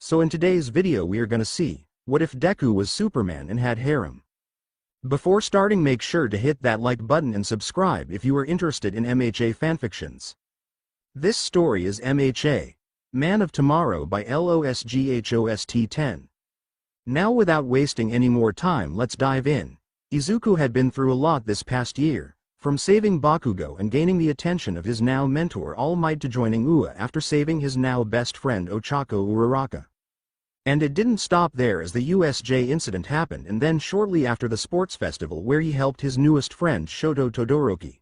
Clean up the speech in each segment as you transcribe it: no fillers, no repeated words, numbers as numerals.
So in today's video we are gonna see, what if Deku was Superman and had harem? Before starting, make sure to hit that like button and subscribe if you are interested in MHA fanfictions. This story is MHA, Man of Tomorrow by LOSGHOST 10. Now without wasting any more time, let's dive in. Izuku had been through a lot this past year, from saving Bakugo and gaining the attention of his now mentor All Might to joining UA after saving his now best friend Ochako Uraraka. And it didn't stop there, as the USJ incident happened, and then shortly after the sports festival where he helped his newest friend Shoto Todoroki.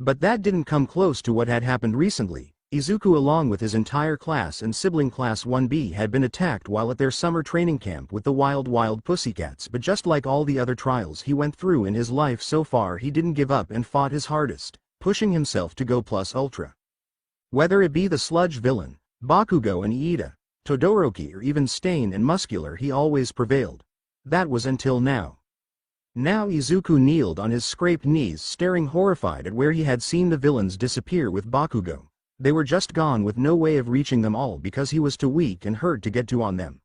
But that didn't come close to what had happened recently. Izuku along with his entire class and sibling Class 1B had been attacked while at their summer training camp with the wild pussycats, but just like all the other trials he went through in his life so far, he didn't give up and fought his hardest, pushing himself to go plus ultra. Whether it be the sludge villain, Bakugo and Iida, Todoroki, or even Stain and Muscular, he always prevailed. That was until now. Now Izuku kneeled on his scraped knees, staring horrified at where he had seen the villains disappear with Bakugo. They were just gone with no way of reaching them all because he was too weak and hurt to get to on them.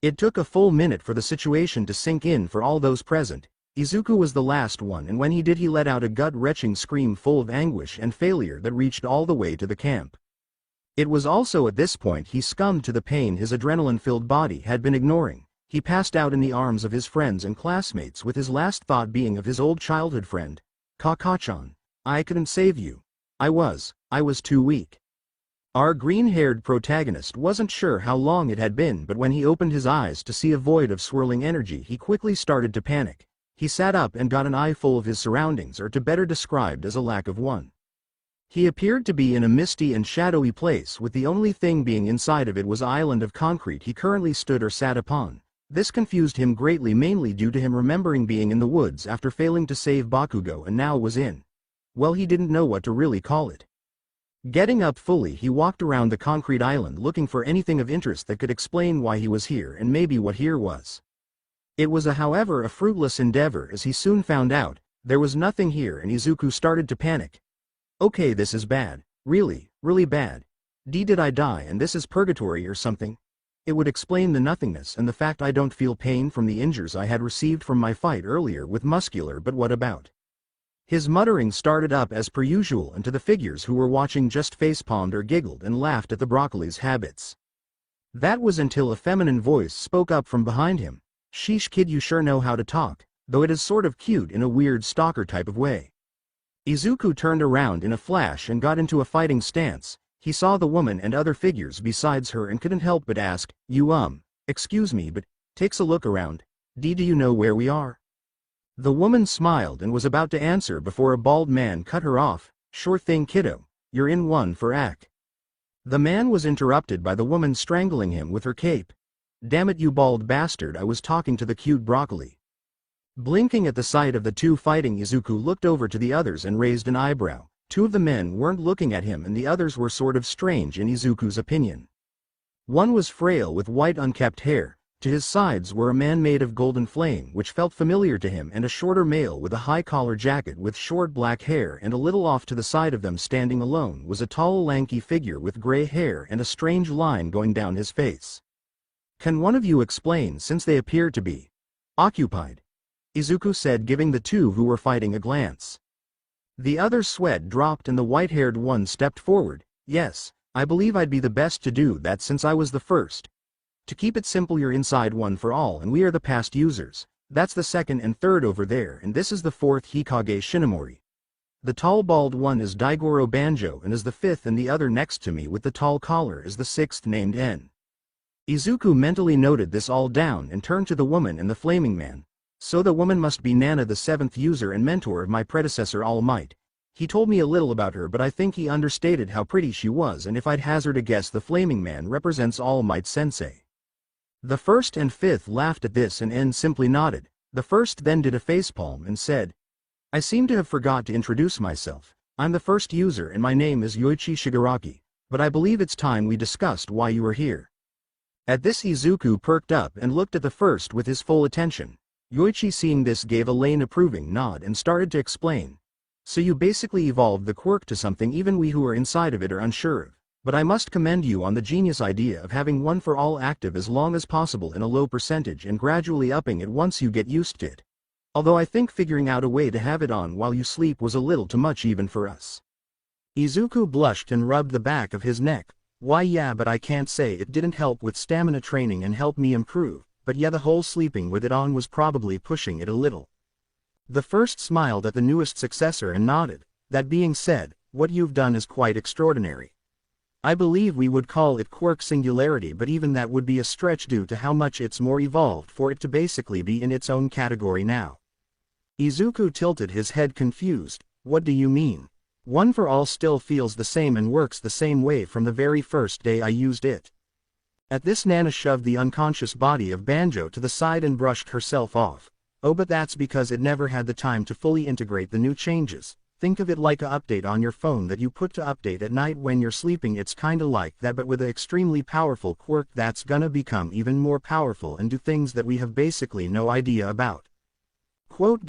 It took a full minute for the situation to sink in for all those present. Izuku was the last one, and when he did, he let out a gut-wrenching scream full of anguish and failure that reached all the way to the camp. It was also at this point he succumbed to the pain his adrenaline-filled body had been ignoring. He passed out in the arms of his friends and classmates, with his last thought being of his old childhood friend, Kaka-chan. I couldn't save you. I was too weak. Our green-haired protagonist wasn't sure how long it had been, but when he opened his eyes to see a void of swirling energy, he quickly started to panic. He sat up and got an eyeful of his surroundings, or to better described as a lack of one. He appeared to be in a misty and shadowy place, with the only thing being inside of it was an island of concrete he currently stood or sat upon. This confused him greatly, mainly due to him remembering being in the woods after failing to save Bakugo, and now was in, well, he didn't know what to really call it. Getting up fully, he walked around the concrete island looking for anything of interest that could explain why he was here and maybe what here was. It was however a fruitless endeavor, as he soon found out. There was nothing here, and Izuku started to panic. Okay, this is bad. Really bad. Did I die and this is purgatory or something? It would explain the nothingness and the fact I don't feel pain from the injuries I had received from my fight earlier with Muscular, but what about? His muttering started up as per usual, and to the figures who were watching just facepalmed or giggled and laughed at the broccoli's habits. That was until a feminine voice spoke up from behind him. Sheesh kid, you sure know how to talk, though it is sort of cute in a weird stalker type of way. Izuku turned around in a flash and got into a fighting stance. He saw the woman and other figures besides her and couldn't help but ask, excuse me, but takes a look around. Do you know where we are? The woman smiled and was about to answer before a bald man cut her off. Sure thing, kiddo. You're in one for Ak. The man was interrupted by the woman strangling him with her cape. Damn it, you bald bastard, I was talking to the cute broccoli. Blinking at the sight of the two fighting, Izuku looked over to the others and raised an eyebrow. Two of the men weren't looking at him, and the others were sort of strange in Izuku's opinion. One was frail with white unkempt hair. To his sides were a man made of golden flame, which felt familiar to him, and a shorter male with a high collar jacket with short black hair, and a little off to the side of them, standing alone, was a tall lanky figure with gray hair and a strange line going down his face. Can one of you explain, since they appear to be occupied? Izuku said, giving the two who were fighting a glance. The other's sweat dropped and the white-haired one stepped forward. Yes, I believe I'd be the best to do that since I was the first. To keep it simple, you're inside one for all and we are the past users. That's the second and third over there, and this is the fourth Hikage Shinomori. The tall bald one is Daigoro Banjo and is the fifth, and the other next to me with the tall collar is the sixth, named N. Izuku mentally noted this all down and turned to the woman and the flaming man. So the woman must be Nana, the seventh user and mentor of my predecessor All Might. He told me a little about her, but I think he understated how pretty she was, and if I'd hazard a guess, the flaming man represents All Might Sensei. The first and fifth laughed at this, and N simply nodded. The first then did a facepalm and said, I seem to have forgot to introduce myself. I'm the first user and my name is Yoichi Shigaraki, but I believe it's time we discussed why you are here. At this, Izuku perked up and looked at the first with his full attention. Yoichi, seeing this, gave a lame approving nod and started to explain. So you basically evolved the quirk to something even we who are inside of it are unsure of. But I must commend you on the genius idea of having one for all active as long as possible in a low percentage and gradually upping it once you get used to it. Although I think figuring out a way to have it on while you sleep was a little too much even for us. Izuku blushed and rubbed the back of his neck. Why yeah, but I can't say it didn't help with stamina training and help me improve, but yeah, the whole sleeping with it on was probably pushing it a little. The first smiled at the newest successor and nodded. That being said, what you've done is quite extraordinary. I believe we would call it quirk singularity, but even that would be a stretch due to how much it's more evolved for it to basically be in its own category now. Izuku tilted his head confused. What do you mean? One for all still feels the same and works the same way from the very first day I used it. At this, Nana shoved the unconscious body of Banjo to the side and brushed herself off. Oh, but that's because it never had the time to fully integrate the new changes. Think of it like a update on your phone that you put to update at night when you're sleeping. It's kinda like that, but with an extremely powerful quirk that's gonna become even more powerful and do things that we have basically no idea about. Quote ...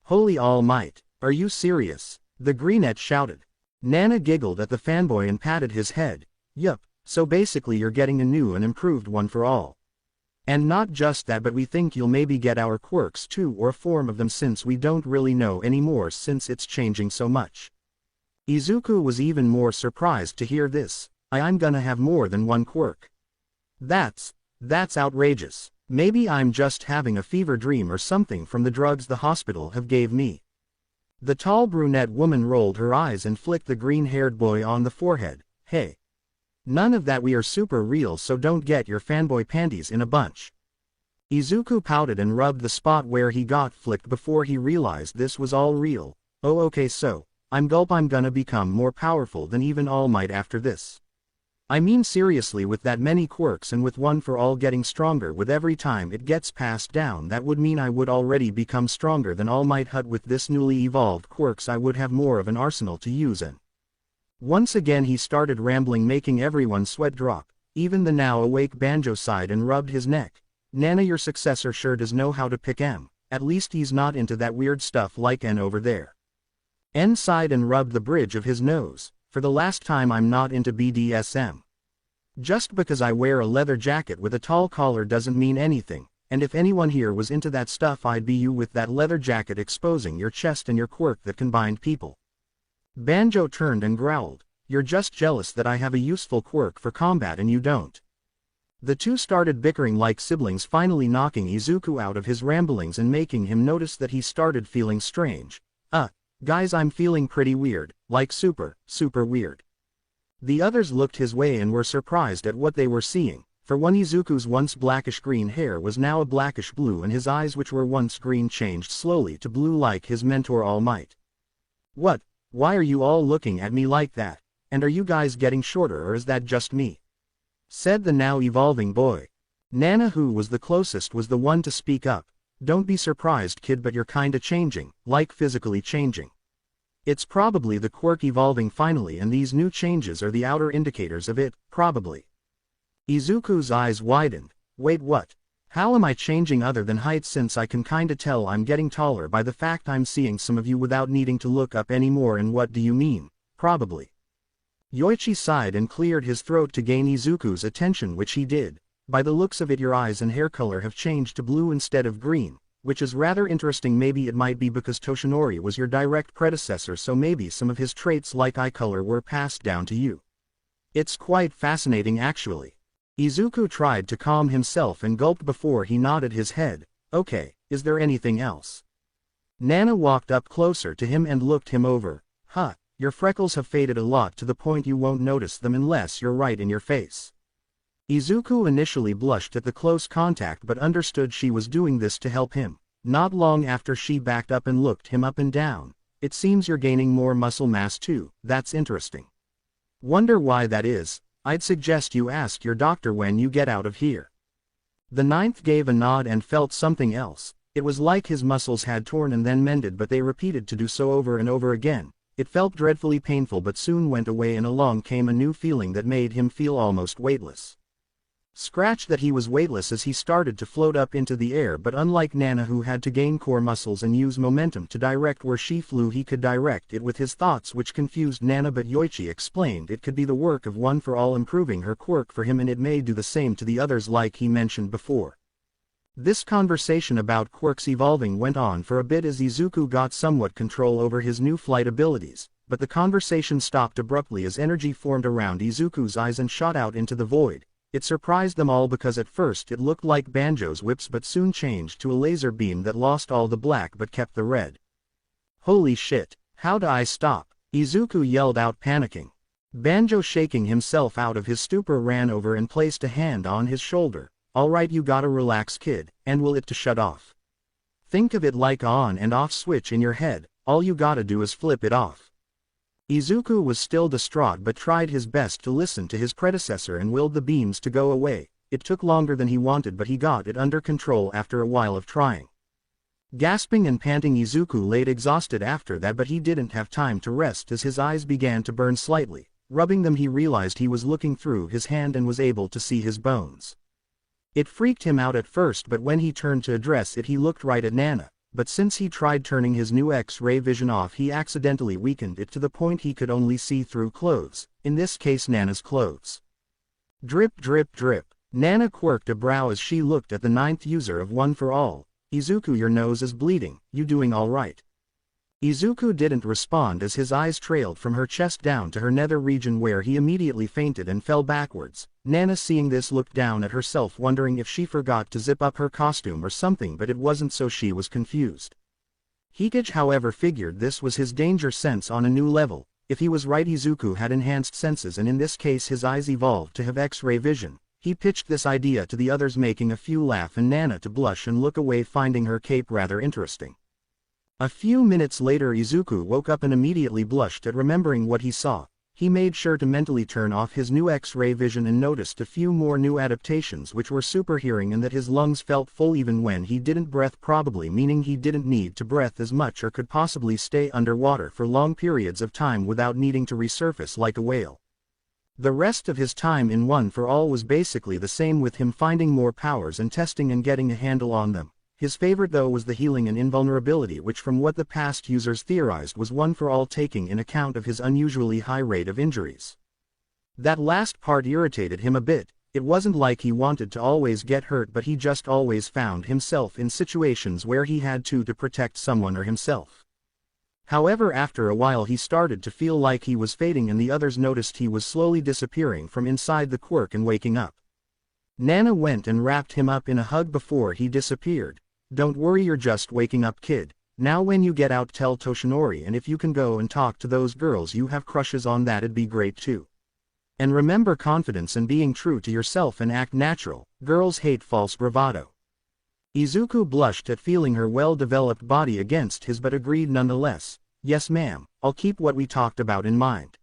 Holy all might, are you serious? The greenette shouted. Nana giggled at the fanboy and patted his head. Yup, so basically you're getting a new and improved one for all. And not just that, but we think you'll maybe get our quirks too, or a form of them, since we don't really know anymore since it's changing so much. Izuku was even more surprised to hear this. I'm gonna have more than one quirk. That's outrageous. Maybe I'm just having a fever dream or something from the drugs the hospital have gave me. The tall brunette woman rolled her eyes and flicked the green-haired boy on the forehead. Hey. None of that, we are super real, so don't get your fanboy panties in a bunch. Izuku pouted and rubbed the spot where he got flicked before he realized this was all real. Oh okay, so, I'm gonna become more powerful than even All Might after this. I mean seriously, with that many quirks and with one for all getting stronger with every time it gets passed down, that would mean I would already become stronger than All Might. With this newly evolved quirks I would have more of an arsenal to use in. Once again he started rambling, making everyone's sweat drop. Even the now awake Banjo sighed and rubbed his neck. Nana, your successor sure does know how to pick M. At least he's not into that weird stuff like N over there. N sighed and rubbed the bridge of his nose. For the last time, I'm not into BDSM. Just because I wear a leather jacket with a tall collar doesn't mean anything, and if anyone here was into that stuff, I'd be you with that leather jacket exposing your chest and your quirk that can bind people. Banjo turned and growled. You're just jealous that I have a useful quirk for combat and you don't. The two started bickering like siblings, finally knocking Izuku out of his ramblings and making him notice that he started feeling strange. Guys, I'm feeling pretty weird, like super weird. The others looked his way and were surprised at what they were seeing. For one, Izuku's once blackish-green hair was now a blackish-blue, and his eyes, which were once green, changed slowly to blue like his mentor All Might. What? Why are you all looking at me like that? And are you guys getting shorter, or is that just me? Said the now evolving boy. Nana, who was the closest, was the one to speak up. Don't be surprised, kid, but you're kinda changing, like physically changing. It's probably the quirk evolving finally, and these new changes are the outer indicators of it, probably. Izuku's eyes widened. Wait, what? How am I changing other than height, since I can kinda tell I'm getting taller by the fact I'm seeing some of you without needing to look up anymore? And what do you mean, probably? Yoichi sighed and cleared his throat to gain Izuku's attention, which he did. By the looks of it, your eyes and hair color have changed to blue instead of green, which is rather interesting. Maybe it might be because Toshinori was your direct predecessor, so maybe some of his traits like eye color were passed down to you. It's quite fascinating actually. Izuku tried to calm himself and gulped before he nodded his head. Okay, is there anything else? Nana walked up closer to him and looked him over. Your freckles have faded a lot, to the point you won't notice them unless you're right in your face. Izuku initially blushed at the close contact, but understood she was doing this to help him. Not long after, she backed up and looked him up and down. It seems you're gaining more muscle mass too. That's interesting. Wonder why that is. I'd suggest you ask your doctor when you get out of here. The ninth gave a nod and felt something else. It was like his muscles had torn and then mended, but they repeated to do so over and over again. It felt dreadfully painful, but soon went away, and along came a new feeling that made him feel almost weightless. Scratch that he was weightless as he started to float up into the air, but unlike Nana, who had to gain core muscles and use momentum to direct where she flew, he could direct it with his thoughts, which confused Nana, but Yoichi explained it could be the work of One for All improving her quirk for him, and it may do the same to the others like he mentioned before. This conversation about quirks evolving went on for a bit as Izuku got somewhat control over his new flight abilities, but the conversation stopped abruptly as energy formed around Izuku's eyes and shot out into the void. It surprised them all because at first it looked like Banjo's whips, but soon changed to a laser beam that lost all the black but kept the red. Holy shit, how do I stop? Izuku yelled out, panicking. Banjo, shaking himself out of his stupor, ran over and placed a hand on his shoulder. Alright, you gotta relax, kid, and will it to shut off. Think of it like on and off switch in your head, all you gotta do is flip it off. Izuku was still distraught but tried his best to listen to his predecessor and willed the beams to go away. It took longer than he wanted, but he got it under control after a while of trying. Gasping and panting, Izuku laid exhausted after that, but he didn't have time to rest as his eyes began to burn slightly. Rubbing them, he realized he was looking through his hand and was able to see his bones. It freaked him out at first, but when he turned to address it he looked right at Nana. But since he tried turning his new X-ray vision off, he accidentally weakened it to the point he could only see through clothes, in this case Nana's clothes. Drip drip drip. Nana quirked a brow as she looked at the 9th user of One for All. Izuku, your nose is bleeding, you doing alright? Izuku didn't respond as his eyes trailed from her chest down to her nether region, where he immediately fainted and fell backwards. Nana, seeing this, looked down at herself, wondering if she forgot to zip up her costume or something, but it wasn't, so she was confused. Hikage, however, figured this was his danger sense on a new level. If he was right, Izuku had enhanced senses, and in this case his eyes evolved to have X-ray vision. He pitched this idea to the others, making a few laugh and Nana to blush and look away, finding her cape rather interesting. A few minutes later Izuku woke up and immediately blushed at remembering what he saw. He made sure to mentally turn off his new X-ray vision and noticed a few more new adaptations, which were super hearing and that his lungs felt full even when he didn't breath, probably meaning he didn't need to breath as much or could possibly stay underwater for long periods of time without needing to resurface like a whale. The rest of his time in One for All was basically the same, with him finding more powers and testing and getting a handle on them. His favorite though was the healing and invulnerability, which from what the past users theorized was One for All, taking in account of his unusually high rate of injuries. That last part irritated him a bit. It wasn't like he wanted to always get hurt, but he just always found himself in situations where he had to protect someone or himself. However, after a while he started to feel like he was fading, and the others noticed he was slowly disappearing from inside the quirk and waking up. Nana went and wrapped him up in a hug before he disappeared. Don't worry, you're just waking up, kid. Now when you get out, tell Toshinori, and if you can go and talk to those girls you have crushes on, that'd be great too. And remember confidence and being true to yourself and act natural. Girls hate false bravado. Izuku blushed at feeling her well-developed body against his, but agreed nonetheless. Yes ma'am, I'll keep what we talked about in mind.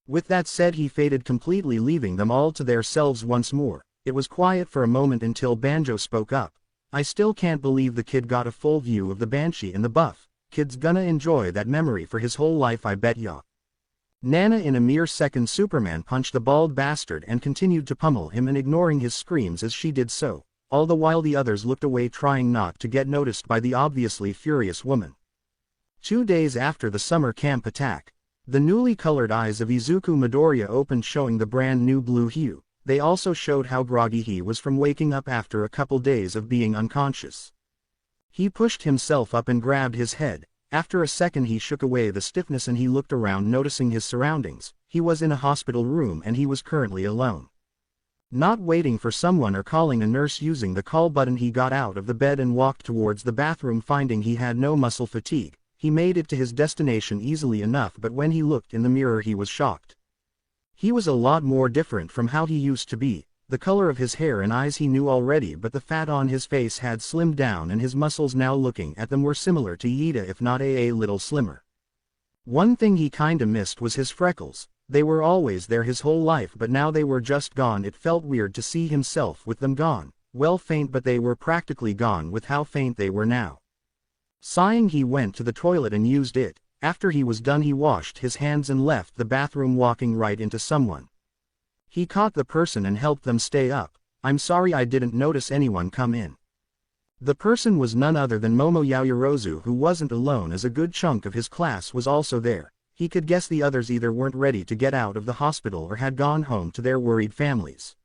With that said he faded completely, leaving them all to themselves once more. It was quiet for a moment until Banjo spoke up. I still can't believe the kid got a full view of the Banshee in the buff. Kid's gonna enjoy that memory for his whole life, I bet ya. Nana, in a mere second, Superman punched the bald bastard and continued to pummel him and ignoring his screams as she did so. All the while the others looked away, trying not to get noticed by the obviously furious woman. 2 days after the summer camp attack, the newly colored eyes of Izuku Midoriya opened, showing the brand new blue hue. They also showed how groggy he was from waking up after a couple days of being unconscious. He pushed himself up and grabbed his head. After a second he shook away the stiffness and he looked around, noticing his surroundings. He was in a hospital room and he was currently alone. Not waiting for someone or calling a nurse, using the call button he got out of the bed and walked towards the bathroom. Finding he had no muscle fatigue, he made it to his destination easily enough, but when he looked in the mirror he was shocked. He was a lot more different from how he used to be. The color of his hair and eyes he knew already, but the fat on his face had slimmed down and his muscles, now looking at them, were similar to Yida, if not a little slimmer. One thing he kinda missed was his freckles. They were always there his whole life, but now they were just gone. It felt weird to see himself with them gone. Well, faint, but they were practically gone with how faint they were now. Sighing, he went to the toilet and used it. After he was done he washed his hands and left the bathroom, walking right into someone. He caught the person and helped them stay up. I'm sorry I didn't notice anyone come in. The person was none other than Momo Yaoyorozu, who wasn't alone as a good chunk of his class was also there. He could guess the others either weren't ready to get out of the hospital or had gone home to their worried families.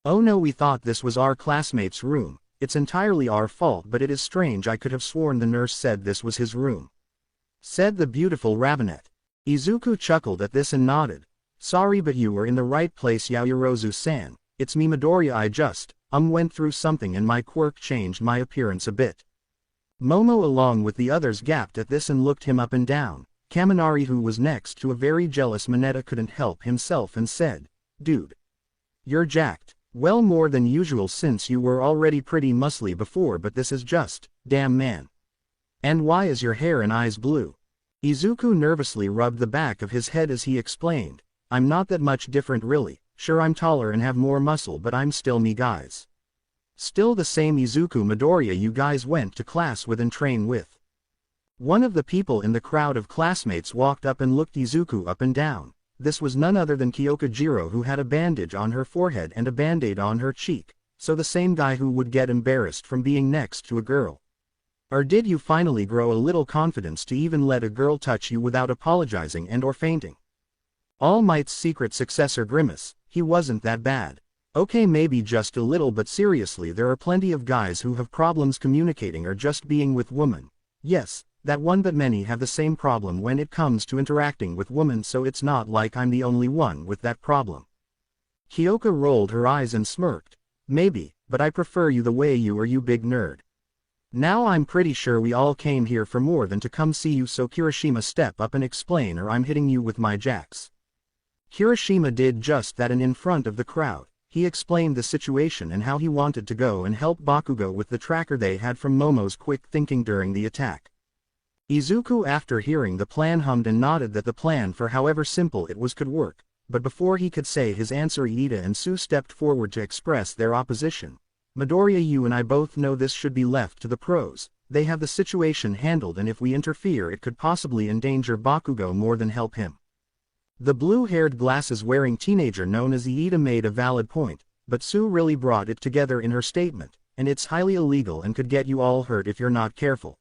Oh no, we thought this was our classmate's room. It's entirely our fault, but it is strange, I could have sworn the nurse said this was his room," said the beautiful Ravenette. Izuku chuckled at this and nodded. "Sorry, but you were in the right place, Yaoyorozu-san. It's me Midoriya, I just went through something and my quirk changed my appearance a bit." Momo along with the others gasped at this and looked him up and down. Kaminari, who was next to a very jealous Mineta, couldn't help himself and said, "Dude, you're jacked. Well, more than usual since you were already pretty muscly before, but this is just, damn man. And why is your hair and eyes blue?" Izuku nervously rubbed the back of his head as he explained, "I'm not that much different really. Sure, I'm taller and have more muscle, but I'm still me, guys. Still the same Izuku Midoriya you guys went to class with and train with." One of the people in the crowd of classmates walked up and looked Izuku up and down. This was none other than Kyoka Jiro, who had a bandage on her forehead and a band-aid on her cheek, so the same guy who would get embarrassed from being next to a girl. Or did you finally grow a little confidence to even let a girl touch you without apologizing and or fainting? All Might's secret successor Grimace, he wasn't that bad. Okay, maybe just a little, but seriously, there are plenty of guys who have problems communicating or just being with women. Yes, that one, but many have the same problem when it comes to interacting with women, so it's not like I'm the only one with that problem. Kyoka rolled her eyes and smirked. Maybe, but I prefer you the way you are, you big nerd. Now I'm pretty sure we all came here for more than to come see you, so Kirishima, step up and explain or I'm hitting you with my jacks. Kirishima did just that, and in front of the crowd, he explained the situation and how he wanted to go and help Bakugo with the tracker they had from Momo's quick thinking during the attack. Izuku, after hearing the plan, hummed and nodded that the plan, for however simple it was, could work, but before he could say his answer, Iida and Sue stepped forward to express their opposition. "Midoriya, you and I both know this should be left to the pros. They have the situation handled, and if we interfere it could possibly endanger Bakugo more than help him." The blue-haired glasses-wearing teenager known as Iida made a valid point, but Sue really brought it together in her statement, and it's highly illegal and could get you all hurt if you're not careful.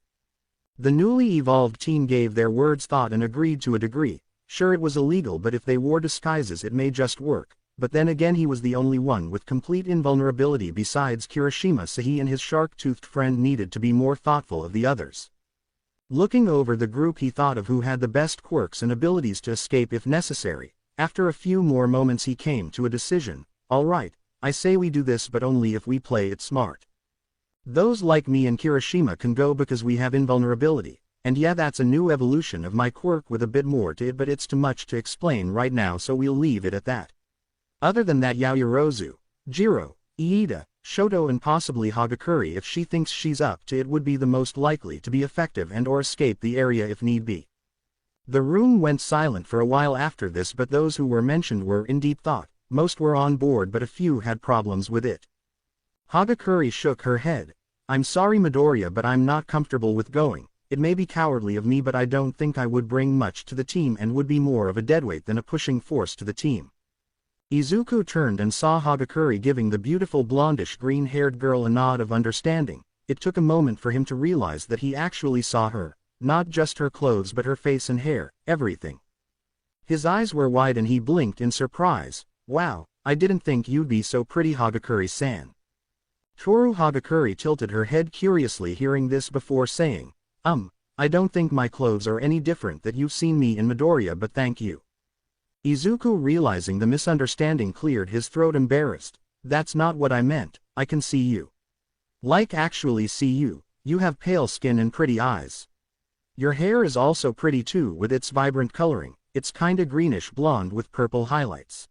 The newly evolved teen gave their words thought and agreed to a degree. Sure, it was illegal, but if they wore disguises it may just work. But then again, he was the only one with complete invulnerability besides Kirishima, so he and his shark-toothed friend needed to be more thoughtful of the others. Looking over the group, he thought of who had the best quirks and abilities to escape if necessary. After a few more moments he came to a decision. "All right, I say we do this, but only if we play it smart. Those like me and Kirishima can go because we have invulnerability, and yeah, that's a new evolution of my quirk with a bit more to it, but it's too much to explain right now, so we'll leave it at that. Other than that, Yaoyorozu, Jiro, Iida, Shoto and possibly Hagakure, if she thinks she's up to it, would be the most likely to be effective and or escape the area if need be." The room went silent for a while after this, but those who were mentioned were in deep thought. Most were on board, but a few had problems with it. Hagakure shook her head. "I'm sorry Midoriya, but I'm not comfortable with going. It may be cowardly of me, but I don't think I would bring much to the team and would be more of a deadweight than a pushing force to the team." Izuku turned and saw Hagakure giving the beautiful blondish green-haired girl a nod of understanding. It took a moment for him to realize that he actually saw her, not just her clothes but her face and hair, everything. His eyes were wide and he blinked in surprise. "Wow, I didn't think you'd be so pretty, Hagakure-san." Toru Hagakure tilted her head curiously hearing this before saying, I don't think my clothes are any different that you've seen me in Midoriya, but thank you." Izuku, realizing the misunderstanding, cleared his throat embarrassed. "That's not what I meant, I can see you. Like actually see you. You have pale skin and pretty eyes. Your hair is also pretty too, with its vibrant coloring. It's kinda greenish blonde with purple highlights."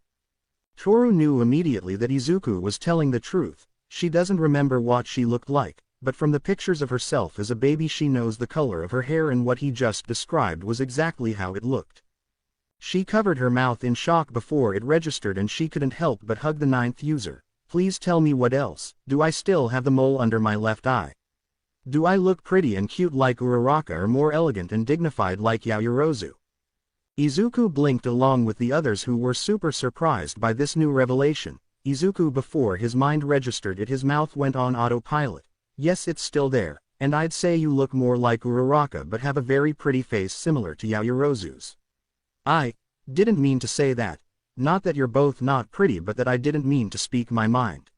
Toru knew immediately that Izuku was telling the truth. She doesn't remember what she looked like, but from the pictures of herself as a baby she knows the color of her hair, and what he just described was exactly how it looked. She covered her mouth in shock before it registered, and she couldn't help but hug the ninth user. "Please tell me what else. Do I still have the mole under my left eye? Do I look pretty and cute like Uraraka, or more elegant and dignified like Yaoyorozu?" Izuku blinked along with the others, who were super surprised by this new revelation. Izuku before his mind registered it his mouth went on autopilot. Yes, it's still there, and I'd say you look more like Uraraka but have a very pretty face similar to Yaoyorozu's. I didn't mean to say that. Not that you're both not pretty but that I didn't mean to speak my mind.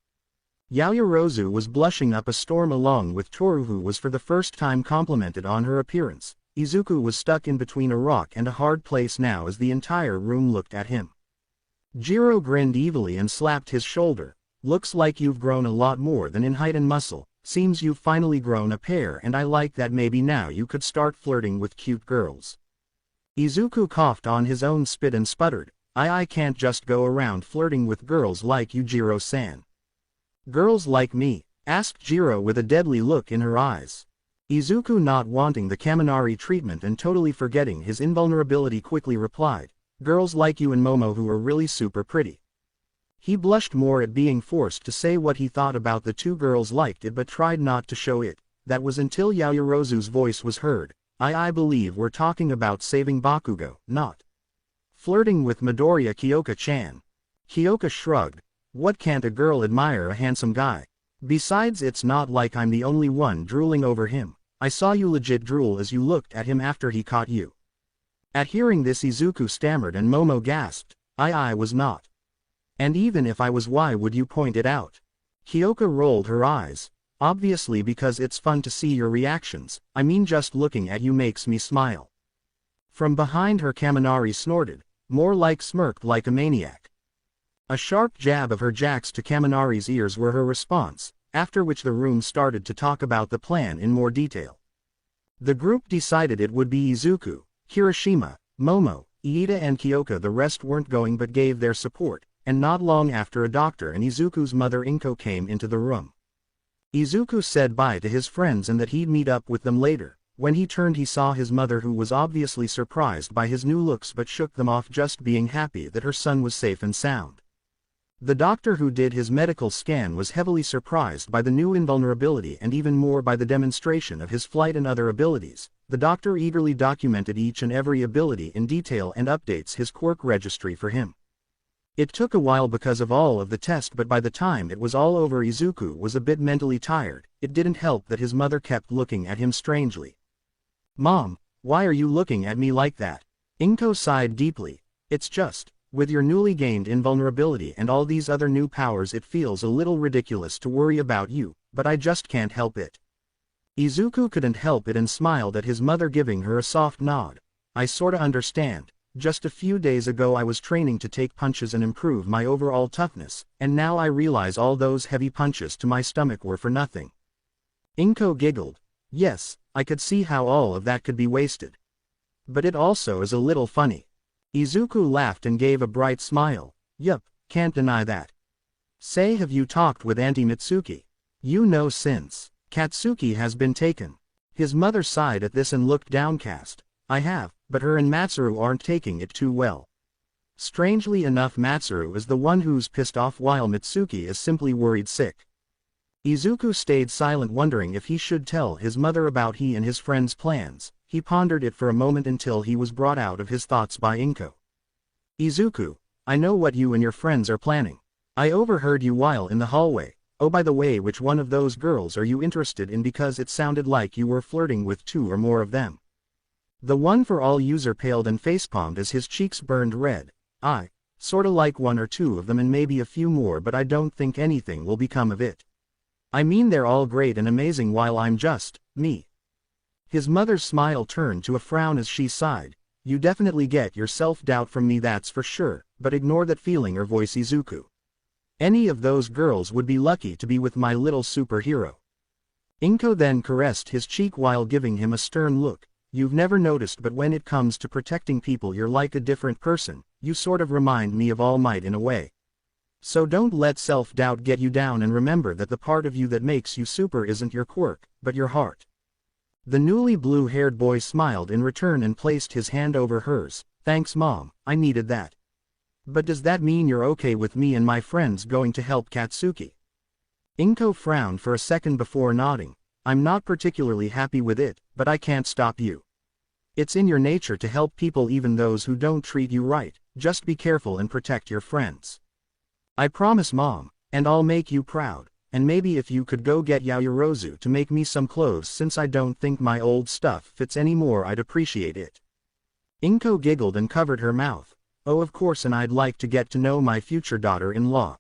Yaoyorozu was blushing up a storm along with Toru, who was for the first time complimented on her appearance. Izuku was stuck in between a rock and a hard place now as the entire room looked at him. Jiro grinned evilly and slapped his shoulder. Looks like you've grown a lot more than in height and muscle. Seems you've finally grown a pair, and I like that. Maybe now you could start flirting with cute girls. Izuku coughed on his own spit and sputtered. I can't just go around flirting with girls like you, Jiro-san. Girls like me? Asked Jiro with a deadly look in her eyes. Izuku, not wanting the Kaminari treatment and totally forgetting his invulnerability, quickly replied, girls like you and Momo, who are really super pretty. He blushed more at being forced to say what he thought about the two girls liked it but tried not to show it. That was until Yaoyorozu's voice was heard. I believe we're talking about saving Bakugo, not flirting with Midoriya, Kyoka-chan. Kyoka shrugged. What, can't a girl admire a handsome guy? Besides, it's not like I'm the only one drooling over him. I saw you legit drool as you looked at him after he caught you. At hearing this, Izuku stammered and Momo gasped. I was not. And even if I was, why would you point it out? Kyoka rolled her eyes. Obviously because it's fun to see your reactions. I mean, just looking at you makes me smile. From behind her, Kaminari snorted. More like smirked like a maniac. A sharp jab of her jacks to Kaminari's ears were her response, after which the room started to talk about the plan in more detail. The group decided it would be Izuku, Kirishima, Momo, Iida and Kyoka. The rest weren't going but gave their support, and not long after a doctor and Izuku's mother Inko came into the room. Izuku said bye to his friends and that he'd meet up with them later. When he turned, he saw his mother, who was obviously surprised by his new looks but shook them off, just being happy that her son was safe and sound. The doctor who did his medical scan was heavily surprised by the new invulnerability and even more by the demonstration of his flight and other abilities. The doctor eagerly documented each and every ability in detail and updates his quirk registry for him. It took a while because of all of the test, but by the time it was all over, Izuku was a bit mentally tired. It didn't help that his mother kept looking at him strangely. Mom, why are you looking at me like that? Inko sighed deeply. It's just, with your newly gained invulnerability and all these other new powers, it feels a little ridiculous to worry about you, but I just can't help it. Izuku couldn't help it and smiled at his mother, giving her a soft nod. I sorta understand. Just a few days ago I was training to take punches and improve my overall toughness, and now I realize all those heavy punches to my stomach were for nothing. Inko giggled. Yes, I could see how all of that could be wasted. But it also is a little funny. Izuku laughed and gave a bright smile. Yup, can't deny that. Say, have you talked with Auntie Mitsuki? You know, since Katsuki has been taken. His mother sighed at this and looked downcast. I have, but her and Matsuru aren't taking it too well. Strangely enough, Matsuru is the one who's pissed off while Mitsuki is simply worried sick. Izuku stayed silent, wondering if he should tell his mother about he and his friend's plans. He pondered it for a moment until he was brought out of his thoughts by Inko. Izuku, I know what you and your friends are planning. I overheard you while in the hallway. Oh, by the way, which one of those girls are you interested in, because it sounded like you were flirting with two or more of them? The one for all user paled and facepalmed as his cheeks burned red. I sorta like one or two of them and maybe a few more, but I don't think anything will become of it. I mean, they're all great and amazing while I'm just me. His mother's smile turned to a frown as she sighed. You definitely get your self-doubt from me, that's for sure, but ignore that feeling or voice, Izuku. Any of those girls would be lucky to be with my little superhero. Inko then caressed his cheek while giving him a stern look. You've never noticed, but when it comes to protecting people you're like a different person. You sort of remind me of All Might in a way. So don't let self-doubt get you down, and remember that the part of you that makes you super isn't your quirk, but your heart. The newly blue-haired boy smiled in return and placed his hand over hers. Thanks, Mom, I needed that. But does that mean you're okay with me and my friends going to help Katsuki? Inko frowned for a second before nodding. I'm not particularly happy with it, but I can't stop you. It's in your nature to help people, even those who don't treat you right. Just be careful and protect your friends. I promise Mom, and I'll make you proud, and maybe if you could go get Yaoyorozu to make me some clothes since I don't think my old stuff fits anymore I'd appreciate it. Inko giggled and covered her mouth. Oh of course and I'd like to get to know my future daughter-in-law.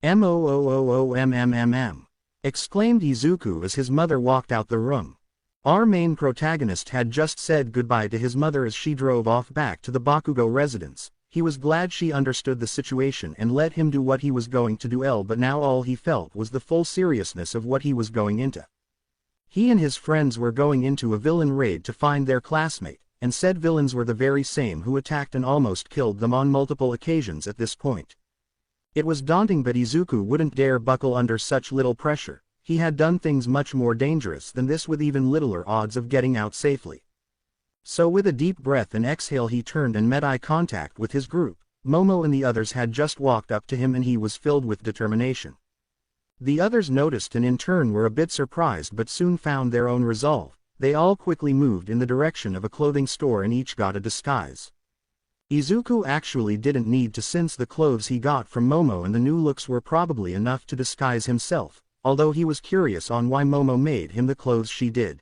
M-O-O-O-O-M-M-M-M, exclaimed Izuku as his mother walked out the room. Our main protagonist had just said goodbye to his mother as she drove off back to the Bakugo residence. He was glad she understood the situation and let him do what he was going to do, but now all he felt was the full seriousness of what he was going into. He and his friends were going into a villain raid to find their classmate, and said villains were the very same who attacked and almost killed them on multiple occasions at this point. It was daunting, but Izuku wouldn't dare buckle under such little pressure. He had done things much more dangerous than this with even littler odds of getting out safely. So with a deep breath and exhale he turned and met eye contact with his group. Momo and the others had just walked up to him and he was filled with determination. The others noticed and in turn were a bit surprised but soon found their own resolve. They all quickly moved in the direction of a clothing store and each got a disguise. Izuku actually didn't need to, since the clothes he got from Momo and the new looks were probably enough to disguise himself, although he was curious on why Momo made him the clothes she did.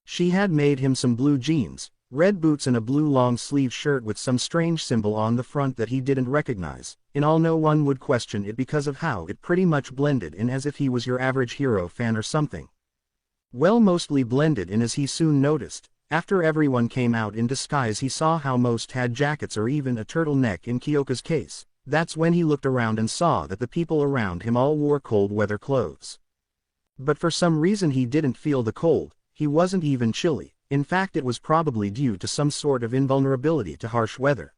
She had made him some blue jeans, red boots and a blue long-sleeve shirt with some strange symbol on the front that he didn't recognize. In all, no one would question it because of how it pretty much blended in, as if he was your average hero fan or something. Well, mostly blended in, as he soon noticed. After everyone came out in disguise he saw how most had jackets or even a turtleneck in Kyoka's case. That's when he looked around and saw that the people around him all wore cold weather clothes. But for some reason he didn't feel the cold. He wasn't even chilly. In fact, it was probably due to some sort of invulnerability to harsh weather.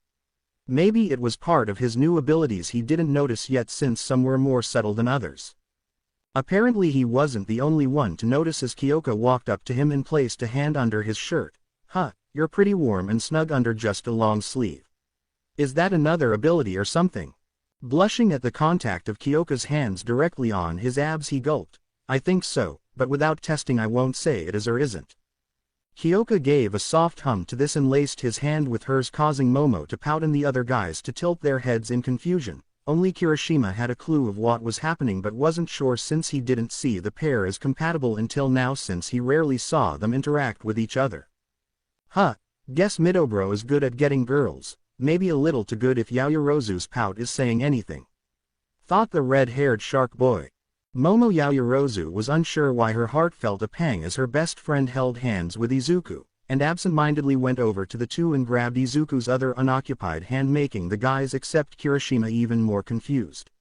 Maybe it was part of his new abilities he didn't notice yet, since some were more subtle than others. Apparently he wasn't the only one to notice as Kyoka walked up to him and placed a hand under his shirt. Huh, you're pretty warm and snug under just a long sleeve. Is that another ability or something? Blushing at the contact of Kyoka's hands directly on his abs he gulped. I think so, but without testing I won't say it is or isn't. Kyoka gave a soft hum to this and laced his hand with hers, causing Momo to pout and the other guys to tilt their heads in confusion. Only Kirishima had a clue of what was happening but wasn't sure, since he didn't see the pair as compatible until now, since he rarely saw them interact with each other. Huh, guess Midobro is good at getting girls, maybe a little too good if Yaoyorozu's pout is saying anything. Thought the red-haired shark boy. Momo Yaoyorozu was unsure why her heart felt a pang as her best friend held hands with Izuku, and absent-mindedly went over to the two and grabbed Izuku's other unoccupied hand, making the guys except Kirishima even more confused.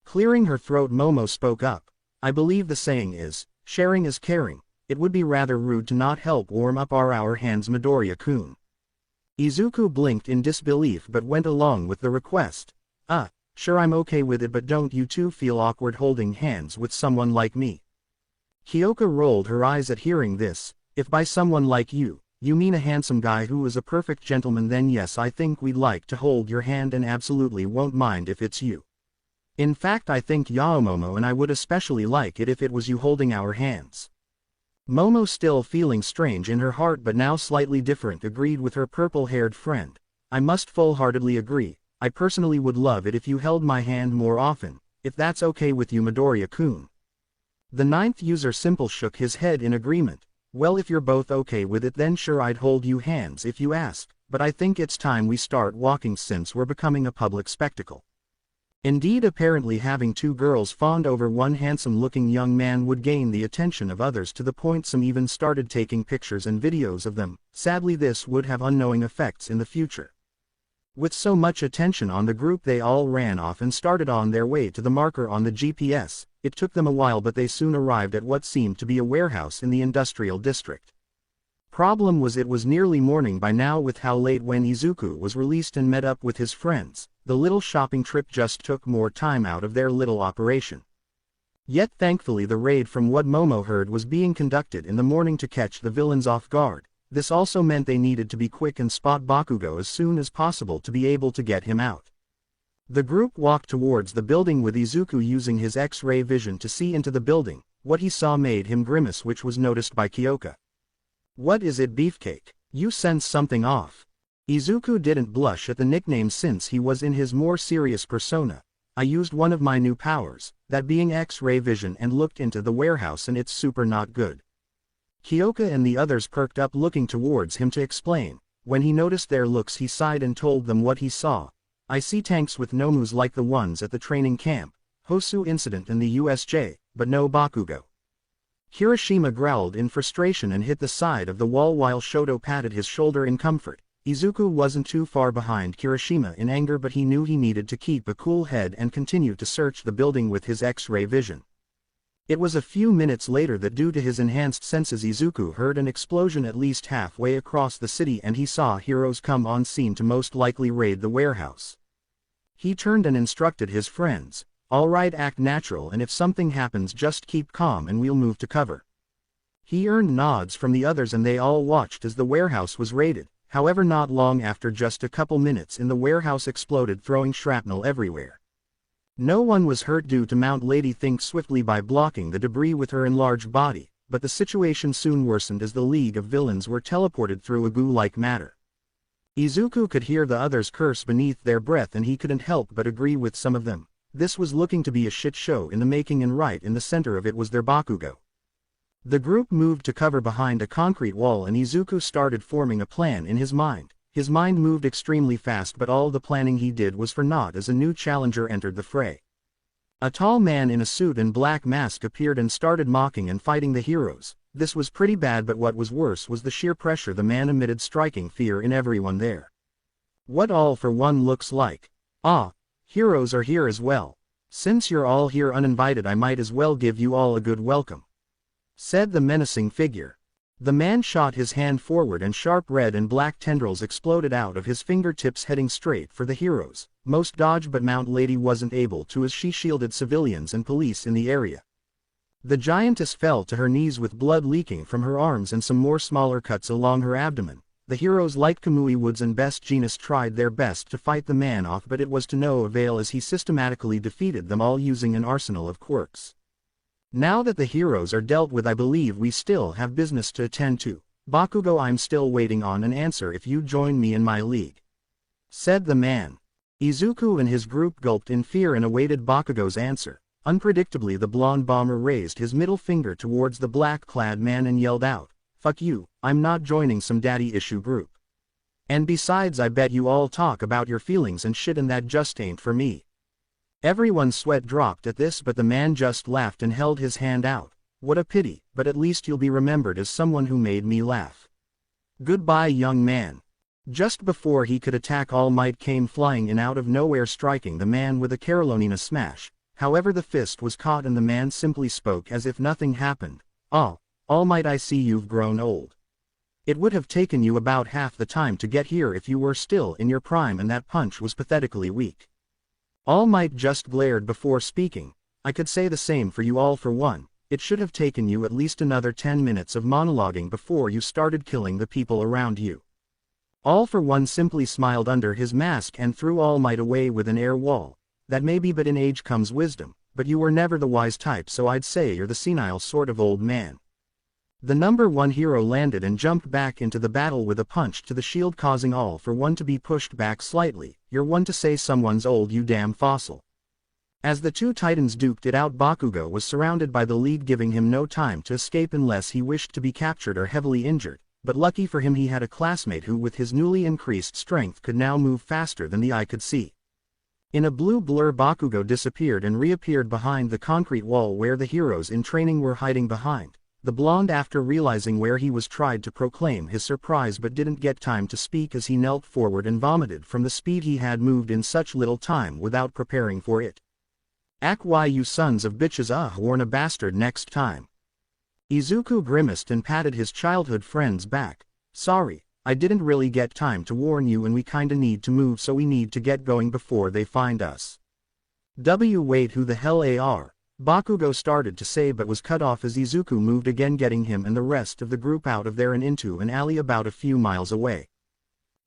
Clearing her throat, Momo spoke up. I believe the saying is, sharing is caring. It would be rather rude to not help warm up our hands, Midoriya-kun. Izuku blinked in disbelief but went along with the request. Sure, I'm okay with it, but don't you two feel awkward holding hands with someone like me? Kyoka rolled her eyes at hearing this. If by someone like you mean a handsome guy who is a perfect gentleman, then yes, I think we'd like to hold your hand and absolutely won't mind if it's you. In fact, I think Yaomomo and I would especially like it if it was you holding our hands. Momo, still feeling strange in her heart but now slightly different, agreed with her purple-haired friend. I must full-heartedly agree. I personally would love it if you held my hand more often, if that's okay with you, Midoriya-kun. The ninth user Simple shook his head in agreement. Well, if you're both okay with it, then sure, I'd hold you hands if you ask, but I think it's time we start walking since we're becoming a public spectacle. Indeed, apparently having two girls fawn over one handsome-looking young man would gain the attention of others, to the point some even started taking pictures and videos of them. Sadly, this would have unknowing effects in the future. With so much attention on the group, they all ran off and started on their way to the marker on the GPS. It took them a while, but they soon arrived at what seemed to be a warehouse in the industrial district. Problem was, it was nearly morning by now with how late when Izuku was released and met up with his friends. The little shopping trip just took more time out of their little operation. Yet thankfully the raid, from what Momo heard, was being conducted in the morning to catch the villains off guard. This also meant they needed to be quick and spot Bakugo as soon as possible to be able to get him out. The group walked towards the building with Izuku using his X-ray vision to see into the building. What he saw made him grimace, which was noticed by Kyoka. What is it, Beefcake? You sense something off. Izuku didn't blush at the nickname since he was in his more serious persona. I used one of my new powers, that being X-ray vision, and looked into the warehouse, and it's super not good. Kyoka and the others perked up, looking towards him to explain. When he noticed their looks, he sighed and told them what he saw. I see tanks with nomus like the ones at the training camp, Hosu incident in the USJ, but no Bakugo. Kirishima growled in frustration and hit the side of the wall while Shoto patted his shoulder in comfort. Izuku wasn't too far behind Kirishima in anger, but he knew he needed to keep a cool head and continue to search the building with his X-ray vision. It was a few minutes later that, due to his enhanced senses, Izuku heard an explosion at least halfway across the city, and he saw heroes come on scene to most likely raid the warehouse. He turned and instructed his friends, "Alright, act natural, and if something happens just keep calm and we'll move to cover." He earned nods from the others and they all watched as the warehouse was raided. However, not long after, just a couple minutes in, the warehouse exploded, throwing shrapnel everywhere. No one was hurt due to Mount Lady think swiftly by blocking the debris with her enlarged body, but the situation soon worsened as the League of Villains were teleported through a goo-like matter. Izuku could hear the others curse beneath their breath, and he couldn't help but agree with some of them. This was looking to be a shit show in the making, and right in the center of it was their Bakugo. The group moved to cover behind a concrete wall, and Izuku started forming a plan in his mind. His mind moved extremely fast, but all the planning he did was for naught as a new challenger entered the fray. A tall man in a suit and black mask appeared and started mocking and fighting the heroes. This was pretty bad, but what was worse was the sheer pressure the man emitted, striking fear in everyone there. "What all for one looks like? Ah, heroes are here as well. Since you're all here uninvited, I might as well give you all a good welcome," said the menacing figure. The man shot his hand forward and sharp red and black tendrils exploded out of his fingertips, heading straight for the heroes. Most dodged, but Mount Lady wasn't able to, as she shielded civilians and police in the area. The giantess fell to her knees with blood leaking from her arms and some more smaller cuts along her abdomen. The heroes like Kamui Woods and Best Genus tried their best to fight the man off, but it was to no avail as he systematically defeated them all using an arsenal of quirks. "Now that the heroes are dealt with, I believe we still have business to attend to. Bakugo, I'm still waiting on an answer if you join me in my league," said the man. Izuku and his group gulped in fear and awaited Bakugo's answer. Unpredictably, the blonde bomber raised his middle finger towards the black-clad man and yelled out, "Fuck you, I'm not joining some daddy-issue group. And besides, I bet you all talk about your feelings and shit, and that just ain't for me." Everyone's sweat dropped at this, but the man just laughed and held his hand out. "What a pity, but at least you'll be remembered as someone who made me laugh. Goodbye, young man." Just before he could attack, All Might came flying in out of nowhere, striking the man with a Carolina smash. However, the fist was caught and the man simply spoke as if nothing happened. "Oh, All Might, I see you've grown old. It would have taken you about half the time to get here if you were still in your prime, and that punch was pathetically weak." All Might just glared before speaking. "I could say the same for you all for one. It should have taken you at least another 10 minutes of monologuing before you started killing the people around you." All for one simply smiled under his mask and threw All Might away with an air wall. "That may be, but in age comes wisdom, but you were never the wise type, so I'd say you're the senile sort of old man." The number one hero landed and jumped back into the battle with a punch to the shield, causing All for one to be pushed back slightly. "You're one to say someone's old, you damn fossil." As the two titans duked it out, Bakugo was surrounded by the League, giving him no time to escape unless he wished to be captured or heavily injured, but lucky for him he had a classmate who, with his newly increased strength, could now move faster than the eye could see. In a blue blur, Bakugo disappeared and reappeared behind the concrete wall where the heroes in training were hiding behind. The blonde, after realizing where he was, tried to proclaim his surprise but didn't get time to speak as he knelt forward and vomited from the speed he had moved in such little time without preparing for it. "Ack, why you sons of bitches, warn a bastard next time." Izuku grimaced and patted his childhood friend's back. "Sorry, I didn't really get time to warn you, and we kinda need to move, so we need to get going before they find us." Wait, who the hell are?" Bakugo started to say but was cut off as Izuku moved again, getting him and the rest of the group out of there and into an alley about a few miles away.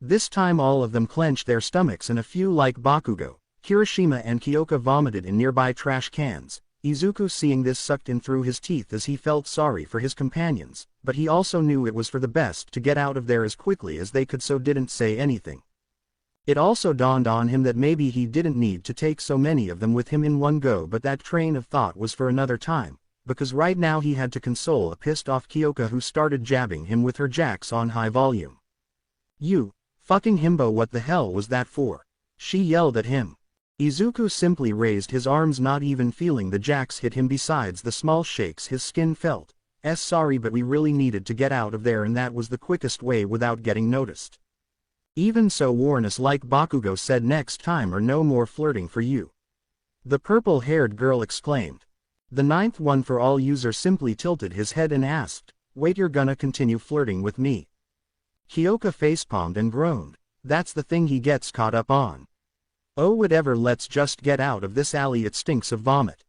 This time all of them clenched their stomachs, and a few, like Bakugo, Kirishima and Kyoka, vomited in nearby trash cans. Izuku, seeing this, sucked in through his teeth as he felt sorry for his companions, but he also knew it was for the best to get out of there as quickly as they could, so didn't say anything. It also dawned on him that maybe he didn't need to take so many of them with him in one go, but that train of thought was for another time, because right now he had to console a pissed-off Kyoka who started jabbing him with her jacks on high volume. "You fucking himbo, what the hell was that for?" she yelled at him. Izuku simply raised his arms, not even feeling the jacks hit him. Besides the small shakes his skin felt. Sorry, but we really needed to get out of there, and that was the quickest way without getting noticed. Even so, warn us like Bakugo said, next time or no more flirting for you. The purple-haired girl exclaimed. The ninth one for all user simply tilted his head and asked, "Wait, you're gonna continue flirting with me?" Kyoka facepalmed and groaned. That's the thing he gets caught up on. "Oh whatever, let's just get out of this alley, it stinks of vomit."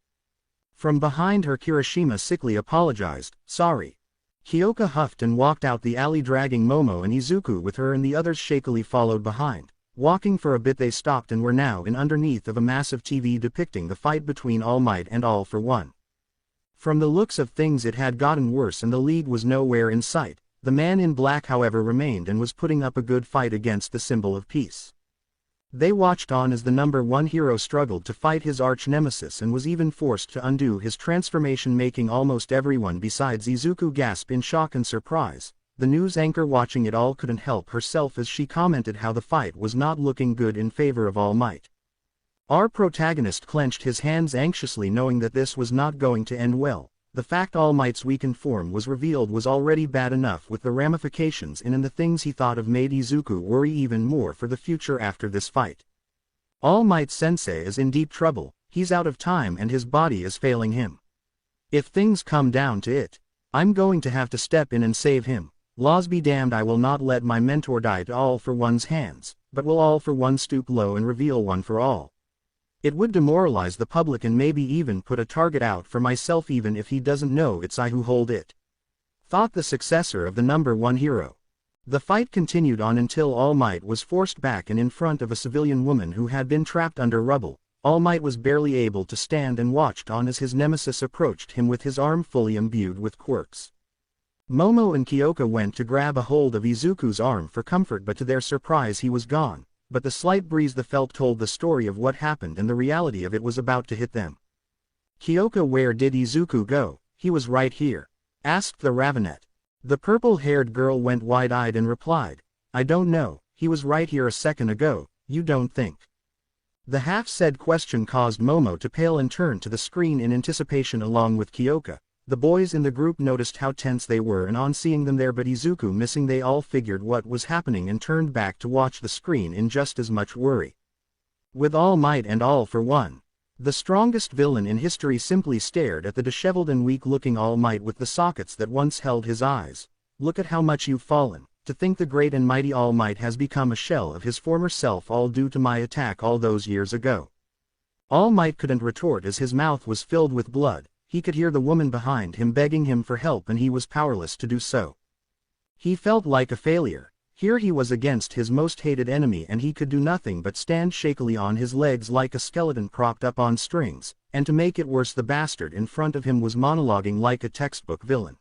From behind her, Kirishima sickly apologized, "Sorry." Kyoka huffed and walked out the alley, dragging Momo and Izuku with her, and the others shakily followed behind. Walking for a bit, they stopped and were now in underneath of a massive TV depicting the fight between All Might and All for One. From the looks of things it had gotten worse and the league was nowhere in sight. The man in black however remained and was putting up a good fight against the symbol of peace. They watched on as the number one hero struggled to fight his arch-nemesis and was even forced to undo his transformation, making almost everyone besides Izuku gasp in shock and surprise. The news anchor watching it all couldn't help herself as she commented how the fight was not looking good in favor of All Might. Our protagonist clenched his hands anxiously, knowing that this was not going to end well. The fact All Might's weakened form was revealed was already bad enough, with the ramifications in and the things he thought of made Izuku worry even more for the future after this fight. All Might Sensei is in deep trouble. He's out of time and his body is failing him. If things come down to it, I'm going to have to step in and save him. Laws be damned, I will not let my mentor die to All for One's hands, but will All for One stoop low and reveal One for All. It would demoralize the public and maybe even put a target out for myself, even if he doesn't know it's I who hold it," thought the successor of the number one hero. The fight continued on until All Might was forced back and in front of a civilian woman who had been trapped under rubble. All Might was barely able to stand and watched on as his nemesis approached him with his arm fully imbued with quirks. Momo and Kyoka went to grab a hold of Izuku's arm for comfort, but to their surprise he was gone. But the slight breeze they felt told the story of what happened, and the reality of it was about to hit them. "Kyoka, where did Izuku go?" "He was right here," asked the Ravenet. The purple-haired girl went wide-eyed and replied, "I don't know, he was right here a second ago, you don't think?" The half-said question caused Momo to pale and turn to the screen in anticipation along with Kyoka. The boys in the group noticed how tense they were and on seeing them there but Izuku missing, they all figured what was happening and turned back to watch the screen in just as much worry. With All Might and All for One, the strongest villain in history simply stared at the disheveled and weak-looking All Might with the sockets that once held his eyes. "Look at how much you've fallen. To think the great and mighty All Might has become a shell of his former self, all due to my attack all those years ago." All Might couldn't retort as his mouth was filled with blood. He could hear the woman behind him begging him for help and he was powerless to do so. He felt like a failure. Here he was against his most hated enemy and he could do nothing but stand shakily on his legs like a skeleton propped up on strings, and to make it worse the bastard in front of him was monologuing like a textbook villain.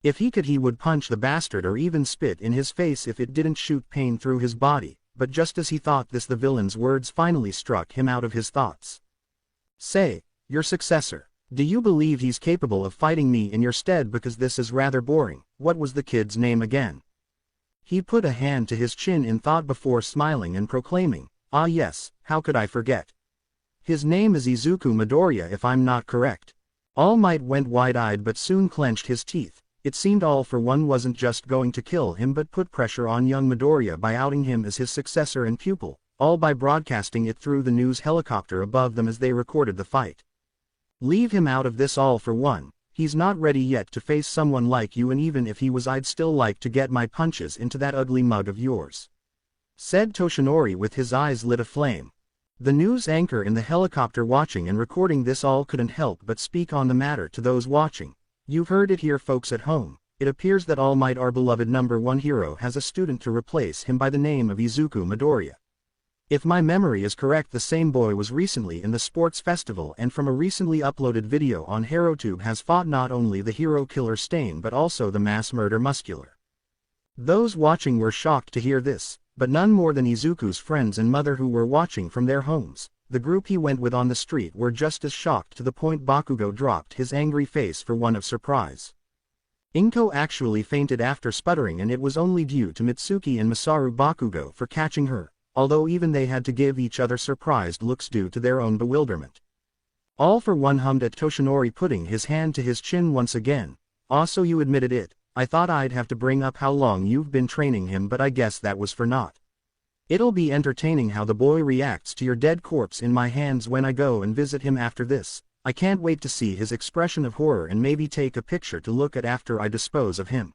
If he could he would punch the bastard or even spit in his face if it didn't shoot pain through his body, but just as he thought this the villain's words finally struck him out of his thoughts. "Say, your successor. Do you believe he's capable of fighting me in your stead, because this is rather boring." "What was the kid's name again?" He put a hand to his chin in thought before smiling and proclaiming, "Ah yes, how could I forget? His name is Izuku Midoriya if I'm not correct." All Might went wide-eyed but soon clenched his teeth. It seemed All for One wasn't just going to kill him but put pressure on young Midoriya by outing him as his successor and pupil, all by broadcasting it through the news helicopter above them as they recorded the fight. "Leave him out of this, All for One. He's not ready yet to face someone like you, and even if he was I'd still like to get my punches into that ugly mug of yours," said Toshinori with his eyes lit aflame. The news anchor in the helicopter watching and recording this all couldn't help but speak on the matter to those watching. "You've heard it here, folks at home. It appears that All Might, our beloved number one hero, has a student to replace him by the name of Izuku Midoriya. If my memory is correct, the same boy was recently in the sports festival and from a recently uploaded video on HeroTube has fought not only the hero killer Stain but also the mass murder Muscular." Those watching were shocked to hear this. but none more than Izuku's friends and mother who were watching from their homes. The group he went with on the street were just as shocked to the point Bakugo dropped his angry face for one of surprise. Inko actually fainted after sputtering, and it was only due to Mitsuki and Masaru Bakugo for catching her, although even they had to give each other surprised looks due to their own bewilderment. All for one hummed at Toshinori, putting his hand to his chin once again. "So you admitted it. I thought I'd have to bring up how long you've been training him, but I guess that was for naught. It'll be entertaining how the boy reacts to your dead corpse in my hands when I go and visit him after this. I can't wait to see his expression of horror and maybe take a picture to look at after I dispose of him."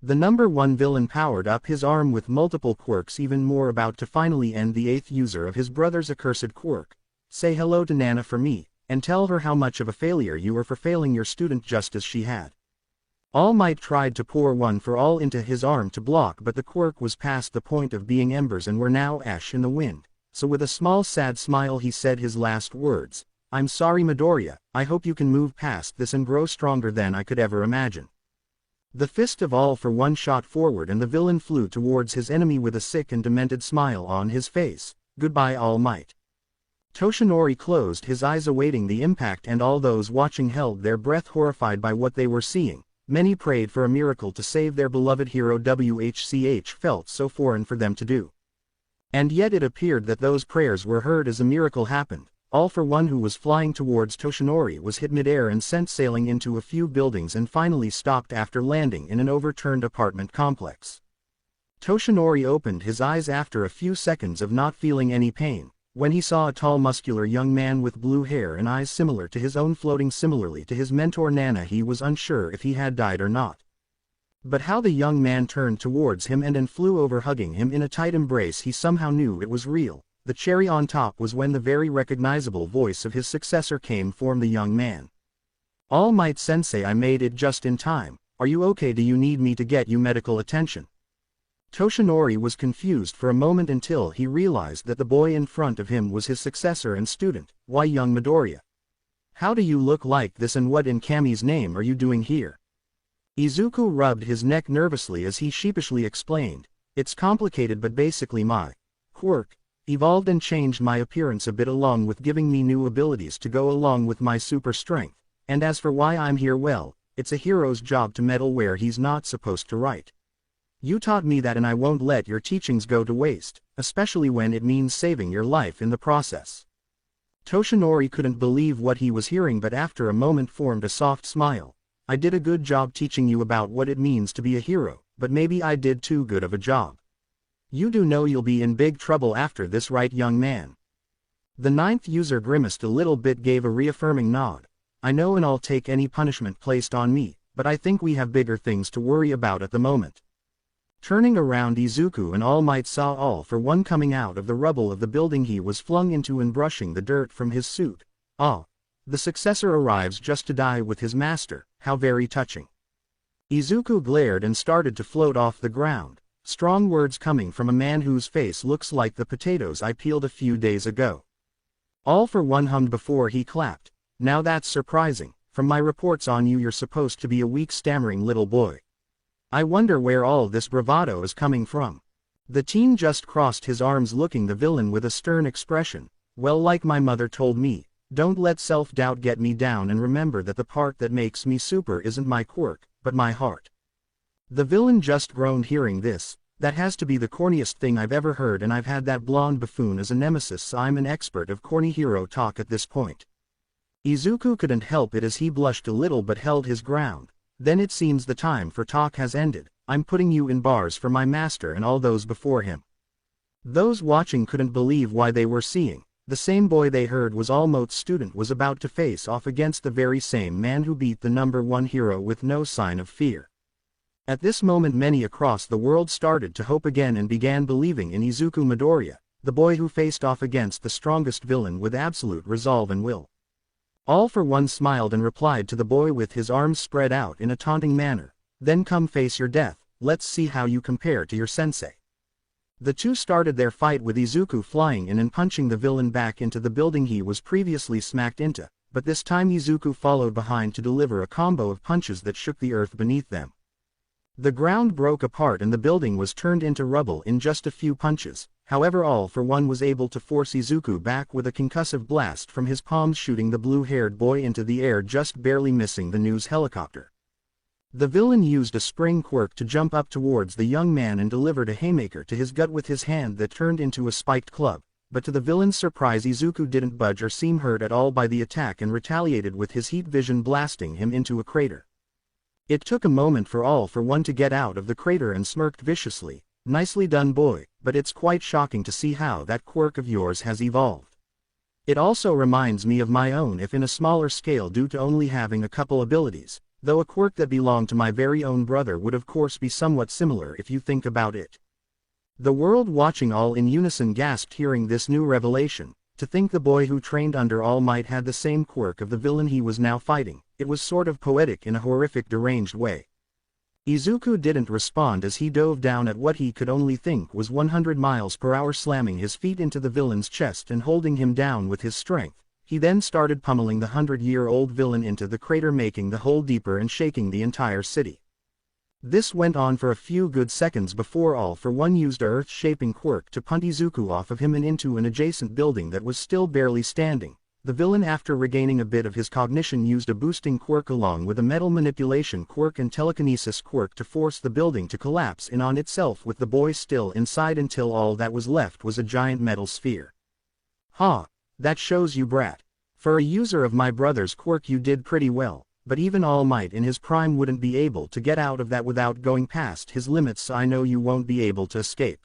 The number 1 villain powered up his arm with multiple quirks, even more, about to finally end the 8th user of his brother's accursed quirk. "Say hello to Nana for me, and tell her how much of a failure you were for failing your student just as she had." All Might tried to pour one for all into his arm to block, but the quirk was past the point of being embers and were now ash in the wind, so with a small sad smile he said his last words. "I'm sorry Midoriya, I hope you can move past this and grow stronger than I could ever imagine." The fist of All for One shot forward and the villain flew towards his enemy with a sick and demented smile on his face. "Goodbye All Might." Toshinori closed his eyes awaiting the impact, and all those watching held their breath, horrified by what they were seeing. Many prayed for a miracle to save their beloved hero. WHCH felt so foreign for them to do. And yet it appeared that those prayers were heard as a miracle happened. All for One, who was flying towards Toshinori, was hit midair and sent sailing into a few buildings and finally stopped after landing in an overturned apartment complex. Toshinori opened his eyes after a few seconds of not feeling any pain, when he saw a tall muscular young man with blue hair and eyes similar to his own floating similarly to his mentor Nana. He was unsure if he had died or not. But how the young man turned towards him and flew over, hugging him in a tight embrace, he somehow knew it was real. The cherry on top was when the very recognizable voice of his successor came from the young man. "All Might Sensei, I made it just in time. Are you okay? Do you need me to get you medical attention?" Toshinori was confused for a moment until he realized that the boy in front of him was his successor and student. "Why, young Midoriya? How do you look like this, and what in Kami's name are you doing here?" Izuku rubbed his neck nervously as he sheepishly explained. "It's complicated, but basically my quirk evolved and changed my appearance a bit, along with giving me new abilities to go along with my super strength. And as for why I'm here, well, it's a hero's job to meddle where he's not supposed to, right? You taught me that, and I won't let your teachings go to waste, especially when it means saving your life in the process." Toshinori couldn't believe what he was hearing, but after a moment formed a soft smile. "I did a good job teaching you about what it means to be a hero, but maybe I did too good of a job. You do know you'll be in big trouble after this, right, young man?" The 9th user grimaced a little bit, gave a reaffirming nod. "I know, and I'll take any punishment placed on me, but I think we have bigger things to worry about at the moment." Turning around, Izuku and All Might saw All for One coming out of the rubble of the building he was flung into and brushing the dirt from his suit. "Ah, the successor arrives just to die with his master, how very touching." Izuku glared and started to float off the ground. Strong words coming from a man whose face looks like the potatoes I peeled a few days ago. All for One hummed before he clapped. "Now that's surprising. From my reports on you, you're supposed to be a weak, stammering little boy. I wonder where all this bravado is coming from." The teen just crossed his arms, looking the villain with a stern expression. "Well, like my mother told me, don't let self-doubt get me down, and remember that the part that makes me super isn't my quirk, but my heart." The villain just groaned hearing this. "That has to be the corniest thing I've ever heard, and I've had that blonde buffoon as a nemesis, so I'm an expert of corny hero talk at this point." Izuku couldn't help it as he blushed a little but held his ground. "Then it seems the time for talk has ended. I'm putting you in bars for my master and all those before him." Those watching couldn't believe why they were seeing. The same boy they heard was All Might's student was about to face off against the very same man who beat the number 1 hero with no sign of fear. At this moment many across the world started to hope again and began believing in Izuku Midoriya, the boy who faced off against the strongest villain with absolute resolve and will. All for One smiled and replied to the boy with his arms spread out in a taunting manner. "Then come face your death, let's see how you compare to your sensei." The two started their fight with Izuku flying in and punching the villain back into the building he was previously smacked into, but this time Izuku followed behind to deliver a combo of punches that shook the earth beneath them. The ground broke apart and the building was turned into rubble in just a few punches. However, All for One was able to force Izuku back with a concussive blast from his palms, shooting the blue-haired boy into the air, just barely missing the news helicopter. The villain used a spring quirk to jump up towards the young man and delivered a haymaker to his gut with his hand that turned into a spiked club, but to the villain's surprise Izuku didn't budge or seem hurt at all by the attack and retaliated with his heat vision, blasting him into a crater. It took a moment for All for One to get out of the crater and smirked viciously. "Nicely done, boy, but it's quite shocking to see how that quirk of yours has evolved. It also reminds me of my own, if in a smaller scale due to only having a couple abilities, though a quirk that belonged to my very own brother would of course be somewhat similar if you think about it." The world watching all in unison gasped hearing this new revelation. To think the boy who trained under All Might had the same quirk of the villain he was now fighting. It was sort of poetic in a horrific, deranged way. Izuku didn't respond as he dove down at what he could only think was 100 miles per hour, slamming his feet into the villain's chest and holding him down with his strength. He then started pummeling the 100-year-old villain into the crater, making the hole deeper and shaking the entire city. This went on for a few good seconds before All for One used a earth-shaping quirk to punt Izuku off of him and into an adjacent building that was still barely standing. The villain, after regaining a bit of his cognition, used a boosting quirk along with a metal manipulation quirk and telekinesis quirk to force the building to collapse in on itself, with the boy still inside until all that was left was a giant metal sphere. "Ha! That shows you, brat. For a user of my brother's quirk you did pretty well, but even All Might in his prime wouldn't be able to get out of that without going past his limits, so I know you won't be able to escape."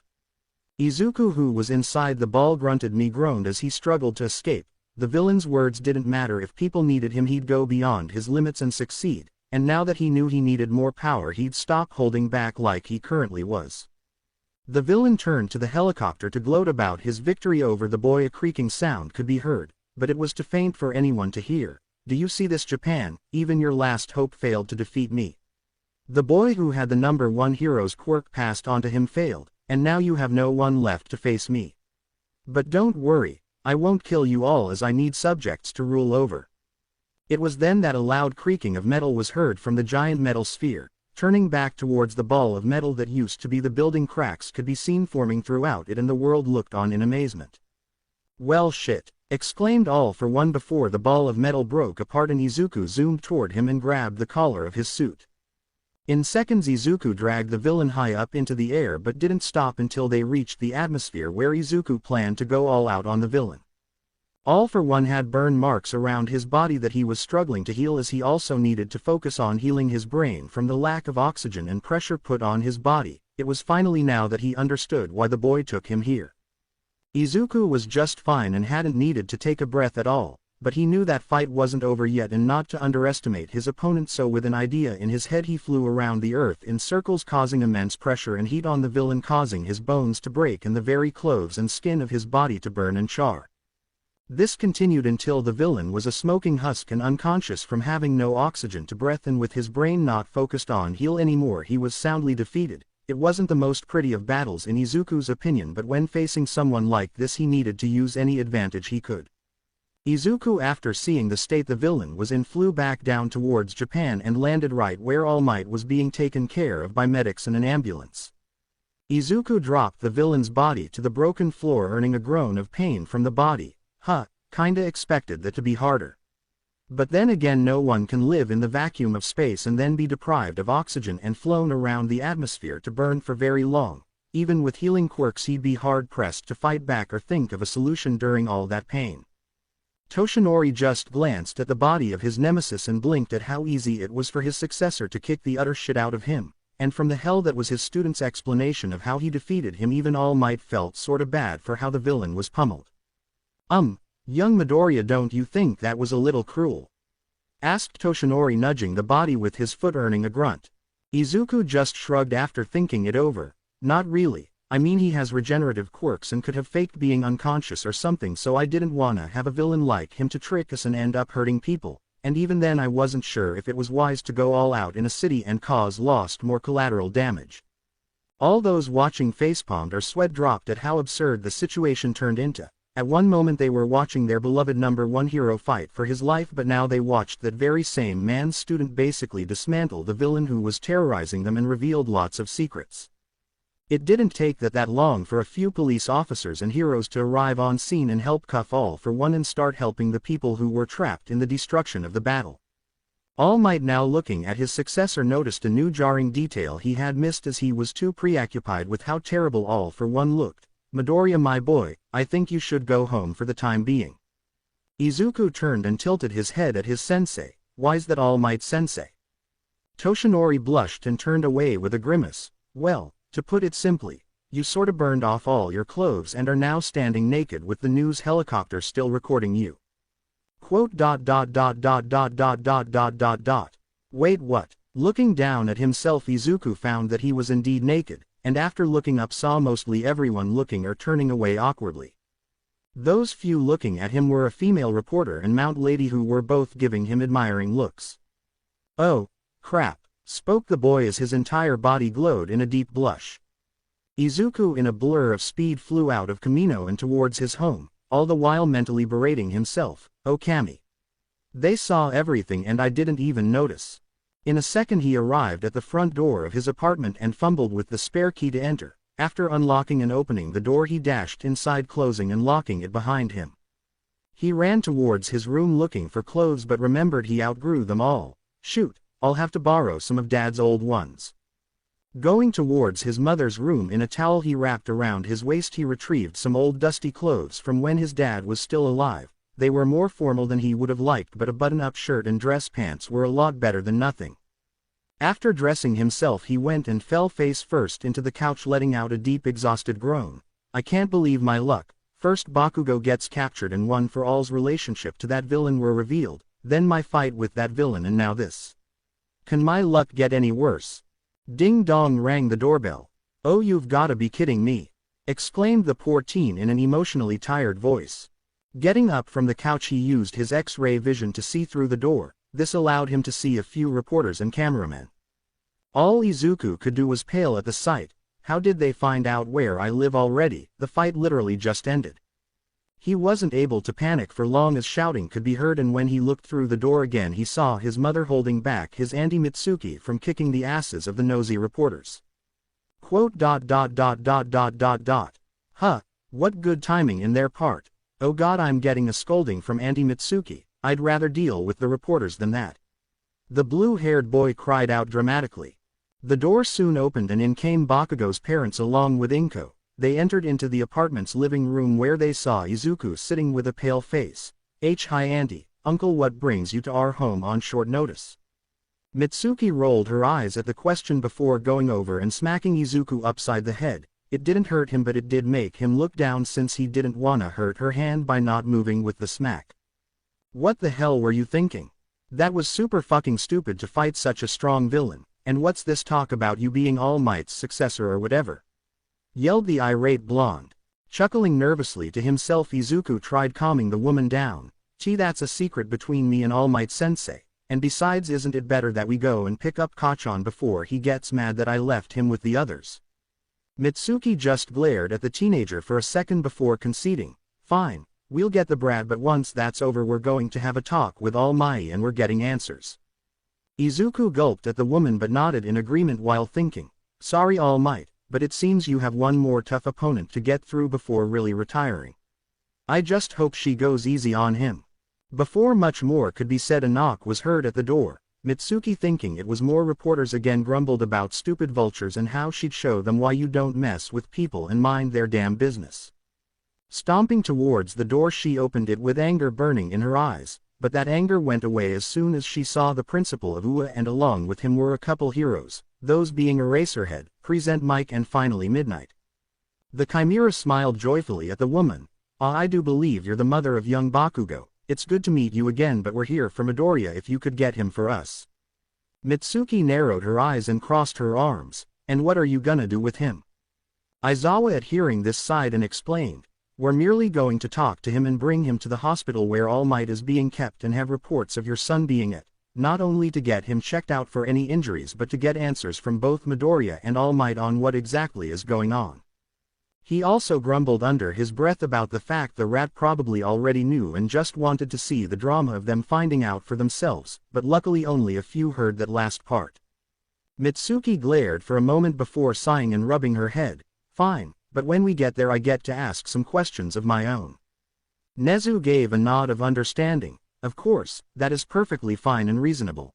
Izuku, who was inside the ball, grunted me groaned as he struggled to escape. The villain's words didn't matter. If people needed him he'd go beyond his limits and succeed, and now that he knew he needed more power he'd stop holding back like he currently was. The villain turned to the helicopter to gloat about his victory over the boy. A creaking sound could be heard, but it was too faint for anyone to hear. "Do you see this, Japan? Even your last hope failed to defeat me. The boy who had the number 1 hero's quirk passed on to him failed, and now you have no one left to face me. But don't worry. I won't kill you all, as I need subjects to rule over." It was then that a loud creaking of metal was heard from the giant metal sphere. Turning back towards the ball of metal that used to be the building, cracks could be seen forming throughout it and the world looked on in amazement. "Well shit," exclaimed All for One before the ball of metal broke apart and Izuku zoomed toward him and grabbed the collar of his suit. In seconds Izuku dragged the villain high up into the air, but didn't stop until they reached the atmosphere, where Izuku planned to go all out on the villain. All for One had burn marks around his body that he was struggling to heal, as he also needed to focus on healing his brain from the lack of oxygen and pressure put on his body. It was finally now that he understood why the boy took him here. Izuku was just fine and hadn't needed to take a breath at all. But he knew that fight wasn't over yet and not to underestimate his opponent, so with an idea in his head he flew around the earth in circles, causing immense pressure and heat on the villain, causing his bones to break and the very clothes and skin of his body to burn and char. This continued until the villain was a smoking husk and unconscious from having no oxygen to breath, and with his brain not focused on heal anymore he was soundly defeated. It wasn't the most pretty of battles in Izuku's opinion, but when facing someone like this he needed to use any advantage he could. Izuku, after seeing the state the villain was in, flew back down towards Japan and landed right where All Might was being taken care of by medics and an ambulance. Izuku dropped the villain's body to the broken floor, earning a groan of pain from the body. Kinda expected that to be harder. But then again, no one can live in the vacuum of space and then be deprived of oxygen and flown around the atmosphere to burn for very long. Even with healing quirks he'd be hard-pressed to fight back or think of a solution during all that pain. Toshinori just glanced at the body of his nemesis and blinked at how easy it was for his successor to kick the utter shit out of him, and from the hell that was his student's explanation of how he defeated him, even All Might felt sorta bad for how the villain was pummeled. Young Midoriya, don't you think that was a little cruel?" asked Toshinori, nudging the body with his foot, earning a grunt. Izuku just shrugged after thinking it over. "Not really. I mean, he has regenerative quirks and could have faked being unconscious or something, so I didn't wanna have a villain like him to trick us and end up hurting people, and even then I wasn't sure if it was wise to go all out in a city and cause more collateral damage." All those watching facepalmed or sweat dropped at how absurd the situation turned into. At one moment they were watching their beloved #1 hero fight for his life, but now they watched that very same man's student basically dismantle the villain who was terrorizing them and revealed lots of secrets. It didn't take that long for a few police officers and heroes to arrive on scene and help cuff All for One and start helping the people who were trapped in the destruction of the battle. All Might, now looking at his successor, noticed a new jarring detail he had missed as he was too preoccupied with how terrible All for One looked. "Midoriya, my boy, I think you should go home for the time being." Izuku turned and tilted his head at his sensei. "Why's that, All Might sensei?" Toshinori blushed and turned away with a grimace. "Well, to put it simply, you sorta burned off all your clothes and are now standing naked with the news helicopter still recording you. Quote. Wait, what?" Looking down at himself, Izuku found that he was indeed naked, and after looking up saw mostly everyone looking or turning away awkwardly. Those few looking at him were a female reporter and Mount Lady, who were both giving him admiring looks. "Oh, crap," spoke the boy as his entire body glowed in a deep blush. Izuku in a blur of speed flew out of Kamino and towards his home, all the while mentally berating himself. "Oh Kami. They saw everything and I didn't even notice." In a second he arrived at the front door of his apartment and fumbled with the spare key to enter. After unlocking and opening the door, he dashed inside, closing and locking it behind him. He ran towards his room looking for clothes but remembered he outgrew them all. "Shoot, I'll have to borrow some of Dad's old ones." Going towards his mother's room, in a towel he wrapped around his waist, he retrieved some old dusty clothes from when his dad was still alive. They were more formal than he would have liked, but a button-up shirt and dress pants were a lot better than nothing. After dressing himself, he went and fell face first into the couch, letting out a deep exhausted groan. "I can't believe my luck. First Bakugo gets captured and One for All's relationship to that villain were revealed, then my fight with that villain, and now this. Can my luck get any worse?" Ding dong rang the doorbell. "Oh, you've gotta be kidding me," exclaimed the poor teen in an emotionally tired voice. Getting up from the couch, he used his X-ray vision to see through the door. This allowed him to see a few reporters and cameramen. All Izuku could do was pale at the sight. "How did they find out where I live already? The fight literally just ended." He wasn't able to panic for long as shouting could be heard, and when he looked through the door again he saw his mother holding back his Auntie Mitsuki from kicking the asses of the nosy reporters. Quote. Huh, what good timing in their part. "Oh God, I'm getting a scolding from Auntie Mitsuki. I'd rather deal with the reporters than that," the blue-haired boy cried out dramatically. The door soon opened and in came Bakugo's parents along with Inko. They entered into the apartment's living room where they saw Izuku sitting with a pale face. "Hi Auntie, Uncle, what brings you to our home on short notice?" Mitsuki rolled her eyes at the question before going over and smacking Izuku upside the head. It didn't hurt him, but it did make him look down since he didn't wanna hurt her hand by not moving with the smack. "What the hell were you thinking? That was super fucking stupid to fight such a strong villain, and what's this talk about you being All Might's successor or whatever?" yelled the irate blonde. Chuckling nervously to himself, Izuku tried calming the woman down. "Gee, that's a secret between me and All Might sensei, and besides, isn't it better that we go and pick up Kachan before he gets mad that I left him with the others?" Mitsuki just glared at the teenager for a second before conceding. "Fine. We'll get the brat, but once that's over we're going to have a talk with All Might and we're getting answers." Izuku gulped at the woman but nodded in agreement while thinking, "Sorry All Might, but it seems you have one more tough opponent to get through before really retiring. I just hope she goes easy on him." Before much more could be said, a knock was heard at the door. Mitsuki, thinking it was more reporters again, grumbled about stupid vultures and how she'd show them why you don't mess with people and mind their damn business. Stomping towards the door, she opened it with anger burning in her eyes, but that anger went away as soon as she saw the principal of UA, and along with him were a couple heroes, those being Eraserhead, Present Mike, and finally Midnight. The Chimera smiled joyfully at the woman. "Ah, I do believe you're the mother of young Bakugo. It's good to meet you again, but we're here for Midoriya if you could get him for us." Mitsuki narrowed her eyes and crossed her arms. "And what are you gonna do with him?" Aizawa at hearing this sighed and explained. "We're merely going to talk to him and bring him to the hospital where All Might is being kept and have reports of your son being it, not only to get him checked out for any injuries but to get answers from both Midoriya and All Might on what exactly is going on." He also grumbled under his breath about the fact the rat probably already knew and just wanted to see the drama of them finding out for themselves, but luckily only a few heard that last part. Mitsuki glared for a moment before sighing and rubbing her head. Fine, but when we get there I get to ask some questions of my own. Nezu gave a nod of understanding. Of course, that is perfectly fine and reasonable.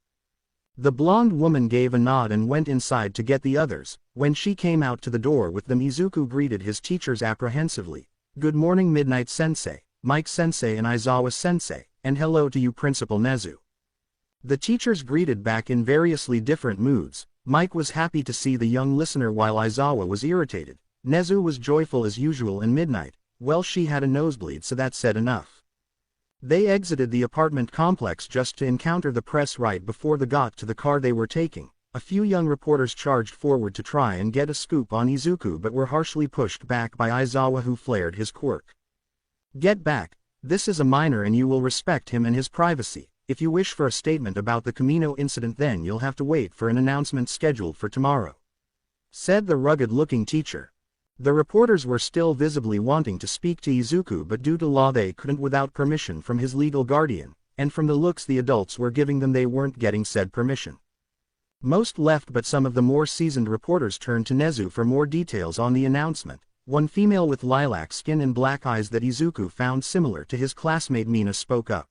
The blonde woman gave a nod and went inside to get the others. When she came out to the door with them, Izuku greeted his teachers apprehensively. Good morning Midnight Sensei, Mike Sensei and Aizawa Sensei, and hello to you Principal Nezu. The teachers greeted back in variously different moods. Mike was happy to see the young listener while Aizawa was irritated. Nezu was joyful as usual, and Midnight, well, she had a nosebleed, so that said enough. They exited the apartment complex just to encounter the press right before they got to the car they were taking. A few young reporters charged forward to try and get a scoop on Izuku but were harshly pushed back by Aizawa, who flared his quirk. Get back, this is a minor and you will respect him and his privacy. If you wish for a statement about the Camino incident, then you'll have to wait for an announcement scheduled for tomorrow, said the rugged-looking teacher. The reporters were still visibly wanting to speak to Izuku, but due to law they couldn't without permission from his legal guardian, and from the looks the adults were giving them they weren't getting said permission. Most left, but some of the more seasoned reporters turned to Nezu for more details on the announcement. One female with lilac skin and black eyes that Izuku found similar to his classmate Mina spoke up.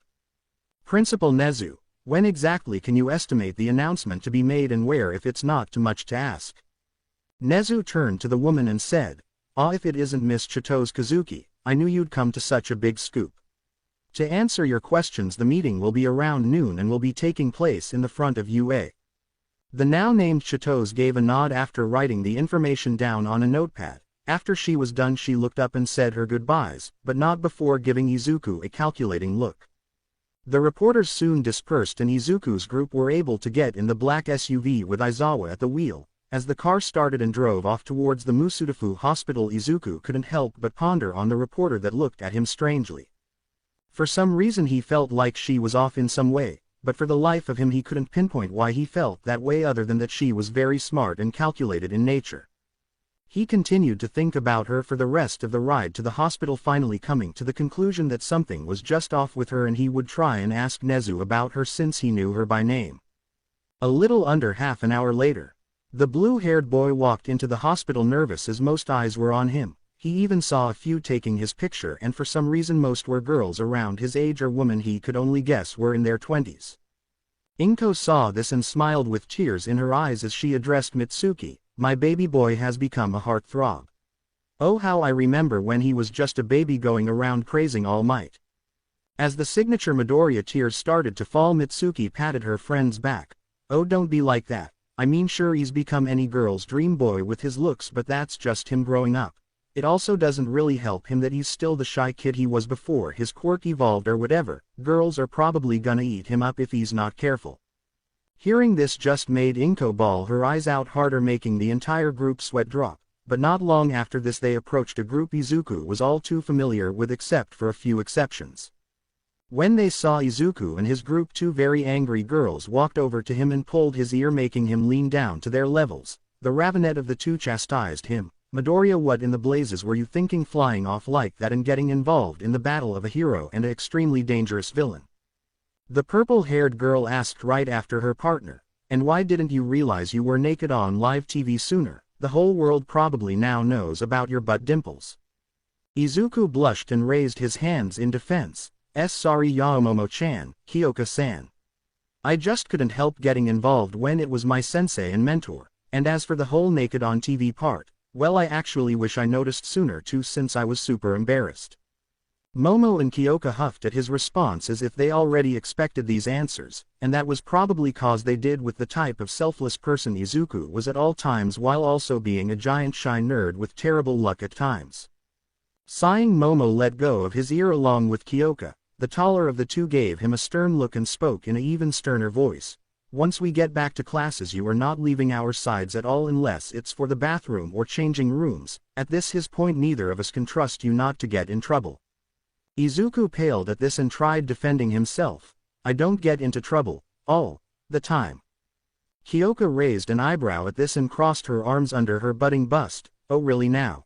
Principal Nezu, when exactly can you estimate the announcement to be made and where, if it's not too much to ask? Nezu turned to the woman and said, if it isn't Miss Chito's Kazuki, I knew you'd come to such a big scoop. To answer your questions, the meeting will be around noon and will be taking place in the front of UA. The now named Chito's gave a nod after writing the information down on a notepad. After she was done she looked up and said her goodbyes, but not before giving Izuku a calculating look. The reporters soon dispersed and Izuku's group were able to get in the black SUV with Aizawa at the wheel. As the car started and drove off towards the Musudafu hospital, Izuku couldn't help but ponder on the reporter that looked at him strangely. For some reason he felt like she was off in some way, but for the life of him he couldn't pinpoint why he felt that way other than that she was very smart and calculated in nature. He continued to think about her for the rest of the ride to the hospital, finally coming to the conclusion that something was just off with her and he would try and ask Nezu about her since he knew her by name. A little under half an hour later, the blue-haired boy walked into the hospital nervous as most eyes were on him. He even saw a few taking his picture, and for some reason most were girls around his age or women he could only guess were in their 20s. Inko saw this and smiled with tears in her eyes as she addressed Mitsuki. My baby boy has become a heartthrob. Oh, how I remember when he was just a baby going around praising All Might. As the signature Midoriya tears started to fall, Mitsuki patted her friend's back. Oh, don't be like that. I mean, sure, he's become any girl's dream boy with his looks, but that's just him growing up. It also doesn't really help him that he's still the shy kid he was before his quirk evolved or whatever. Girls are probably gonna eat him up if he's not careful. Hearing this just made Inko bawl her eyes out harder, making the entire group sweat drop. But not long after this they approached a group Izuku was all too familiar with, except for a few exceptions. When they saw Izuku and his group, two very angry girls walked over to him and pulled his ear, making him lean down to their levels. The ravenet of the two chastised him. Midoriya, what in the blazes were you thinking, flying off like that and getting involved in the battle of a hero and an extremely dangerous villain? The purple-haired girl asked right after her partner. And why didn't you realize you were naked on live TV sooner? The whole world probably now knows about your butt dimples. Izuku blushed and raised his hands in defense. Sorry Yaomomo-chan, Kyoka-san. I just couldn't help getting involved when it was my sensei and mentor. And as for the whole naked on TV part, well, I actually wish I noticed sooner too, since I was super embarrassed. Momo and Kyoka huffed at his response as if they already expected these answers, and that was probably cause they did with the type of selfless person Izuku was at all times, while also being a giant shy nerd with terrible luck at times. Sighing, Momo let go of his ear along with Kyoka. The taller of the two gave him a stern look and spoke in an even sterner voice. Once we get back to classes you are not leaving our sides at all unless it's for the bathroom or changing rooms. At this his point, neither of us can trust you not to get in trouble. Izuku paled at this and tried defending himself. I don't get into trouble, all the time. Kyoka raised an eyebrow at this and crossed her arms under her budding bust. Oh really now?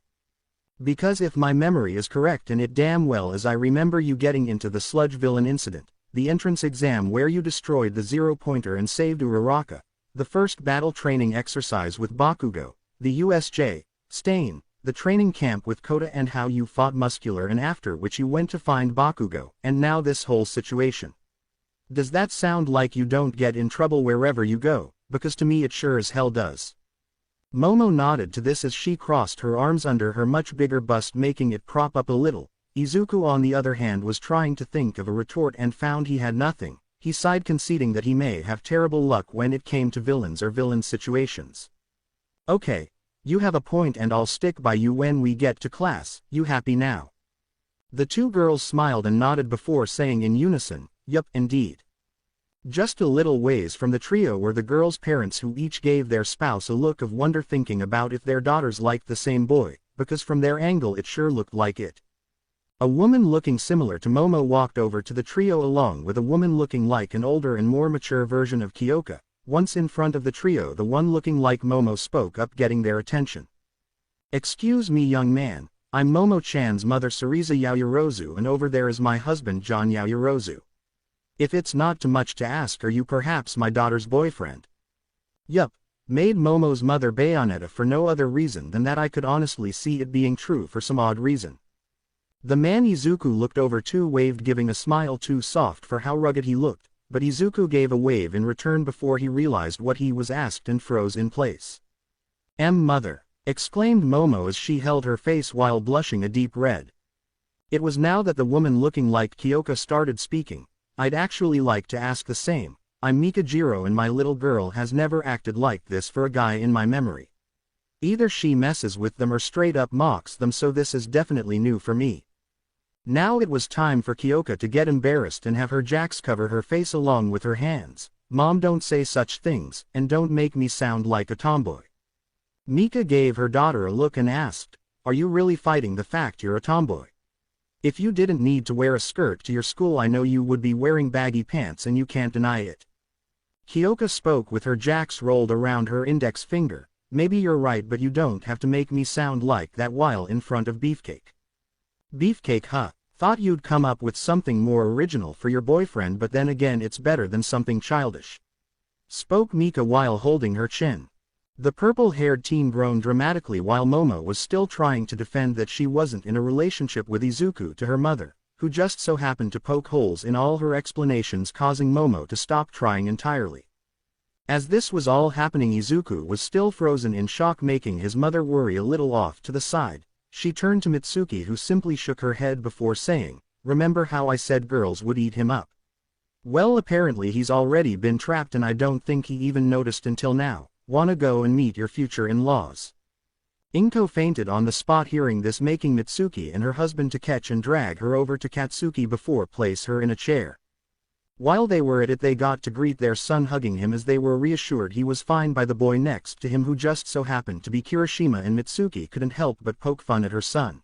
Because if my memory is correct, and it damn well as I remember you getting into the sludge villain incident, the entrance exam where you destroyed the zero-pointer and saved Uraraka, the first battle training exercise with Bakugo, the USJ, Stain, the training camp with Kota, and how you fought Muscular, and after which you went to find Bakugo, and now this whole situation. Does that sound like you don't get in trouble wherever you go? Because to me it sure as hell does. Momo nodded to this as she crossed her arms under her much bigger bust, making it prop up a little. Izuku on the other hand was trying to think of a retort and found he had nothing. He sighed, conceding that he may have terrible luck when it came to villains or villain situations. Okay, you have a point and I'll stick by you when we get to class. You happy now? The two girls smiled and nodded before saying in unison, yup, indeed. Just a little ways from the trio were the girls' parents, who each gave their spouse a look of wonder, thinking about if their daughters liked the same boy, because from their angle it sure looked like it. A woman looking similar to Momo walked over to the trio along with a woman looking like an older and more mature version of Kyoka. Once in front of the trio, the one looking like Momo spoke up, getting their attention. "Excuse me, young man, I'm Momo-chan's mother, Sariza Yaoyorozu, and over there is my husband, John Yaoyorozu. If it's not too much to ask, are you perhaps my daughter's boyfriend?" "Yup," made Momo's mother Bayonetta, for no other reason than that I could honestly see it being true for some odd reason. The man Izuku looked over to waved, giving a smile too soft for how rugged he looked, but Izuku gave a wave in return before he realized what he was asked and froze in place. Mother," exclaimed Momo as she held her face while blushing a deep red. It was now that the woman looking like Kyoka started speaking. "I'd actually like to ask the same. I'm Mikajiro, and my little girl has never acted like this for a guy in my memory. Either she messes with them or straight up mocks them, so this is definitely new for me." Now it was time for Kyoka to get embarrassed and have her Jax cover her face along with her hands. "Mom, don't say such things, and don't make me sound like a tomboy." Mika gave her daughter a look and asked, "Are you really fighting the fact you're a tomboy? If you didn't need to wear a skirt to your school, I know you would be wearing baggy pants, and you can't deny it." Kyoka spoke with her Jax rolled around her index finger. "Maybe you're right, but you don't have to make me sound like that while in front of Beefcake." "Beefcake, huh? Thought you'd come up with something more original for your boyfriend, but then again it's better than something childish," spoke Mika while holding her chin. The purple-haired teen groaned dramatically while Momo was still trying to defend that she wasn't in a relationship with Izuku to her mother, who just so happened to poke holes in all her explanations, causing Momo to stop trying entirely. As this was all happening, Izuku was still frozen in shock, making his mother worry a little. Off to the side, she turned to Mitsuki, who simply shook her head before saying, "Remember how I said girls would eat him up? Well, apparently he's already been trapped, and I don't think he even noticed until now. Wanna go and meet your future in-laws?" Inko fainted on the spot hearing this, making Mitsuki and her husband to catch and drag her over to Katsuki before place her in a chair. While they were at it, they got to greet their son, hugging him as they were reassured he was fine by the boy next to him, who just so happened to be Kirishima, and Mitsuki couldn't help but poke fun at her son.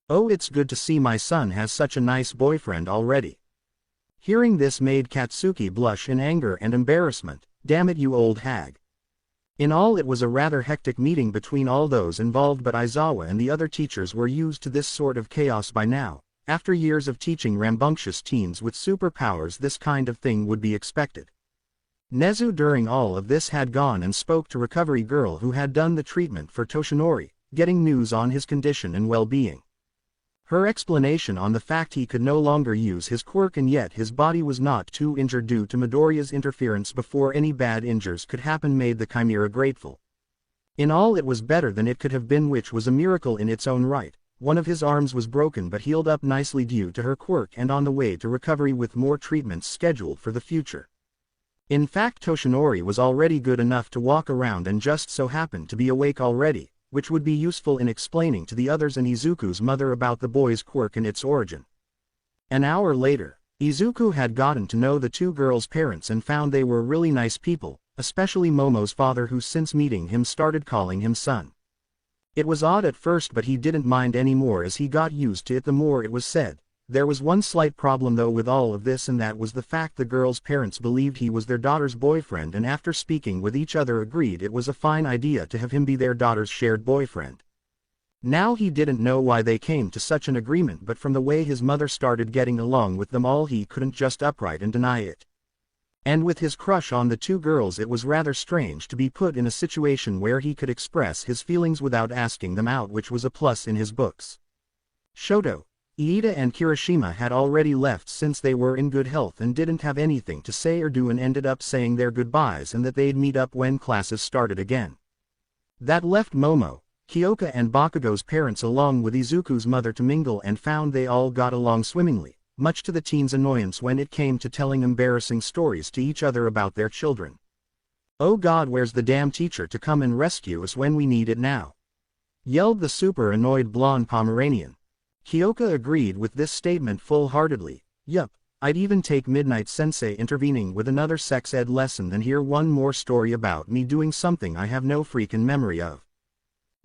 "Oh, it's good to see my son has such a nice boyfriend already." Hearing this made Katsuki blush in anger and embarrassment. "Damn it, you old hag." In all, it was a rather hectic meeting between all those involved, but Aizawa and the other teachers were used to this sort of chaos by now. After years of teaching rambunctious teens with superpowers, this kind of thing would be expected. Nezu during all of this had gone and spoke to Recovery Girl, who had done the treatment for Toshinori, getting news on his condition and well-being. Her explanation on the fact he could no longer use his quirk, and yet his body was not too injured due to Midoriya's interference before any bad injuries could happen, made the Chimera grateful. In all, it was better than it could have been, which was a miracle in its own right. One of his arms was broken but healed up nicely due to her quirk, and on the way to recovery with more treatments scheduled for the future. In fact, Toshinori was already good enough to walk around and just so happened to be awake already, which would be useful in explaining to the others and Izuku's mother about the boy's quirk and its origin. An hour later, Izuku had gotten to know the two girls' parents and found they were really nice people, especially Momo's father, who since meeting him started calling him son. It was odd at first, but he didn't mind anymore as he got used to it the more it was said. There was one slight problem though with all of this, and that was the fact the girls' parents believed he was their daughter's boyfriend, and after speaking with each other agreed it was a fine idea to have him be their daughter's shared boyfriend. Now he didn't know why they came to such an agreement, but from the way his mother started getting along with them all he couldn't just upright and deny it. And with his crush on the two girls it was rather strange to be put in a situation where he could express his feelings without asking them out, which was a plus in his books. Shoto, Iida and Kirishima had already left since they were in good health and didn't have anything to say or do, and ended up saying their goodbyes and that they'd meet up when classes started again. That left Momo, Kyoka and Bakugo's parents along with Izuku's mother to mingle, and found they all got along swimmingly, much to the teens' annoyance when it came to telling embarrassing stories to each other about their children. "Oh God, where's the damn teacher to come and rescue us when we need it now?" yelled the super annoyed blonde Pomeranian. Kyoka agreed with this statement full-heartedly. "Yup, I'd even take Midnight Sensei intervening with another sex ed lesson than hear one more story about me doing something I have no freaking memory of."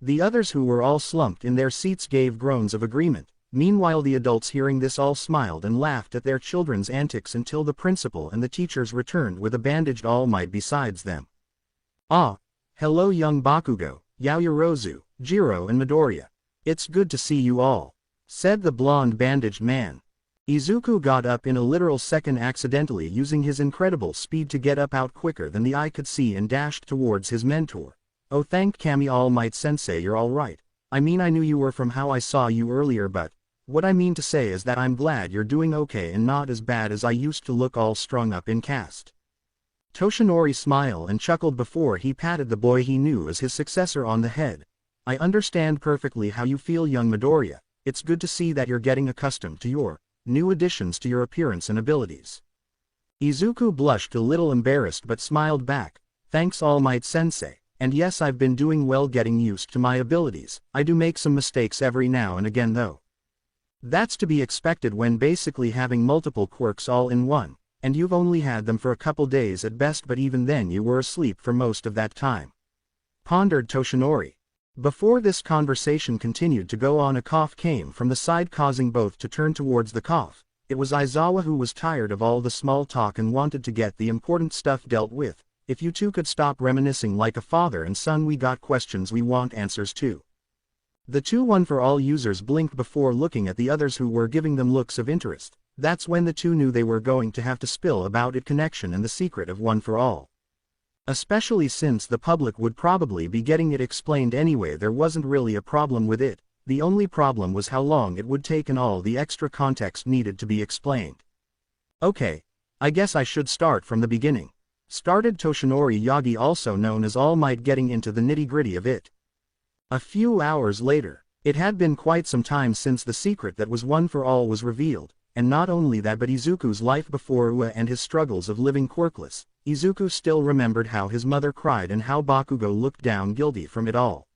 The others, who were all slumped in their seats, gave groans of agreement. Meanwhile the adults hearing this all smiled and laughed at their children's antics until the principal and the teachers returned with a bandaged All Might besides them. "Ah, hello young Bakugo, Yaoyorozu, Jiro and Midoriya. It's good to see you all," said the blonde bandaged man. Izuku got up in a literal second, accidentally using his incredible speed to get up out quicker than the eye could see, and dashed towards his mentor. "Oh, thank Kami All Might Sensei, you're all right. I mean, I knew you were from how I saw you earlier, but what I mean to say is that I'm glad you're doing okay and not as bad as I used to look, all strung up in cast." Toshinori smiled and chuckled before he patted the boy he knew as his successor on the head. "I understand perfectly how you feel, young Midoriya. It's good to see that you're getting accustomed to your new additions to your appearance and abilities." Izuku blushed a little embarrassed but smiled back. "Thanks All Might Sensei, and yes, I've been doing well getting used to my abilities. I do make some mistakes every now and again though. That's to be expected when basically having multiple quirks all in one, and you've only had them for a couple days at best, but even then you were asleep for most of that time," pondered Toshinori. Before this conversation continued to go on, a cough came from the side, causing both to turn towards the cough. It was Aizawa, who was tired of all the small talk and wanted to get the important stuff dealt with. "If you two could stop reminiscing like a father and son, we got questions we want answers to." The two One for All users blinked before looking at the others, who were giving them looks of interest. That's when the two knew they were going to have to spill about it connection and the secret of One for All. Especially since the public would probably be getting it explained anyway. There wasn't really a problem with it. The only problem was how long it would take and all the extra context needed to be explained. "Okay, I guess I should start from the beginning," started Toshinori Yagi, also known as All Might, getting into the nitty-gritty of it. A few hours later, it had been quite some time since the secret that was One for All was revealed, and not only that, but Izuku's life before Ua and his struggles of living quirkless. Izuku still remembered how his mother cried and how Bakugo looked down guilty from it all.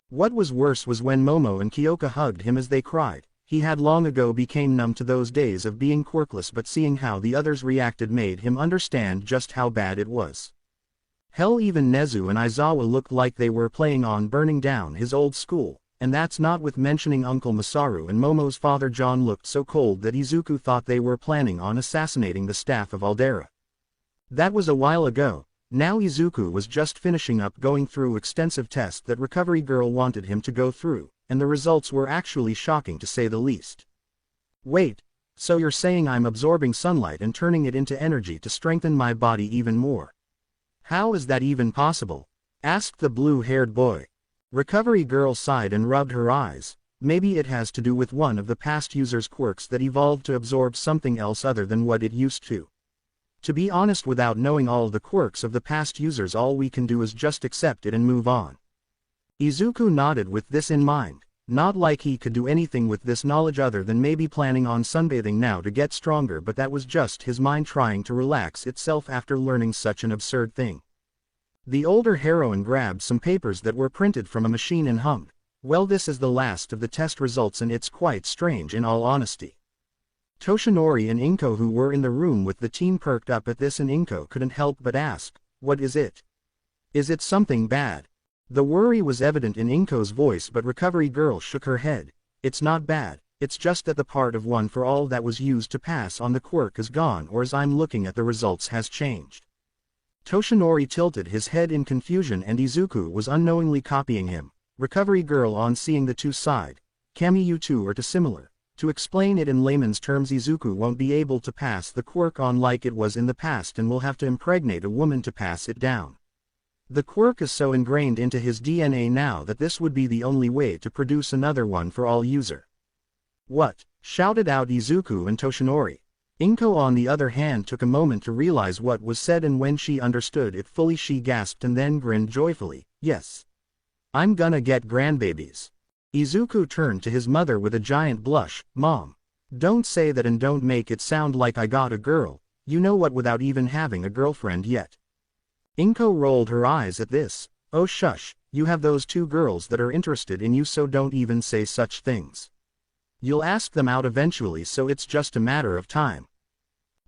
What was worse was when Momo and Kyoka hugged him as they cried. He had long ago became numb to those days of being quirkless, but seeing how the others reacted made him understand just how bad it was. Hell, even Nezu and Aizawa looked like they were playing on burning down his old school, and that's not with mentioning Uncle Masaru, and Momo's father John looked so cold that Izuku thought they were planning on assassinating the staff of Aldera. That was a while ago. Now Izuku was just finishing up going through extensive tests that Recovery Girl wanted him to go through, and the results were actually shocking to say the least. "Wait, so you're saying I'm absorbing sunlight and turning it into energy to strengthen my body even more? How is that even possible?" asked the blue-haired boy. Recovery Girl sighed and rubbed her eyes. "Maybe it has to do with one of the past user's quirks that evolved to absorb something else other than what it used to. To be honest, without knowing all the quirks of the past users, all we can do is just accept it and move on." Izuku nodded with this in mind. Not like he could do anything with this knowledge other than maybe planning on sunbathing now to get stronger, but that was just his mind trying to relax itself after learning such an absurd thing. The older heroine grabbed some papers that were printed from a machine and hummed. "Well, this is the last of the test results, and it's quite strange in all honesty." Toshinori and Inko, who were in the room with the teen, perked up at this, and Inko couldn't help but ask, "What is it? Is it something bad?" The worry was evident in Inko's voice, but Recovery Girl shook her head. "It's not bad, it's just that the part of One for All that was used to pass on the quirk is gone, or as I'm looking at the results has changed." Toshinori tilted his head in confusion, and Izuku was unknowingly copying him. Recovery Girl on seeing the two side. Kami, you two are too similar. To explain it in layman's terms, Izuku won't be able to pass the quirk on like it was in the past and will have to impregnate a woman to pass it down. The quirk is so ingrained into his DNA now that this would be the only way to produce another one for all user. What? Shouted out Izuku and Toshinori. Inko on the other hand took a moment to realize what was said, and when she understood it fully she gasped and then grinned joyfully. Yes. I'm gonna get grandbabies. Izuku turned to his mother with a giant blush. Mom. Don't say that and don't make it sound like I got a girl, you know what, without even having a girlfriend yet. Inko rolled her eyes at this. Oh shush, you have those two girls that are interested in you, so don't even say such things. You'll ask them out eventually, so it's just a matter of time.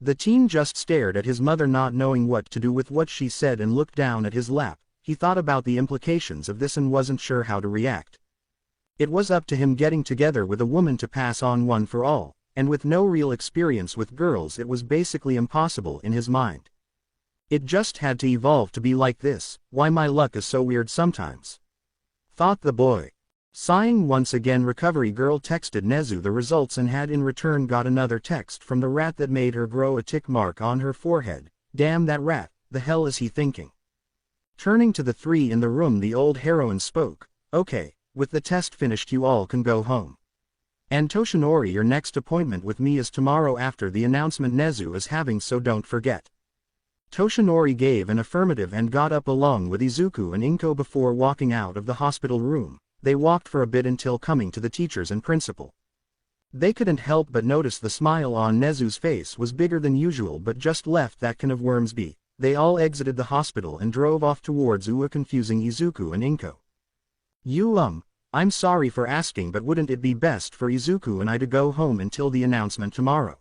The teen just stared at his mother, not knowing what to do with what she said, and looked down at his lap. He thought about the implications of this and wasn't sure how to react. It was up to him getting together with a woman to pass on one for all, and with no real experience with girls it was basically impossible in his mind. It just had to evolve to be like this. Why, my luck is so weird sometimes. Thought the boy. Sighing once again, Recovery Girl texted Nezu the results and had in return got another text from the rat that made her grow a tick mark on her forehead. Damn that rat, the hell is he thinking? Turning to the three in the room, the old heroine spoke. Okay, with the test finished you all can go home. And Toshinori, your next appointment with me is tomorrow after the announcement Nezu is having, so don't forget. Toshinori gave an affirmative and got up along with Izuku and Inko before walking out of the hospital room. They walked for a bit until coming to the teachers and principal. They couldn't help but notice the smile on Nezu's face was bigger than usual, but just left that can of worms be. They all exited the hospital and drove off towards Ua, confusing Izuku and Inko. I'm sorry for asking, but wouldn't it be best for Izuku and I to go home until the announcement tomorrow?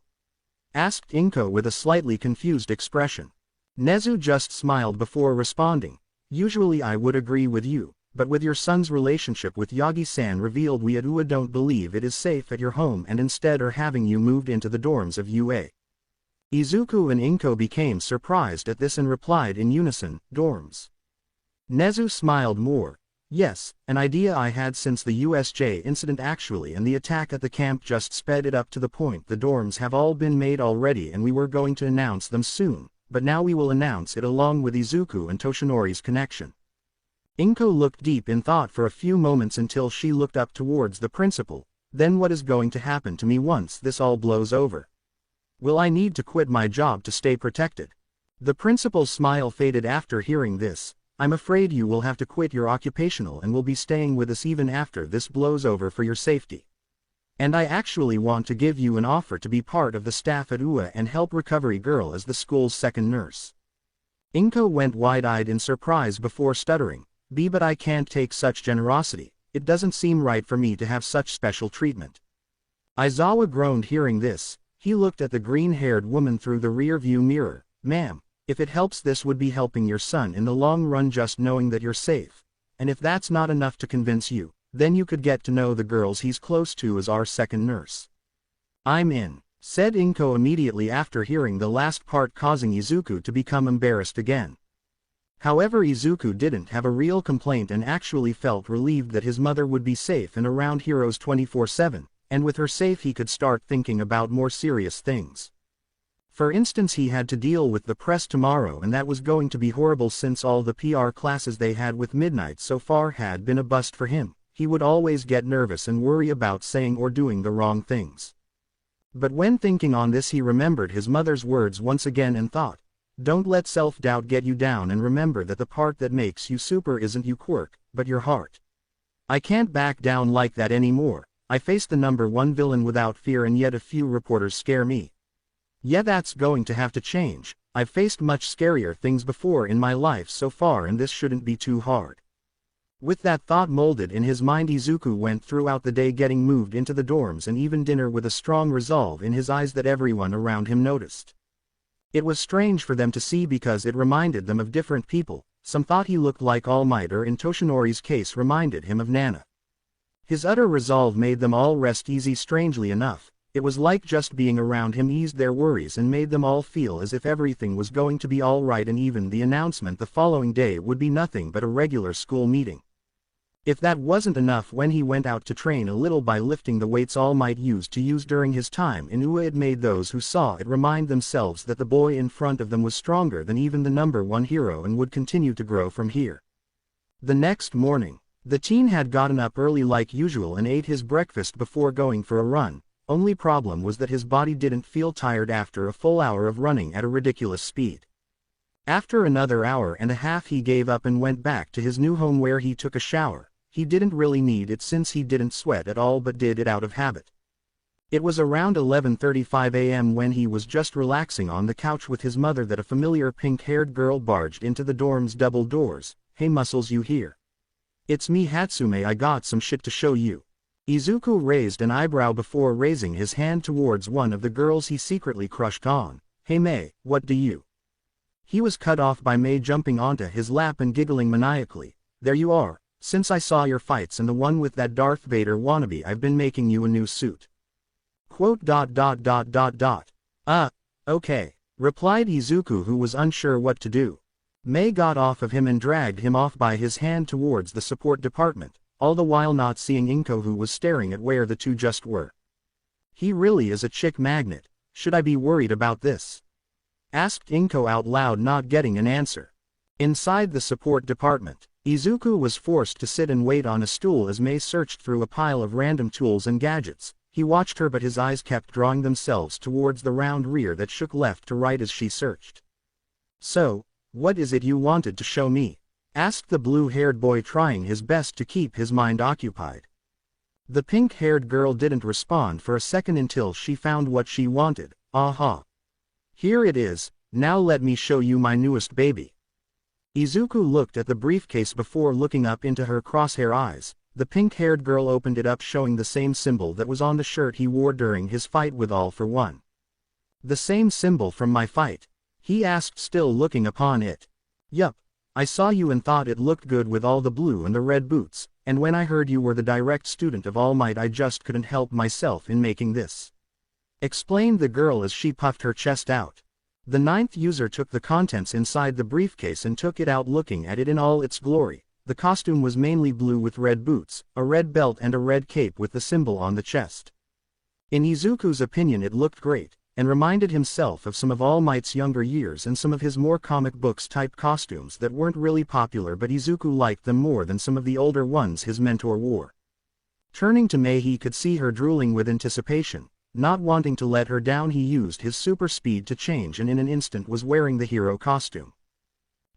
Asked Inko with a slightly confused expression. Nezu just smiled before responding. Usually I would agree with you, but with your son's relationship with Yagi-san revealed, we at UA don't believe it is safe at your home and instead are having you moved into the dorms of UA. Izuku and Inko became surprised at this and replied in unison, dorms. Nezu smiled more. Yes, an idea I had since the USJ incident actually, and the attack at the camp just sped it up to the point the dorms have all been made already and we were going to announce them soon, but now we will announce it along with Izuku and Toshinori's connection. Inko looked deep in thought for a few moments until she looked up towards the principal. Then what is going to happen to me once this all blows over? Will I need to quit my job to stay protected? The principal's smile faded after hearing this. I'm afraid you will have to quit your occupational and will be staying with us even after this blows over for your safety. And I actually want to give you an offer to be part of the staff at UA and help Recovery Girl as the school's second nurse. Inko went wide-eyed in surprise before stuttering. But I can't take such generosity, it doesn't seem right for me to have such special treatment. Aizawa groaned hearing this. He looked at the green-haired woman through the rear-view mirror. Ma'am, if it helps, this would be helping your son in the long run, just knowing that you're safe. And if that's not enough to convince you, then you could get to know the girls he's close to as our second nurse. I'm in, said Inko immediately after hearing the last part, causing Izuku to become embarrassed again. However, Izuku didn't have a real complaint and actually felt relieved that his mother would be safe and around heroes 24/7, and with her safe he could start thinking about more serious things. For instance, he had to deal with the press tomorrow, and that was going to be horrible since all the PR classes they had with Midnight so far had been a bust for him. He would always get nervous and worry about saying or doing the wrong things. But when thinking on this, he remembered his mother's words once again and thought, don't let self-doubt get you down, and remember that the part that makes you super isn't you Quirk, but your heart. I can't back down like that anymore. I face the #1 villain without fear, and yet a few reporters scare me. Yeah, that's going to have to change. I've faced much scarier things before in my life so far, and this shouldn't be too hard. With that thought molded in his mind, Izuku went throughout the day getting moved into the dorms and even dinner with a strong resolve in his eyes that everyone around him noticed. It was strange for them to see because it reminded them of different people. Some thought he looked like All Might, or in Toshinori's case reminded him of Nana. His utter resolve made them all rest easy. Strangely enough, it was like just being around him eased their worries and made them all feel as if everything was going to be all right, and even the announcement the following day would be nothing but a regular school meeting. If that wasn't enough, when he went out to train a little by lifting the weights All Might used to use during his time in UA, it made those who saw it remind themselves that the boy in front of them was stronger than even the #1 hero and would continue to grow from here. The next morning, the teen had gotten up early like usual and ate his breakfast before going for a run. Only problem was that his body didn't feel tired after a full hour of running at a ridiculous speed. After another hour and a half he gave up and went back to his new home where he took a shower. He didn't really need it since he didn't sweat at all but did it out of habit. It was around 11:35 a.m. when he was just relaxing on the couch with his mother that a familiar pink-haired girl barged into the dorm's double doors. "Hey Muscles, you here? It's me Hatsume, I got some shit to show you." Izuku raised an eyebrow before raising his hand towards one of the girls he secretly crushed on. "Hey Mei, what do you?" He was cut off by Mei jumping onto his lap and giggling maniacally. "There you are. Since I saw your fights and the one with that Darth Vader wannabe, I've been making you a new suit." Okay, replied Izuku, who was unsure what to do. Mei got off of him and dragged him off by his hand towards the support department, all the while not seeing Inko, who was staring at where the two just were. "He really is a chick magnet. Should I be worried about this?" asked Inko out loud, not getting an answer. Inside the support department, Izuku was forced to sit and wait on a stool as Mei searched through a pile of random tools and gadgets. He watched her, but his eyes kept drawing themselves towards the round rear that shook left to right as she searched. "So, what is it you wanted to show me?" asked the blue-haired boy, trying his best to keep his mind occupied. The pink-haired girl didn't respond for a second until she found what she wanted. "Aha. Here it is, now let me show you my newest baby." Izuku looked at the briefcase before looking up into her crosshair eyes. The pink-haired girl opened it up, showing the same symbol that was on the shirt he wore during his fight with All for One. "The same symbol from my fight?" he asked, still looking upon it. "Yup. I saw you and thought it looked good with all the blue and the red boots, and when I heard you were the direct student of All Might, I just couldn't help myself in making this," explained the girl as she puffed her chest out. The 9th user took the contents inside the briefcase and took it out, looking at it in all its glory. The costume was mainly blue with red boots, a red belt and a red cape with the symbol on the chest. In Izuku's opinion it looked great, and reminded himself of some of All Might's younger years and some of his more comic books type costumes that weren't really popular, but Izuku liked them more than some of the older ones his mentor wore. Turning to Mei, he could see her drooling with anticipation. Not wanting to let her down, he used his super speed to change and in an instant was wearing the hero costume.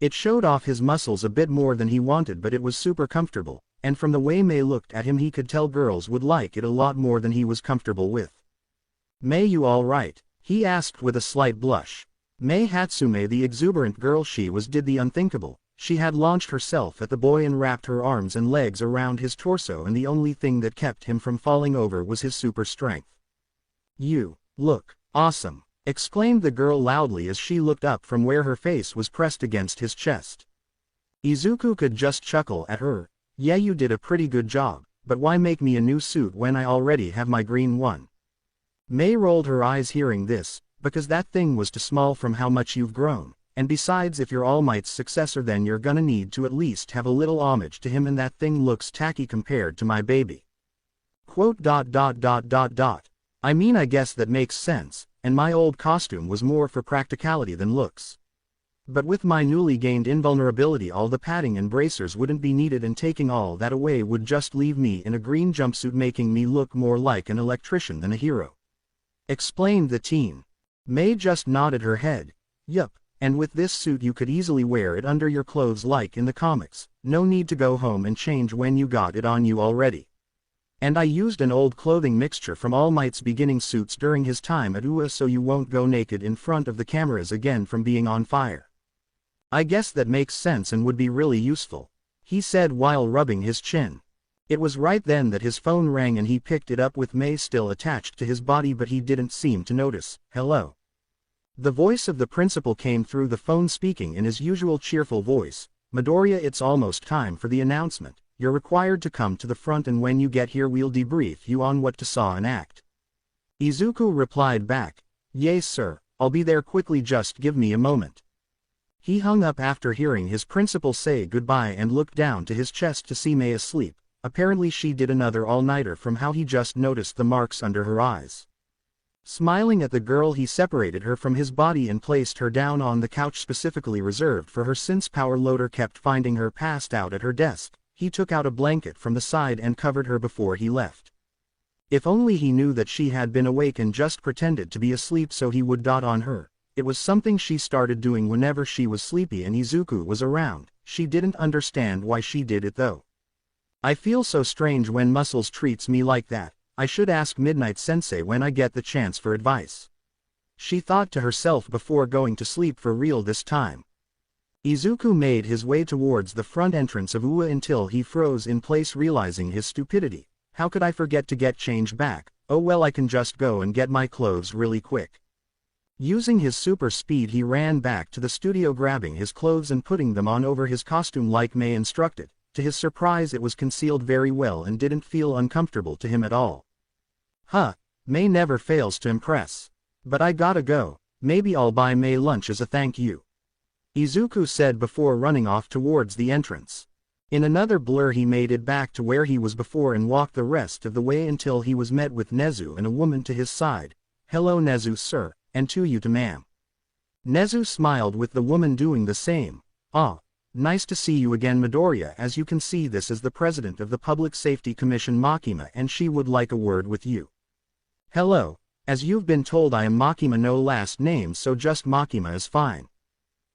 It showed off his muscles a bit more than he wanted, but it was super comfortable, and from the way Mei looked at him he could tell girls would like it a lot more than he was comfortable with. "Mei, you alright?" he asked with a slight blush. Mei Hatsume, the exuberant girl she was, did the unthinkable. She had launched herself at the boy and wrapped her arms and legs around his torso, and the only thing that kept him from falling over was his super strength. "You look awesome," exclaimed the girl loudly as she looked up from where her face was pressed against his chest. Izuku could just chuckle at her. "Yeah, you did a pretty good job, but why make me a new suit when I already have my green one?" Mei rolled her eyes hearing this. "Because that thing was too small from how much you've grown, and besides, if you're All Might's successor then you're gonna need to at least have a little homage to him, and that thing looks tacky compared to my baby." I mean, I guess that makes sense, and my old costume was more for practicality than looks. But with my newly gained invulnerability, all the padding and bracers wouldn't be needed, and taking all that away would just leave me in a green jumpsuit, making me look more like an electrician than a hero," explained the teen. Mei just nodded her head. "Yup, and with this suit you could easily wear it under your clothes like in the comics. No need to go home and change when you got it on you already. And I used an old clothing mixture from All Might's beginning suits during his time at UA, so you won't go naked in front of the cameras again from being on fire." "I guess that makes sense and would be really useful," he said while rubbing his chin. It was right then that his phone rang and he picked it up with Mei still attached to his body, but he didn't seem to notice. "Hello." The voice of the principal came through the phone, speaking in his usual cheerful voice. "Midoriya, it's almost time for the announcement. You're required to come to the front, and when you get here we'll debrief you on what to saw and act." Izuku replied back. "Yes sir, I'll be there quickly, just give me a moment." He hung up after hearing his principal say goodbye and looked down to his chest to see Mei asleep. Apparently she did another all-nighter from how he just noticed the marks under her eyes. Smiling at the girl, he separated her from his body and placed her down on the couch specifically reserved for her since power loader kept finding her passed out at her desk. He took out a blanket from the side and covered her before he left. If only he knew that she had been awake and just pretended to be asleep so he would dot on her. It was something she started doing whenever she was sleepy and Izuku was around. She didn't understand why she did it though. I feel so strange when Muscles treats me like that. I should ask Midnight Sensei when I get the chance for advice. She thought to herself before going to sleep for real this time. Izuku made his way towards the front entrance of UA until he froze in place realizing his stupidity. How could I forget to get change back? Oh well, I can just go and get my clothes really quick. Using his super speed he ran back to the studio grabbing his clothes and putting them on over his costume like Mei instructed. To his surprise it was concealed very well and didn't feel uncomfortable to him at all. Mei never fails to impress. But I gotta go. Maybe I'll buy Mei lunch as a thank you, Izuku said before running off towards the entrance. In another blur he made it back to where he was before and walked the rest of the way until he was met with Nezu and a woman to his side. Hello Nezu sir, and to you too ma'am. Nezu smiled with the woman doing the same. Ah, nice to see you again Midoriya. As you can see this is the president of the Public Safety Commission Makima and she would like a word with you. Hello, as you've been told I am Makima, no last name so just Makima is fine.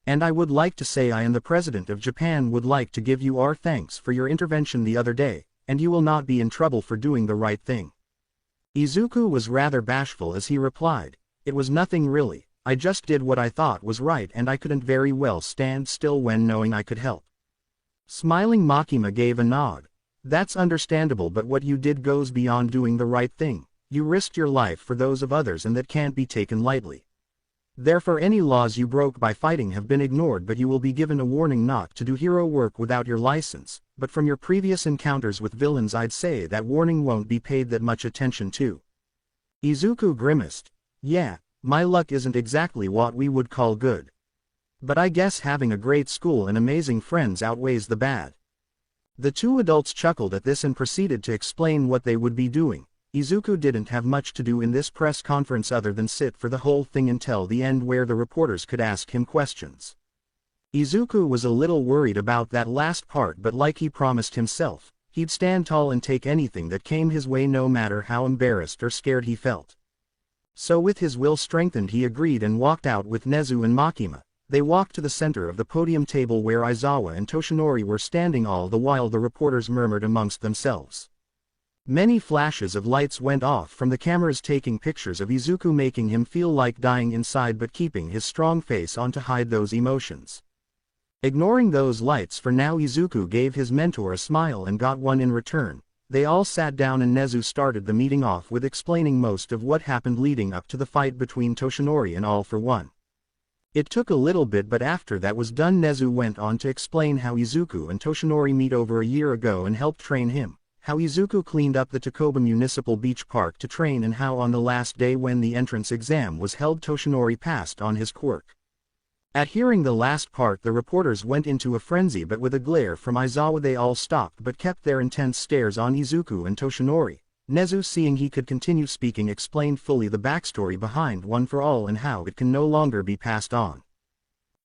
And I would like to say I am the president of Japan, would like to give you our thanks for your intervention the other day, and you will not be in trouble for doing the right thing. Izuku was rather bashful as he replied, it was nothing really, I just did what I thought was right and I couldn't very well stand still when knowing I could help. Smiling Makima gave a nod. That's understandable, but what you did goes beyond doing the right thing. You risked your life for those of others and that can't be taken lightly. Therefore any laws you broke by fighting have been ignored, but you will be given a warning not to do hero work without your license, but from your previous encounters with villains I'd say that warning won't be paid that much attention to. Izuku grimaced. Yeah, my luck isn't exactly what we would call good. But I guess having a great school and amazing friends outweighs the bad. The two adults chuckled at this and proceeded to explain what they would be doing. Izuku didn't have much to do in this press conference other than sit for the whole thing until the end where the reporters could ask him questions. Izuku was a little worried about that last part, but like he promised himself, he'd stand tall and take anything that came his way no matter how embarrassed or scared he felt. So with his will strengthened he agreed and walked out with Nezu and Makima. They walked to the center of the podium table where Aizawa and Toshinori were standing, all the while the reporters murmured amongst themselves. Many flashes of lights went off from the cameras taking pictures of Izuku, making him feel like dying inside but keeping his strong face on to hide those emotions. Ignoring those lights for now, Izuku gave his mentor a smile and got one in return. They all sat down and Nezu started the meeting off with explaining most of what happened leading up to the fight between Toshinori and All for One. It took a little bit, but after that was done Nezu went on to explain how Izuku and Toshinori met over a year ago and helped train him. How Izuku cleaned up the Takoba Municipal Beach Park to train, and how on the last day when the entrance exam was held Toshinori passed on his quirk. At hearing the last part the reporters went into a frenzy, but with a glare from Aizawa they all stopped but kept their intense stares on Izuku and Toshinori. Nezu, seeing he could continue speaking, explained fully the backstory behind One for All and how it can no longer be passed on.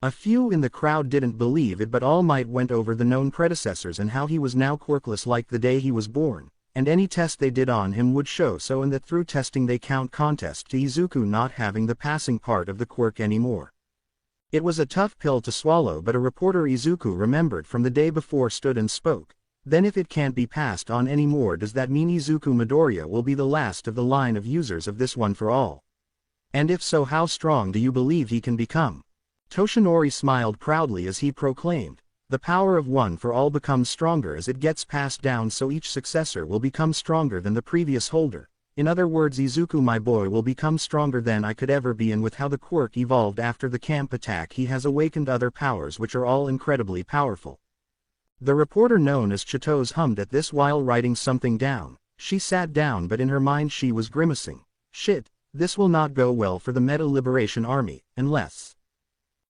A few in the crowd didn't believe it, but All Might went over the known predecessors and how he was now quirkless like the day he was born, and any test they did on him would show so, and that through testing they count contest to Izuku not having the passing part of the quirk anymore. It was a tough pill to swallow, but a reporter Izuku remembered from the day before stood and spoke. Then if it can't be passed on anymore, does that mean Izuku Midoriya will be the last of the line of users of this One for All? And if so, how strong do you believe he can become? Toshinori smiled proudly as he proclaimed, the power of One for All becomes stronger as it gets passed down, so each successor will become stronger than the previous holder. In other words, Izuku my boy will become stronger than I could ever be, and with how the quirk evolved after the camp attack he has awakened other powers which are all incredibly powerful. The reporter known as Chitos hummed at this while writing something down. She sat down, but in her mind she was grimacing. Shit, this will not go well for the Meta Liberation Army, unless...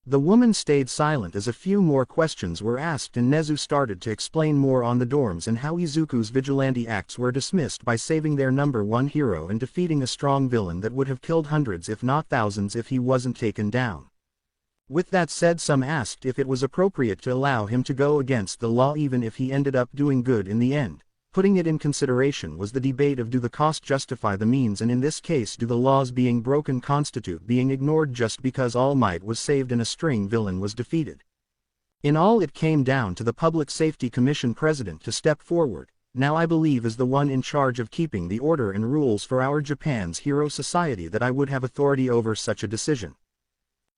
The woman stayed silent as a few more questions were asked and Nezu started to explain more on the dorms and how Izuku's vigilante acts were dismissed by saving their number one hero and defeating a strong villain that would have killed hundreds if not thousands if he wasn't taken down. With that said, some asked if it was appropriate to allow him to go against the law even if he ended up doing good in the end. Putting it in consideration was the debate of do the cost justify the means, and in this case do the laws being broken constitute being ignored just because All Might was saved and a string villain was defeated. In all, it came down to the Public Safety Commission president to step forward, now I believe is the one in charge of keeping the order and rules for our Japan's hero society, that I would have authority over such a decision.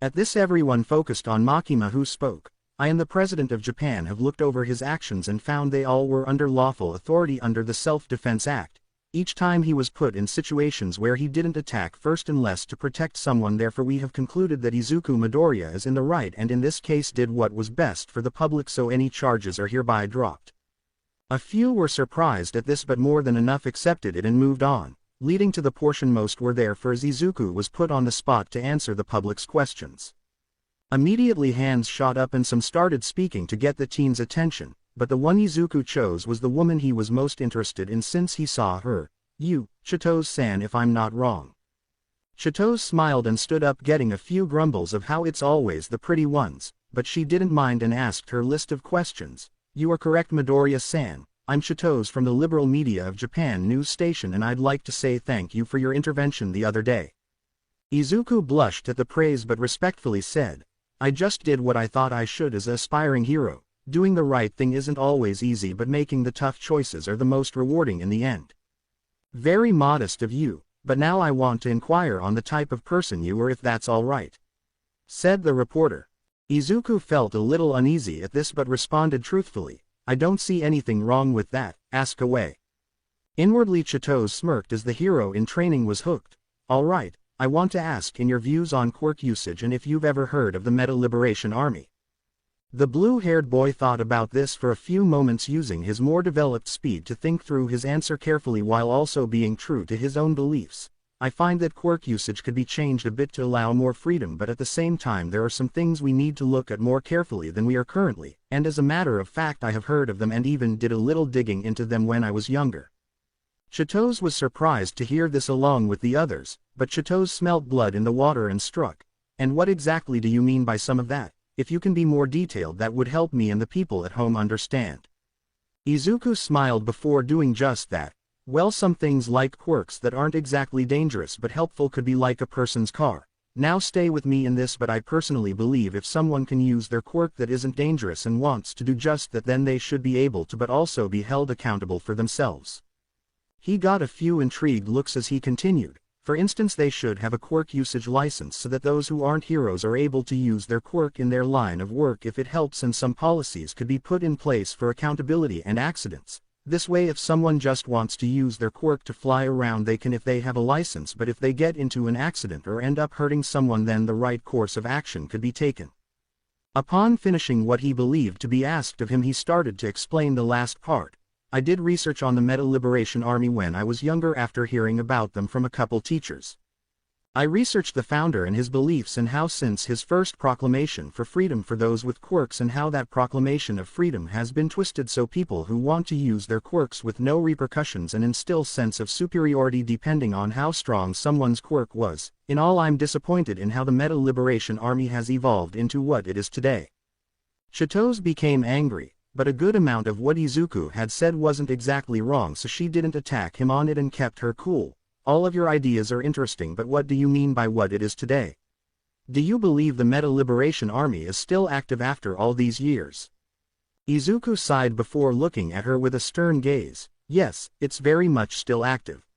At this everyone focused on Makima, who spoke. I and the President of Japan have looked over his actions and found they all were under lawful authority under the Self-Defense Act. Each time he was put in situations where he didn't attack first unless to protect someone, therefore we have concluded that Izuku Midoriya is in the right and in this case did what was best for the public, so any charges are hereby dropped. A few were surprised at this but more than enough accepted it and moved on, leading to the portion most were there for as Izuku was put on the spot to answer the public's questions. Immediately hands shot up and some started speaking to get the teen's attention, but the one Izuku chose was the woman he was most interested in since he saw her. You, Chitose-san, if I'm not wrong. Chitose smiled and stood up, getting a few grumbles of how it's always the pretty ones, but she didn't mind and asked her list of questions. You are correct, Midoriya-san. I'm Chitose from the Liberal Media of Japan news station and I'd like to say thank you for your intervention the other day. Izuku blushed at the praise but respectfully said, I just did what I thought I should as an aspiring hero. Doing the right thing isn't always easy, but making the tough choices are the most rewarding in the end. Very modest of you, but now I want to inquire on the type of person you are, if that's all right, said the reporter. Izuku felt a little uneasy at this but responded truthfully, I don't see anything wrong with that, ask away. Inwardly Chitose smirked as the hero in training was hooked. All right. I want to ask in your views on quirk usage and if you've ever heard of the Meta Liberation Army. The blue-haired boy thought about this for a few moments, using his more developed speed to think through his answer carefully while also being true to his own beliefs. I find that quirk usage could be changed a bit to allow more freedom, but at the same time there are some things we need to look at more carefully than we are currently, and as a matter of fact I have heard of them and even did a little digging into them when I was younger. Chitose was surprised to hear this along with the others, but Chitose smelt blood in the water and struck. And what exactly do you mean by some of that? If you can be more detailed, that would help me and the people at home understand. Izuku smiled before doing just that. Well, some things like quirks that aren't exactly dangerous but helpful could be like a person's car. Now stay with me in this, but I personally believe if someone can use their quirk that isn't dangerous and wants to do just that, then they should be able to, but also be held accountable for themselves. He got a few intrigued looks as he continued. For instance, they should have a quirk usage license so that those who aren't heroes are able to use their quirk in their line of work if it helps, and some policies could be put in place for accountability and accidents. This way, if someone just wants to use their quirk to fly around, they can if they have a license, but if they get into an accident or end up hurting someone, then the right course of action could be taken. Upon finishing what he believed to be asked of him, he started to explain the last part. I did research on the Meta Liberation Army when I was younger after hearing about them from a couple teachers. I researched the founder and his beliefs and how since his first proclamation for freedom for those with quirks and how that proclamation of freedom has been twisted so people who want to use their quirks with no repercussions and instill sense of superiority depending on how strong someone's quirk was. In all, I'm disappointed in how the Meta Liberation Army has evolved into what it is today. Chitose became angry. But a good amount of what Izuku had said wasn't exactly wrong, so she didn't attack him on it and kept her cool. All of your ideas are interesting, but what do you mean by what it is today? Do you believe the Meta Liberation Army is still active after all these years? Izuku sighed before looking at her with a stern gaze. Yes, it's very much still active.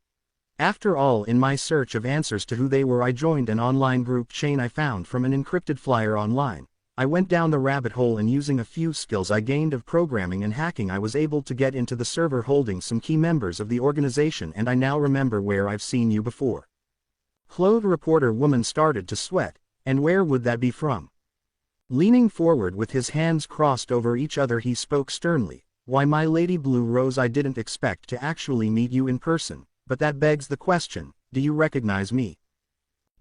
After all, in my search of answers to who they were, I joined an online group chain I found from an encrypted flyer online. I went down the rabbit hole, and using a few skills I gained of programming and hacking, I was able to get into the server holding some key members of the organization, and I now remember where I've seen you before. Clothed reporter woman started to sweat. And where would that be from? Leaning forward with his hands crossed over each other, he spoke sternly. Why, my Lady Blue Rose, I didn't expect to actually meet you in person, but that begs the question, do you recognize me?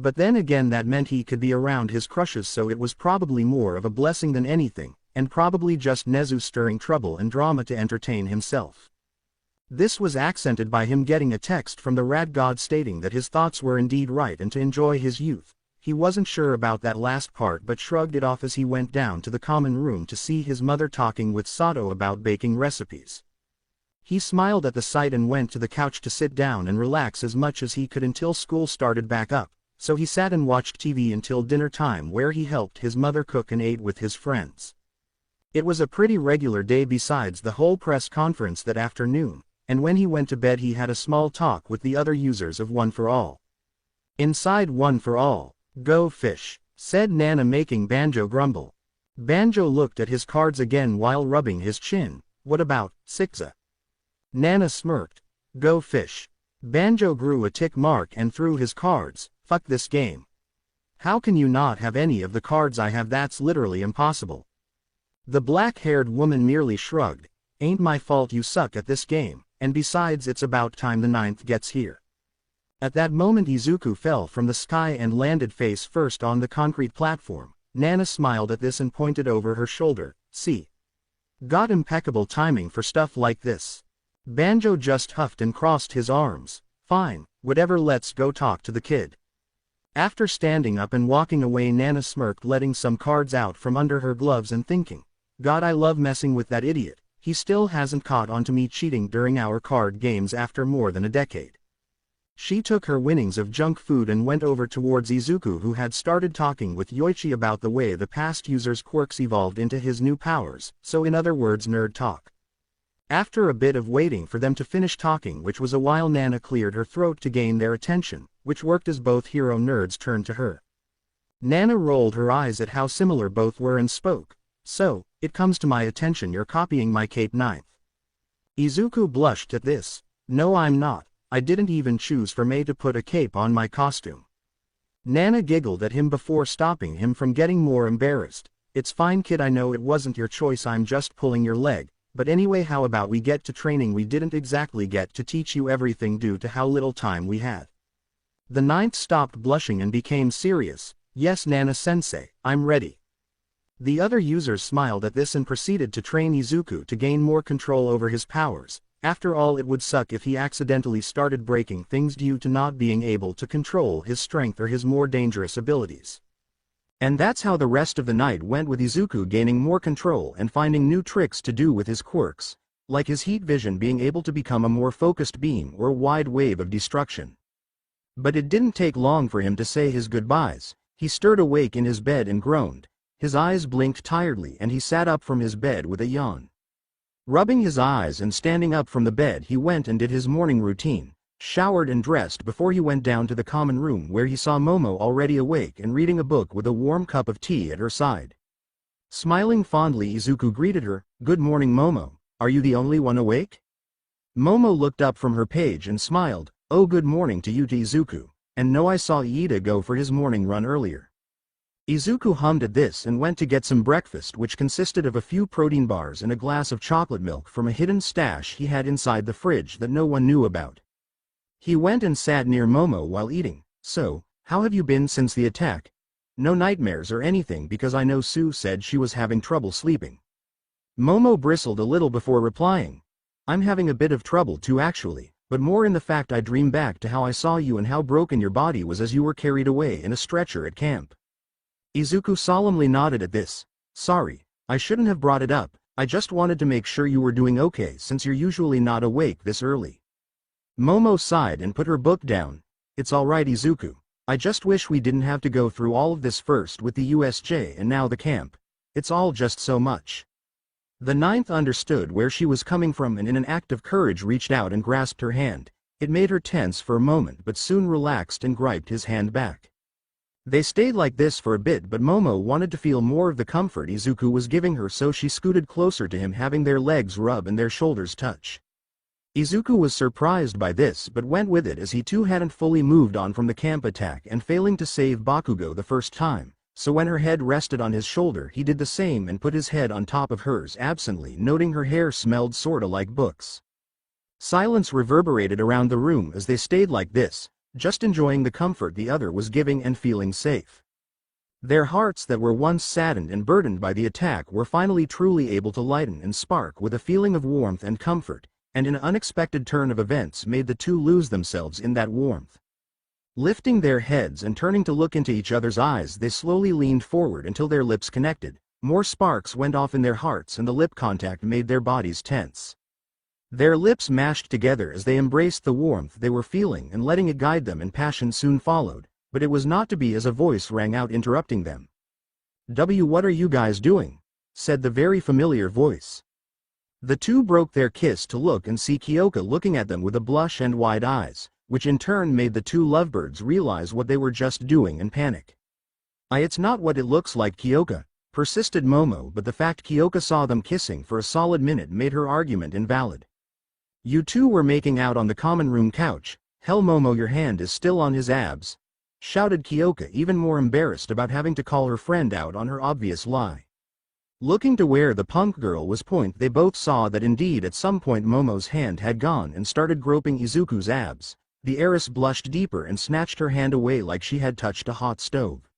But then again that meant he could be around his crushes, so it was probably more of a blessing than anything, and probably just Nezu stirring trouble and drama to entertain himself. This was accented by him getting a text from the rat god stating that his thoughts were indeed right and to enjoy his youth. He wasn't sure about that last part but shrugged it off as he went down to the common room to see his mother talking with Sato about baking recipes. He smiled at the sight and went to the couch to sit down and relax as much as he could until school started back up, so he sat and watched TV until dinner time, where he helped his mother cook and ate with his friends. It was a pretty regular day besides the whole press conference that afternoon, and when he went to bed he had a small talk with the other users of One for All. Inside One for All, "Go fish," said Nana, making Banjo grumble. Banjo looked at his cards again while rubbing his chin. "What about Sixa?" Nana smirked. "Go fish." Banjo grew a tick mark and threw his cards. "Fuck this game. How can you not have any of the cards I have? That's literally impossible." The black-haired woman merely shrugged. "Ain't my fault you suck at this game, and besides it's about time the 9th gets here." At that moment Izuku fell from the sky and landed face first on the concrete platform. Nana smiled at this and pointed over her shoulder. "See? Got impeccable timing for stuff like this." Banjo just huffed and crossed his arms. "Fine, whatever, let's go talk to the kid." After standing up and walking away, Nana smirked, letting some cards out from under her gloves and thinking, "God, I love messing with that idiot. He still hasn't caught on to me cheating during our card games after more than a decade." She took her winnings of junk food and went over towards Izuku, who had started talking with Yoichi about the way the past user's quirks evolved into his new powers, so in other words nerd talk. After a bit of waiting for them to finish talking, which was a while, Nana cleared her throat to gain their attention, which worked as both hero nerds turned to her. Nana rolled her eyes at how similar both were and spoke. "So, it comes to my attention you're copying my cape 9th. Izuku blushed at this. "No, I'm not. I didn't even choose for May to put a cape on my costume." Nana giggled at him before stopping him from getting more embarrassed. "It's fine, kid, I know it wasn't your choice, I'm just pulling your leg, but anyway, how about we get to training? We didn't exactly get to teach you everything due to how little time we had." The 9th stopped blushing and became serious. "Yes, Nana-sensei, I'm ready." The other users smiled at this and proceeded to train Izuku to gain more control over his powers. After all, it would suck if he accidentally started breaking things due to not being able to control his strength or his more dangerous abilities. And that's how the rest of the night went, with Izuku gaining more control and finding new tricks to do with his quirks, like his heat vision being able to become a more focused beam or wide wave of destruction. But it didn't take long for him to say his goodbyes. He stirred awake in his bed and groaned. His eyes blinked tiredly and he sat up from his bed with a yawn. Rubbing his eyes and standing up from the bed, he went and did his morning routine, showered and dressed before he went down to the common room, where he saw Momo already awake and reading a book with a warm cup of tea at her side. Smiling fondly, Izuku greeted her. "Good morning, Momo. Are you the only one awake?" Momo looked up from her page and smiled. "Oh, good morning to you too, Izuku. And no, I saw Iida go for his morning run earlier." Izuku hummed at this and went to get some breakfast, which consisted of a few protein bars and a glass of chocolate milk from a hidden stash he had inside the fridge that no one knew about. He went and sat near Momo while eating. "So, how have you been since the attack? No nightmares or anything, because I know Sue said she was having trouble sleeping." Momo bristled a little before replying. "I'm having a bit of trouble too, actually, but more in the fact I dream back to how I saw you and how broken your body was as you were carried away in a stretcher at camp." Izuku solemnly nodded at this. "Sorry, I shouldn't have brought it up. I just wanted to make sure you were doing okay since you're usually not awake this early." Momo sighed and put her book down. "It's alright, Izuku. I just wish we didn't have to go through all of this, first with the USJ and now the camp. It's all just so much." The 9th understood where she was coming from and in an act of courage reached out and grasped her hand. It made her tense for a moment but soon relaxed and griped his hand back. They stayed like this for a bit, but Momo wanted to feel more of the comfort Izuku was giving her, so she scooted closer to him, having their legs rub and their shoulders touch. Izuku was surprised by this but went with it, as he too hadn't fully moved on from the camp attack and failing to save Bakugo the first time, so when her head rested on his shoulder he did the same and put his head on top of hers absently, noting her hair smelled sorta like books. Silence reverberated around the room as they stayed like this. just enjoying the comfort the other was giving and feeling safe. Their hearts that were once saddened and burdened by the attack were finally truly able to lighten and spark with a feeling of warmth and comfort, and an unexpected turn of events made the two lose themselves in that warmth. Lifting their heads and turning to look into each other's eyes, they slowly leaned forward until their lips connected. More sparks went off in their hearts and the lip contact made their bodies tense. Their lips mashed together as they embraced the warmth they were feeling and letting it guide them, and passion soon followed, but it was not to be as a voice rang out interrupting them. What are you guys doing?" said the very familiar voice. The two broke their kiss to look and see Kyoka looking at them with a blush and wide eyes, which in turn made the two lovebirds realize what they were just doing and panic. It's not what it looks like, Kyoka," persisted Momo, but the fact Kyoka saw them kissing for a solid minute made her argument invalid. "You two were making out on the common room couch. Hell, Momo, your hand is still on his abs," shouted Kyoka, even more embarrassed about having to call her friend out on her obvious lie. Looking to where the punk girl was they both saw that indeed at some point Momo's hand had gone and started groping Izuku's abs. The heiress blushed deeper and snatched her hand away like she had touched a hot stove.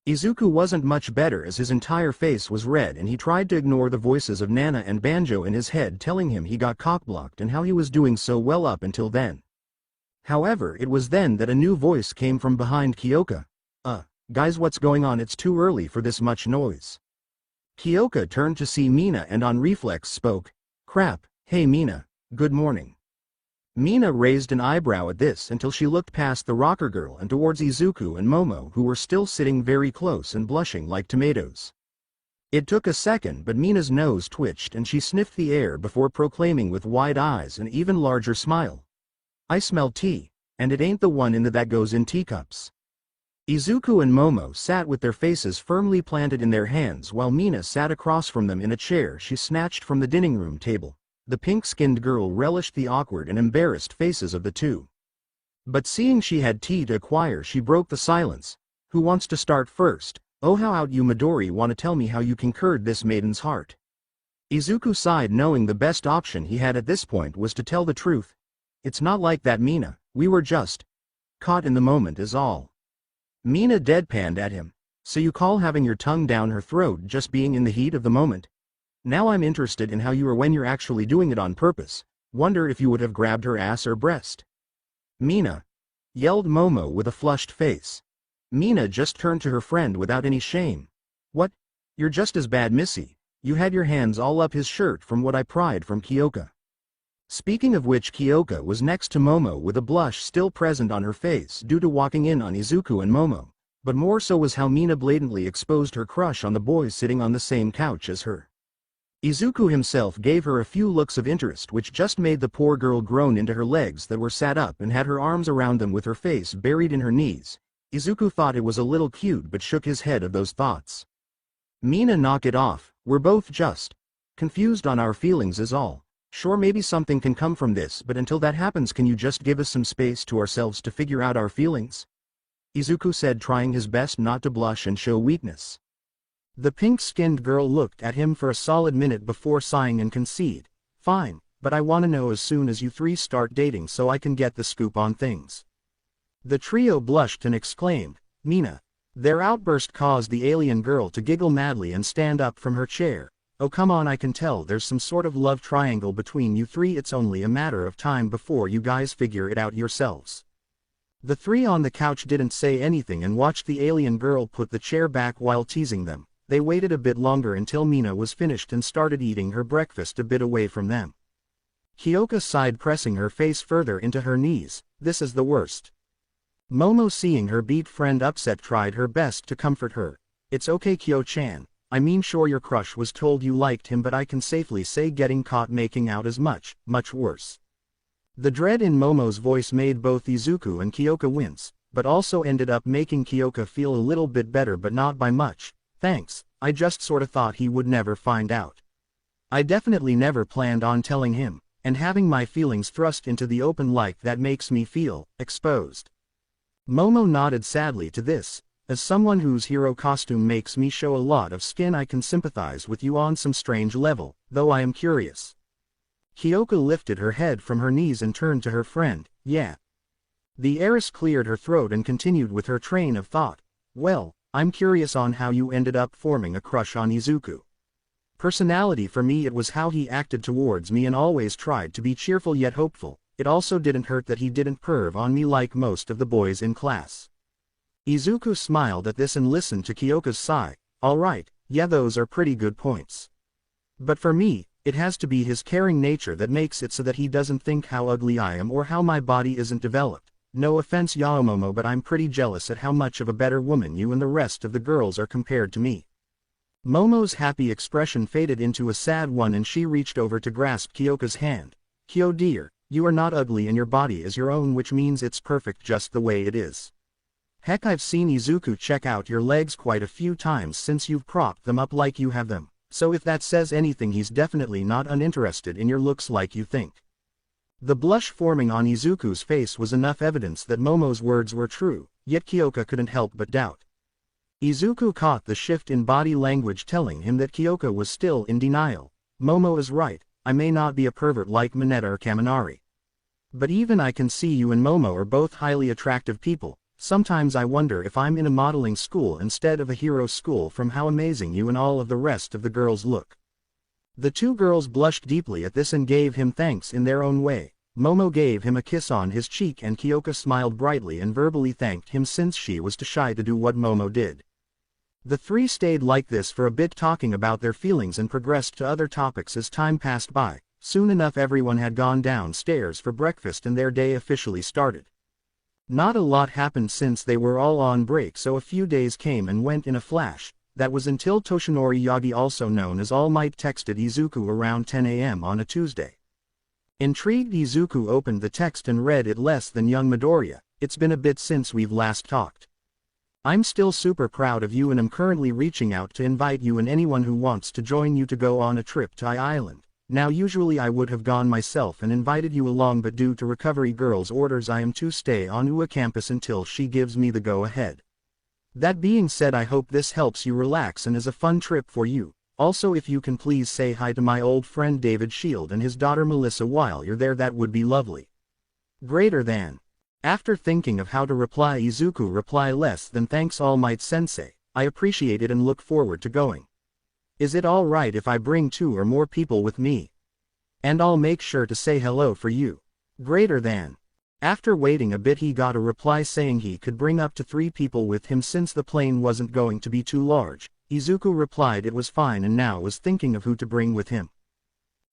Izuku wasn't much better as his entire face was red, and he tried to ignore the voices of Nana and Banjo in his head telling him he got cockblocked and how he was doing so well up until then. However, it was then that a new voice came from behind Kyoka. Guys, what's going on? It's too early for this much noise." Kyoka turned to see Mina and on reflex spoke, "Crap, hey Mina, good morning." Mina raised an eyebrow at this until she looked past the rocker girl and towards Izuku and Momo, who were still sitting very close and blushing like tomatoes. It took a second, but Mina's nose twitched and she sniffed the air before proclaiming with wide eyes and even larger smile, "I smell tea, and it ain't the one in that goes in teacups." Izuku and Momo sat with their faces firmly planted in their hands while Mina sat across from them in a chair she snatched from the dining room table. The pink-skinned girl relished the awkward and embarrassed faces of the two. But seeing she had tea to acquire, she broke the silence. "Who wants to start first? Oh, how out you Midori want to tell me how you conquered this maiden's heart." Izuku sighed, knowing the best option he had at this point was to tell the truth. "It's not like that, Mina, we were just caught in the moment is all." Mina deadpanned at him. "So you call having your tongue down her throat just being in the heat of the moment? Now I'm interested in how you are when you're actually doing it on purpose. Wonder if you would have grabbed her ass or breast." "Mina!" yelled Momo with a flushed face. Mina just turned to her friend without any shame. "What? You're just as bad, Missy. You had your hands all up his shirt from what I pried from Kyoka." Speaking of which, Kyoka was next to Momo with a blush still present on her face due to walking in on Izuku and Momo, but more so was how Mina blatantly exposed her crush on the boy sitting on the same couch as her. Izuku himself gave her a few looks of interest which just made the poor girl groan into her legs that were sat up and had her arms around them with her face buried in her knees. Izuku thought it was a little cute but shook his head of those thoughts. "Mina, knock it off, we're both just confused on our feelings is all. Sure, maybe something can come from this, but until that happens, can you just give us some space to ourselves to figure out our feelings?" Izuku said, trying his best not to blush and show weakness. The pink-skinned girl looked at him for a solid minute before sighing and conceded, "Fine, but I want to know as soon as you three start dating so I can get the scoop on things." The trio blushed and exclaimed, "Mina!" Their outburst caused the alien girl to giggle madly and stand up from her chair. "Oh come on, I can tell there's some sort of love triangle between you three. It's only a matter of time before you guys figure it out yourselves." The three on the couch didn't say anything and watched the alien girl put the chair back while teasing them. They waited a bit longer until Mina was finished and started eating her breakfast a bit away from them. Kyoka sighed, pressing her face further into her knees. "This is the worst." Momo, seeing her beat friend upset, tried her best to comfort her. "It's okay, Kyo-chan. I mean, sure, your crush was told you liked him, but I can safely say getting caught making out is much, much worse." The dread in Momo's voice made both Izuku and Kyoka wince, but also ended up making Kyoka feel a little bit better, but not by much. "Thanks, I just sorta thought he would never find out. I definitely never planned on telling him, and having my feelings thrust into the open like that makes me feel exposed." Momo nodded sadly to this. "As someone whose hero costume makes me show a lot of skin, I can sympathize with you on some strange level, though I am curious." Kyoka lifted her head from her knees and turned to her friend. "Yeah. The heiress cleared her throat and continued with her train of thought. Well, I'm curious on how you ended up forming a crush on Izuku. Personality for me, it was how he acted towards me and always tried to be cheerful yet hopeful. It also didn't hurt that he didn't perv on me like most of the boys in class. Izuku smiled at this and listened to Kyoka's sigh. Alright, yeah, those are pretty good points. But for me, it has to be his caring nature that makes it so that he doesn't think how ugly I am or how my body isn't developed. No offense Yaomomo, but I'm pretty jealous at how much of a better woman you and the rest of the girls are compared to me. Momo's happy expression faded into a sad one and she reached over to grasp Kyoka's hand. Kyo dear, you are not ugly and your body is your own, which means it's perfect just the way it is. Heck, I've seen Izuku check out your legs quite a few times since you've propped them up like you have them, so if that says anything, he's definitely not uninterested in your looks like you think. The blush forming on Izuku's face was enough evidence that Momo's words were true, yet Kyoka couldn't help but doubt. Izuku caught the shift in body language telling him that Kyoka was still in denial. Momo is right, I may not be a pervert like Mineta or Kaminari. But even I can see you and Momo are both highly attractive people. Sometimes I wonder if I'm in a modeling school instead of a hero school from how amazing you and all of the rest of the girls look. The two girls blushed deeply at this and gave him thanks in their own way. Momo gave him a kiss on his cheek and Kyoka smiled brightly and verbally thanked him since she was too shy to do what Momo did. The three stayed like this for a bit, talking about their feelings, and progressed to other topics as time passed by. Soon enough everyone had gone downstairs for breakfast and their day officially started. Not a lot happened since they were all on break, so a few days came and went in a flash. That was until Toshinori Yagi, also known as All Might, texted Izuku around 10 a.m. on a Tuesday. Intrigued, Izuku opened the text and read it. Less than young Midoriya, it's been a bit since we've last talked. I'm still super proud of you and am currently reaching out to invite you and anyone who wants to join you to go on a trip to Island. Now usually I would have gone myself and invited you along, but due to Recovery Girl's orders I am to stay on UA campus until she gives me the go-ahead. That being said, I hope this helps you relax and is a fun trip for you. Also, if you can please say hi to my old friend David Shield and his daughter Melissa while you're there, that would be lovely. Greater than. After thinking of how to reply, Izuku replied, less than thanks All Might Sensei, I appreciate it and look forward to going. Is it alright if I bring 2 or more people with me? And I'll make sure to say hello for you. Greater than. After waiting a bit he got a reply saying he could bring up to 3 people with him since the plane wasn't going to be too large. Izuku replied it was fine and now was thinking of who to bring with him.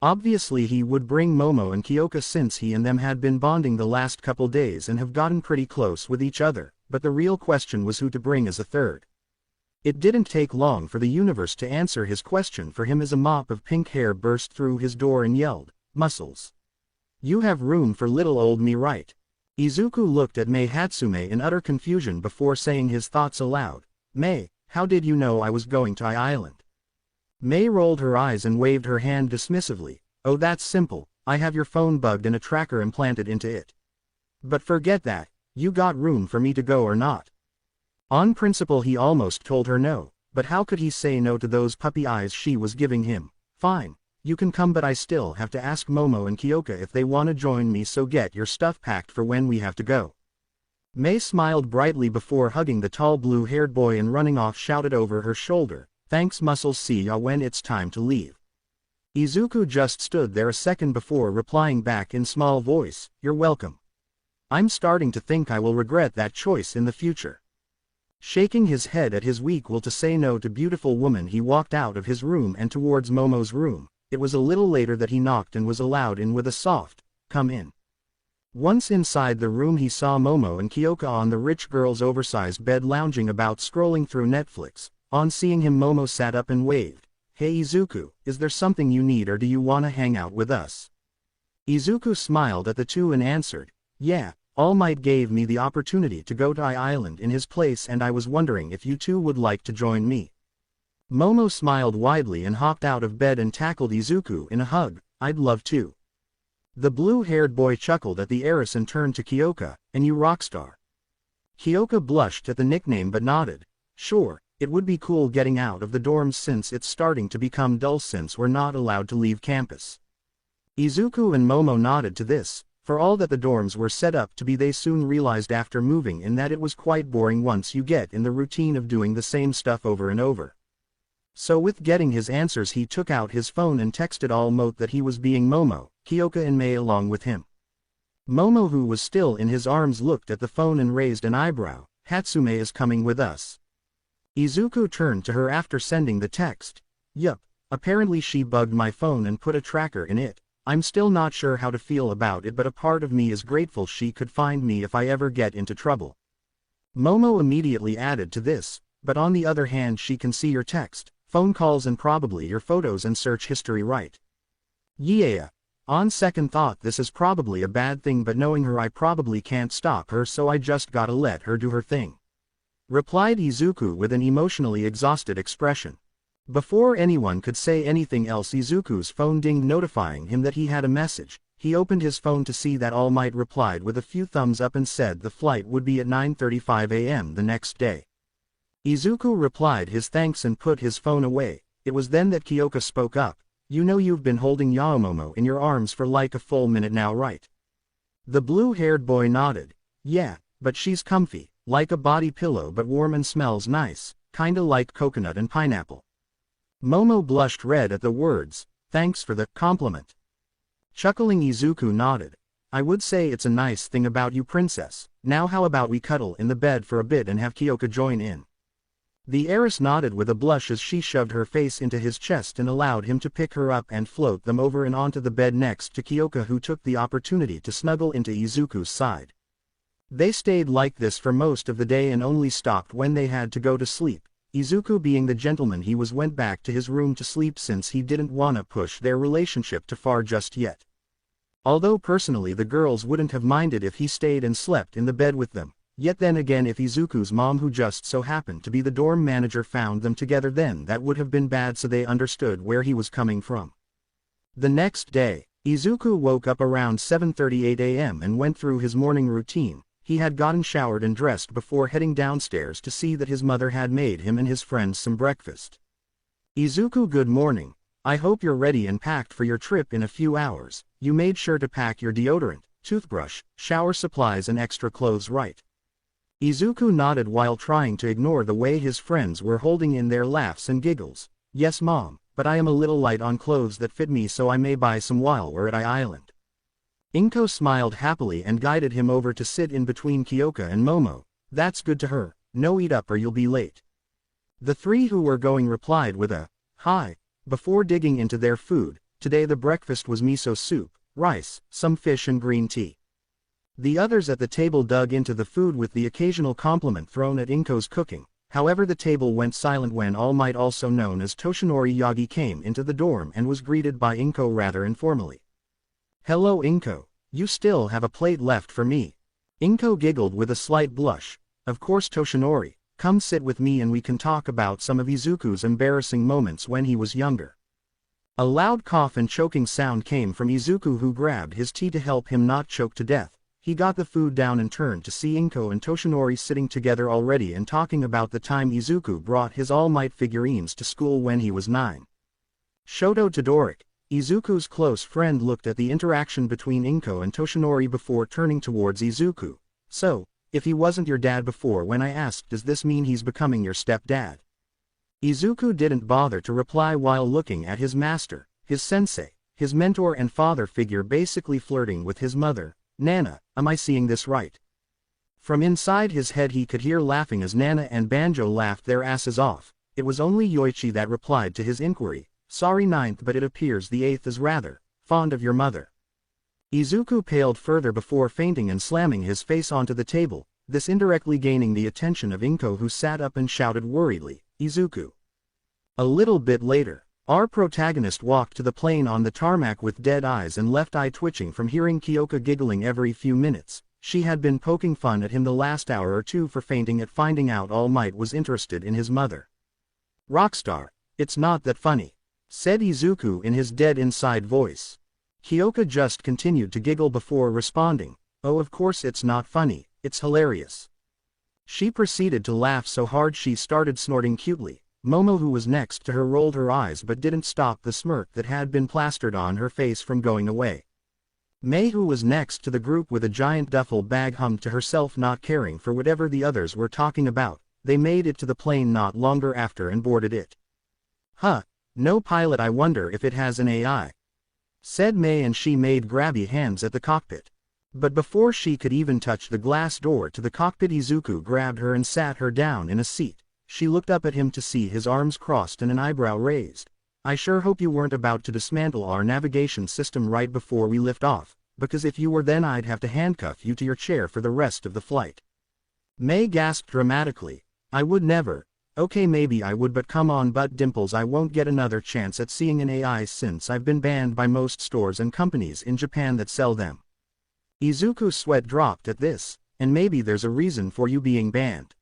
Obviously he would bring Momo and Kyoka since he and them had been bonding the last couple days and have gotten pretty close with each other, but the real question was who to bring as a third. It didn't take long for the universe to answer his question for him as a mop of pink hair burst through his door and yelled, Muscles. You have room for little old me, right? Izuku looked at Mei Hatsume in utter confusion before saying his thoughts aloud. Mei, how did you know I was going to Island? Mei rolled her eyes and waved her hand dismissively. Oh, that's simple, I have your phone bugged and a tracker implanted into it. But forget that, you got room for me to go or not? On principle he almost told her no, but how could he say no to those puppy eyes she was giving him? Fine, you can come, but I still have to ask Momo and Kyoka if they want to join me, so get your stuff packed for when we have to go. Mei smiled brightly before hugging the tall blue-haired boy and running off shouted over her shoulder, thanks Muscles, see ya when it's time to leave. Izuku just stood there a second before replying back in small voice, you're welcome. I'm starting to think I will regret that choice in the future. Shaking his head at his weak will to say no to beautiful woman, he walked out of his room and towards Momo's room. It was a little later that he knocked and was allowed in with a soft, come in. Once inside the room he saw Momo and Kyoka on the rich girl's oversized bed lounging about scrolling through Netflix. On seeing him Momo sat up and waved. Hey Izuku, is there something you need or do you wanna hang out with us? Izuku smiled at the two and answered, yeah. All Might gave me the opportunity to go to Island in his place and I was wondering if you two would like to join me. Momo smiled widely and hopped out of bed and tackled Izuku in a hug. I'd love to. The blue-haired boy chuckled at the heiress and turned to Kyoka, and you rockstar. Kyoka blushed at the nickname but nodded. Sure, it would be cool getting out of the dorms since it's starting to become dull since we're not allowed to leave campus. Izuku and Momo nodded to this. For all that the dorms were set up to be, they soon realized after moving in that it was quite boring once you get in the routine of doing the same stuff over and over. So with getting his answers, he took out his phone and texted all Mote that he was being Momo, Kyoka and Mei along with him. Momo, who was still in his arms, looked at the phone and raised an eyebrow. Hatsume is coming with us. Izuku turned to her after sending the text. Yup, apparently she bugged my phone and put a tracker in it. I'm still not sure how to feel about it, but a part of me is grateful she could find me if I ever get into trouble. Momo immediately added to this, but on the other hand, she can see your text, phone calls and probably your photos and search history, right? Yeah. On second thought, this is probably a bad thing, but knowing her, I probably can't stop her, so I just gotta let her do her thing, replied Izuku with an emotionally exhausted expression. Before anyone could say anything else, Izuku's phone dinged, notifying him that he had a message. He opened his phone to see that All Might replied with a few thumbs up and said the flight would be at 9:35 a.m. the next day. Izuku replied his thanks and put his phone away. It was then that Kyoka spoke up. You know, you've been holding Yaomomo in your arms for like a full minute now, right? The blue-haired boy nodded. Yeah, but she's comfy, like a body pillow, but warm and smells nice, kinda like coconut and pineapple. Momo blushed red at the words. Thanks for the compliment. Chuckling, Izuku nodded. I would say it's a nice thing about you, princess. Now how about we cuddle in the bed for a bit and have Kyoka join in? The heiress nodded with a blush as she shoved her face into his chest and allowed him to pick her up and float them over and onto the bed next to Kyoka, who took the opportunity to snuggle into Izuku's side. They stayed like this for most of the day and only stopped when they had to go to sleep. Izuku, being the gentleman he was, went back to his room to sleep since he didn't wanna push their relationship too far just yet. Although personally the girls wouldn't have minded if he stayed and slept in the bed with them. Yet then again, if Izuku's mom, who just so happened to be the dorm manager, found them together, then that would have been bad, so they understood where he was coming from. The next day, Izuku woke up around 7:38 a.m. and went through his morning routine. He had gotten showered and dressed before heading downstairs to see that his mother had made him and his friends some breakfast. Izuku, good morning. I hope you're ready and packed for your trip in a few hours. You made sure to pack your deodorant, toothbrush, shower supplies and extra clothes, right? Izuku nodded while trying to ignore the way his friends were holding in their laughs and giggles. Yes, Mom, but I am a little light on clothes that fit me, so I may buy some while we're at Island. Inko smiled happily and guided him over to sit in between Kyoka and Momo. That's good to her. No, eat up or you'll be late. The three who were going replied with a hi, before digging into their food. Today the breakfast was miso soup, rice, some fish and green tea. The others at the table dug into the food with the occasional compliment thrown at Inko's cooking. However, the table went silent when All Might, also known as Toshinori Yagi, came into the dorm and was greeted by Inko rather informally. Hello Inko, you still have a plate left for me. Inko giggled with a slight blush. Of course Toshinori, come sit with me and we can talk about some of Izuku's embarrassing moments when he was younger. A loud cough and choking sound came from Izuku, who grabbed his tea to help him not choke to death. He got the food down and turned to see Inko and Toshinori sitting together already and talking about the time Izuku brought his All Might figurines to school when he was 9. Shoto Todoric, Izuku's close friend, looked at the interaction between Inko and Toshinori before turning towards Izuku. So, if he wasn't your dad before when I asked, does this mean he's becoming your stepdad? Izuku didn't bother to reply while looking at his master, his sensei, his mentor and father figure, basically flirting with his mother. Nana, am I seeing this right? From inside his head he could hear laughing as Nana and Banjo laughed their asses off. It was only Yoichi that replied to his inquiry. Sorry 9th, but it appears the 8th is rather fond of your mother. Izuku paled further before fainting and slamming his face onto the table, this indirectly gaining the attention of Inko, who sat up and shouted worriedly, Izuku. A little bit later, our protagonist walked to the plane on the tarmac with dead eyes and left eye twitching from hearing Kyoka giggling every few minutes. She had been poking fun at him the last hour or two for fainting at finding out All Might was interested in his mother. Rockstar, it's not that funny, said Izuku in his dead inside voice. Kyoka just continued to giggle before responding, oh of course it's not funny, it's hilarious. She proceeded to laugh so hard she started snorting cutely. Momo, who was next to her, rolled her eyes but didn't stop the smirk that had been plastered on her face from going away. May, who was next to the group with a giant duffel bag, hummed to herself, not caring for whatever the others were talking about. They made it to the plane not longer after and boarded it. Huh, no pilot. I wonder if it has an AI, said May, and she made grabby hands at the cockpit. But before she could even touch the glass door to the cockpit, Izuku grabbed her and sat her down in a seat. She looked up at him to see his arms crossed and an eyebrow raised. I sure hope you weren't about to dismantle our navigation system right before we lift off, because if you were, then I'd have to handcuff you to your chair for the rest of the flight. May gasped dramatically. I would never. Okay, maybe I would, but come on, butt dimples, I won't get another chance at seeing an AI since I've been banned by most stores and companies in Japan that sell them. Izuku's sweat dropped at this. And maybe there's a reason for you being banned.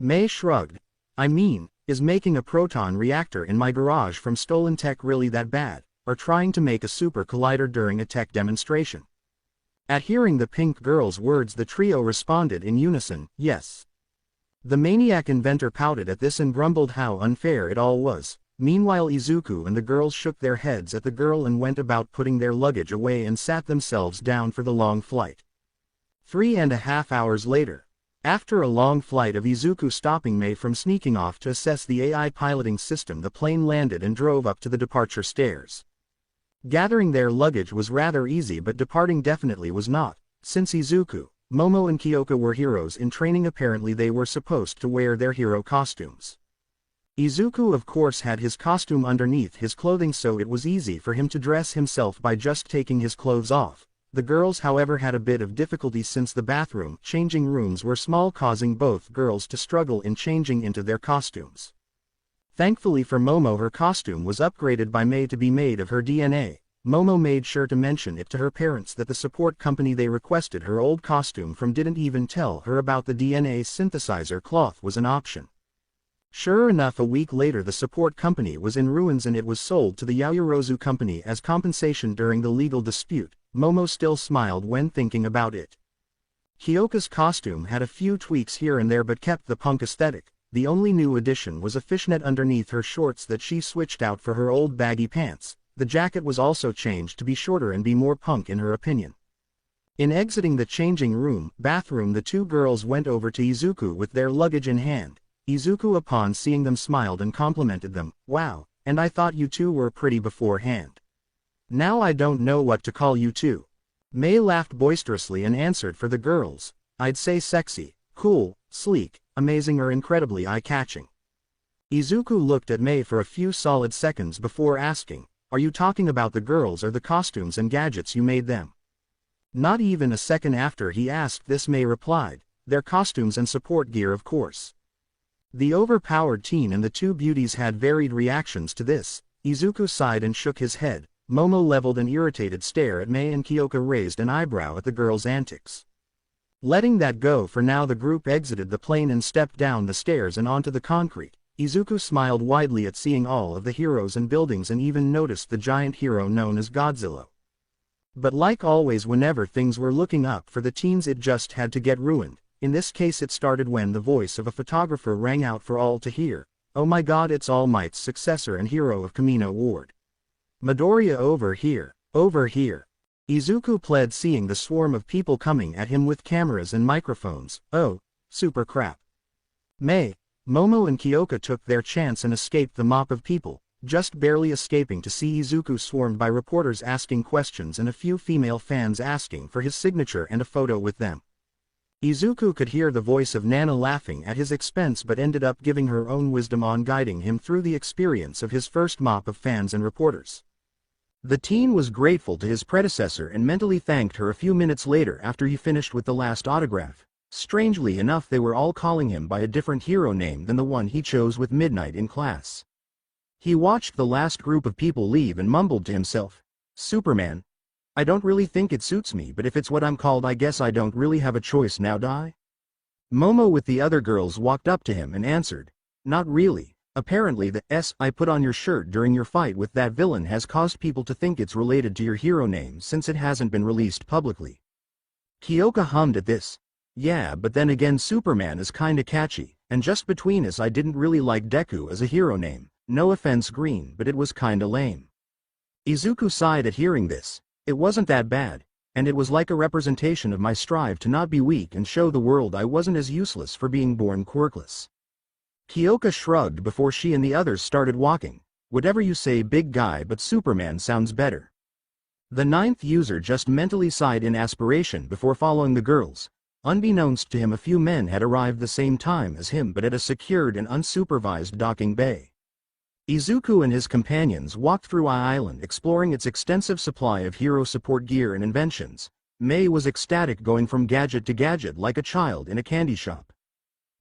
May shrugged. I mean, is making a proton reactor in my garage from stolen tech really that bad, or trying to make a super collider during a tech demonstration? At hearing the pink girl's words, the trio responded in unison, yes. The maniac inventor pouted at this and grumbled how unfair it all was. Meanwhile, Izuku and the girls shook their heads at the girl and went about putting their luggage away and sat themselves down for the long flight. 3.5 hours later. After a long flight of Izuku stopping May from sneaking off to assess the AI piloting system, the plane landed and drove up to the departure stairs. Gathering their luggage was rather easy, but departing definitely was not. Since Izuku, Momo and Kyoka were heroes in training, apparently they were supposed to wear their hero costumes. Izuku of course had his costume underneath his clothing, so it was easy for him to dress himself by just taking his clothes off. The girls, however, had a bit of difficulty since the bathroom changing rooms were small, causing both girls to struggle in changing into their costumes. Thankfully for Momo, her costume was upgraded by May to be made of her DNA. Momo made sure to mention it to her parents that the support company they requested her old costume from didn't even tell her about the DNA synthesizer cloth was an option. Sure enough, a week later the support company was in ruins and it was sold to the Yaoyorozu company as compensation during the legal dispute. Momo still smiled when thinking about it. Kyoka's costume had a few tweaks here and there but kept the punk aesthetic. The only new addition was a fishnet underneath her shorts that she switched out for her old baggy pants. The jacket was also changed to be shorter and be more punk in her opinion. In exiting the changing bathroom, the two girls went over to Izuku with their luggage in hand. Izuku, upon seeing them, smiled and complimented them. Wow, and I thought you two were pretty beforehand. Now I don't know what to call you two. May laughed boisterously and answered for the girls. I'd say sexy, cool, sleek, amazing, or incredibly eye-catching. Izuku looked at May for a few solid seconds before asking, are you talking about the girls or the costumes and gadgets you made them? Not even a second after he asked this, May replied, their costumes and support gear, of course. The overpowered teen and the two beauties had varied reactions to this. Izuku sighed and shook his head. Momo leveled an irritated stare at May and Kyoka raised an eyebrow at the girl's antics. Letting that go for now, the group exited the plane and stepped down the stairs and onto the concrete. Izuku smiled widely at seeing all of the heroes and buildings and even noticed the giant hero known as Godzilla. But like always, whenever things were looking up for the teens, it just had to get ruined. In this case it started when the voice of a photographer rang out for all to hear. Oh my god, it's All Might's successor and hero of Kamino Ward. Midoriya, over here, over here. Izuku pled, seeing the swarm of people coming at him with cameras and microphones. Oh, super crap. May, Momo and Kyoka took their chance and escaped the mop of people, just barely escaping to see Izuku swarmed by reporters asking questions and a few female fans asking for his signature and a photo with them. Izuku could hear the voice of Nana laughing at his expense but ended up giving her own wisdom on guiding him through the experience of his first mop of fans and reporters. The teen was grateful to his predecessor and mentally thanked her a few minutes later after he finished with the last autograph. Strangely enough, they were all calling him by a different hero name than the one he chose with Midnight in class. He watched the last group of people leave and mumbled to himself, Superman. I don't really think it suits me, but if it's what I'm called, I guess I don't really have a choice now, do I? Momo with the other girls walked up to him and answered, not really. Apparently the S I put on your shirt during your fight with that villain has caused people to think it's related to your hero name since it hasn't been released publicly. Kyoka hummed at this. Yeah, but then again, Superman is kinda catchy, and just between us, I didn't really like Deku as a hero name. No offense, Green, but it was kinda lame. Izuku sighed at hearing this. It wasn't that bad. and it was like a representation of my strive to not be weak and show the world I wasn't as useless for being born quirkless. Kyoka shrugged before she and the others started walking. Whatever you say, big guy, but Superman sounds better. The ninth user just mentally sighed in aspiration before following the girls. Unbeknownst to him, a few men had arrived the same time as him but at a secured and unsupervised docking bay. Izuku and his companions walked through Island exploring its extensive supply of hero support gear and inventions. Mei was ecstatic, going from gadget to gadget like a child in a candy shop.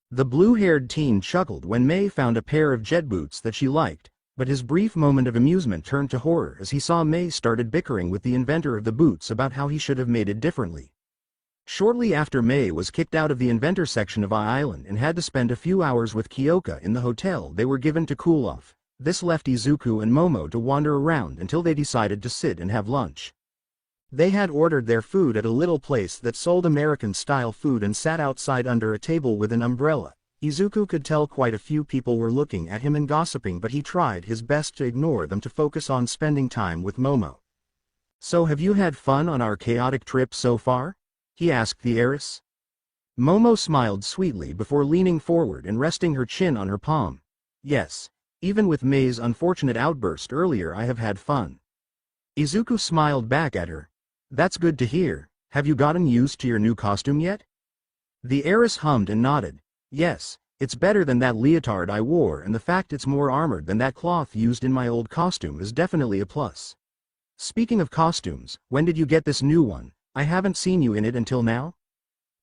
The blue-haired teen chuckled when Mei found a pair of jet boots that she liked, but his brief moment of amusement turned to horror as he saw Mei started bickering with the inventor of the boots about how he should have made it differently. Shortly after, Mei was kicked out of the inventor section of Island and had to spend a few hours with Kyoka in the hotel they were given to cool off. This left Izuku and Momo to wander around until they decided to sit and have lunch. They had ordered their food at a little place that sold American-style food and sat outside under a table with an umbrella. Izuku could tell quite a few people were looking at him and gossiping, but he tried his best to ignore them to focus on spending time with Momo. "So have you had fun on our chaotic trip so far?" he asked the heiress. Momo smiled sweetly before leaning forward and resting her chin on her palm. "Yes. Even with Mei's unfortunate outburst earlier, I have had fun." Izuku smiled back at her. "That's good to hear. Have you gotten used to your new costume yet?" The heiress hummed and nodded. "Yes, it's better than that leotard I wore, and the fact it's more armored than that cloth used in my old costume is definitely a plus. Speaking of costumes, when did you get this new one? I haven't seen you in it until now."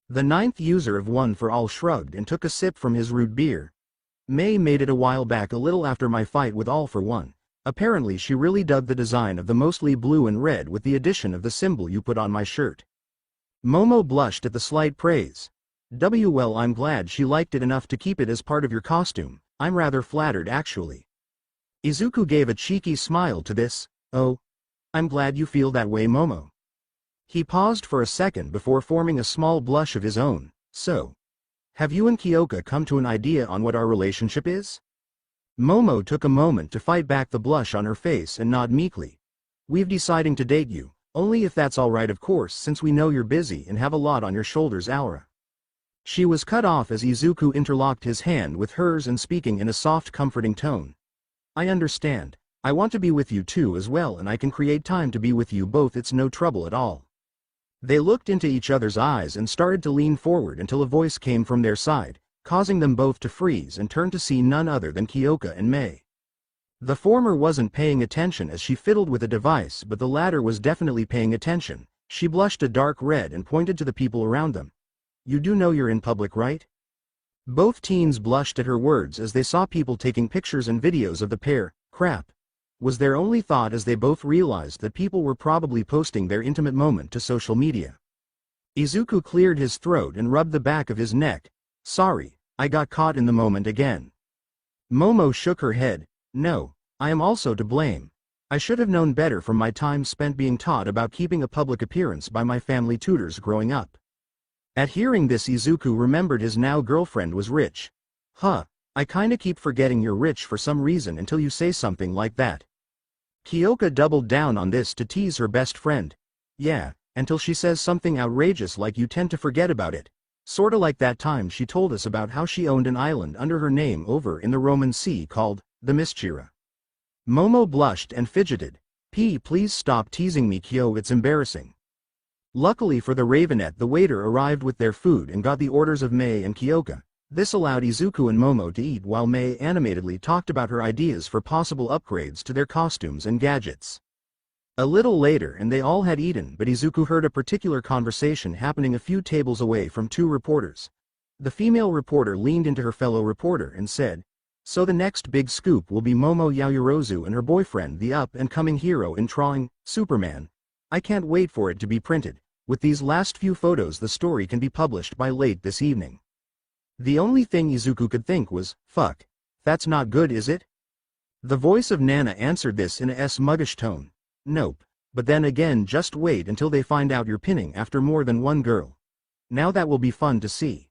The ninth user of One for All shrugged and took a sip from his root beer. "Mei made it a while back, a little after my fight with All for One. Apparently she really dug the design of the mostly blue and red with the addition of the symbol you put on my shirt." Momo blushed at the slight praise. "Well, I'm glad she liked it enough to keep it as part of your costume. I'm rather flattered, actually." Izuku gave a cheeky smile to this. "Oh, I'm glad you feel that way, Momo." He paused for a second before forming a small blush of his own. "So, have you and Kyoka come to an idea on what our relationship is?" Momo took a moment to fight back the blush on her face and nod meekly. "We've decided to date you, only if that's all right, of course, since we know you're busy and have a lot on your shoulders, Aura." She was cut off as Izuku interlocked his hand with hers and speaking in a soft, comforting tone. "I understand. I want to be with you too as well, and I can create time to be with you both. It's no trouble at all." They looked into each other's eyes and started to lean forward until a voice came from their side, causing them both to freeze and turn to see none other than Kyoka and Mei. The former wasn't paying attention as she fiddled with a device, but the latter was definitely paying attention. She blushed a dark red and pointed to the people around them. "You do know you're in public, right?" Both teens blushed at her words as they saw people taking pictures and videos of the pair. Crap, was their only thought as they both realized that people were probably posting their intimate moment to social media. Izuku cleared his throat and rubbed the back of his neck. "Sorry, I got caught in the moment again." Momo shook her head. "No, I am also to blame. I should have known better from my time spent being taught about keeping a public appearance by my family tutors growing up." At hearing this, Izuku remembered his now girlfriend was rich. "Huh, I kinda keep forgetting you're rich for some reason until you say something like that." Kyoka doubled down on this to tease her best friend. "Yeah, until she says something outrageous like you tend to forget about it. Sorta like that time she told us about how she owned an island under her name over in the Roman Sea called the Mischira." Momo blushed and fidgeted. Please stop teasing me, Kyo, it's embarrassing." Luckily for the Ravenet, the waiter arrived with their food and got the orders of Mei and Kyoka. This allowed Izuku and Momo to eat while Mei animatedly talked about her ideas for possible upgrades to their costumes and gadgets. A little later and they all had eaten, but Izuku heard a particular conversation happening a few tables away from two reporters. The female reporter leaned into her fellow reporter and said, "So the next big scoop will be Momo Yaoyorozu and her boyfriend, the up-and-coming hero in drawing, Superman. I can't wait for it to be printed. With these last few photos the story can be published by late this evening." The only thing Izuku could think was, "Fuck. That's not good, is it?" The voice of Nana answered this in a muggish tone. "Nope. But then again, just wait until they find out you're pinning after more than one girl. Now that will be fun to see."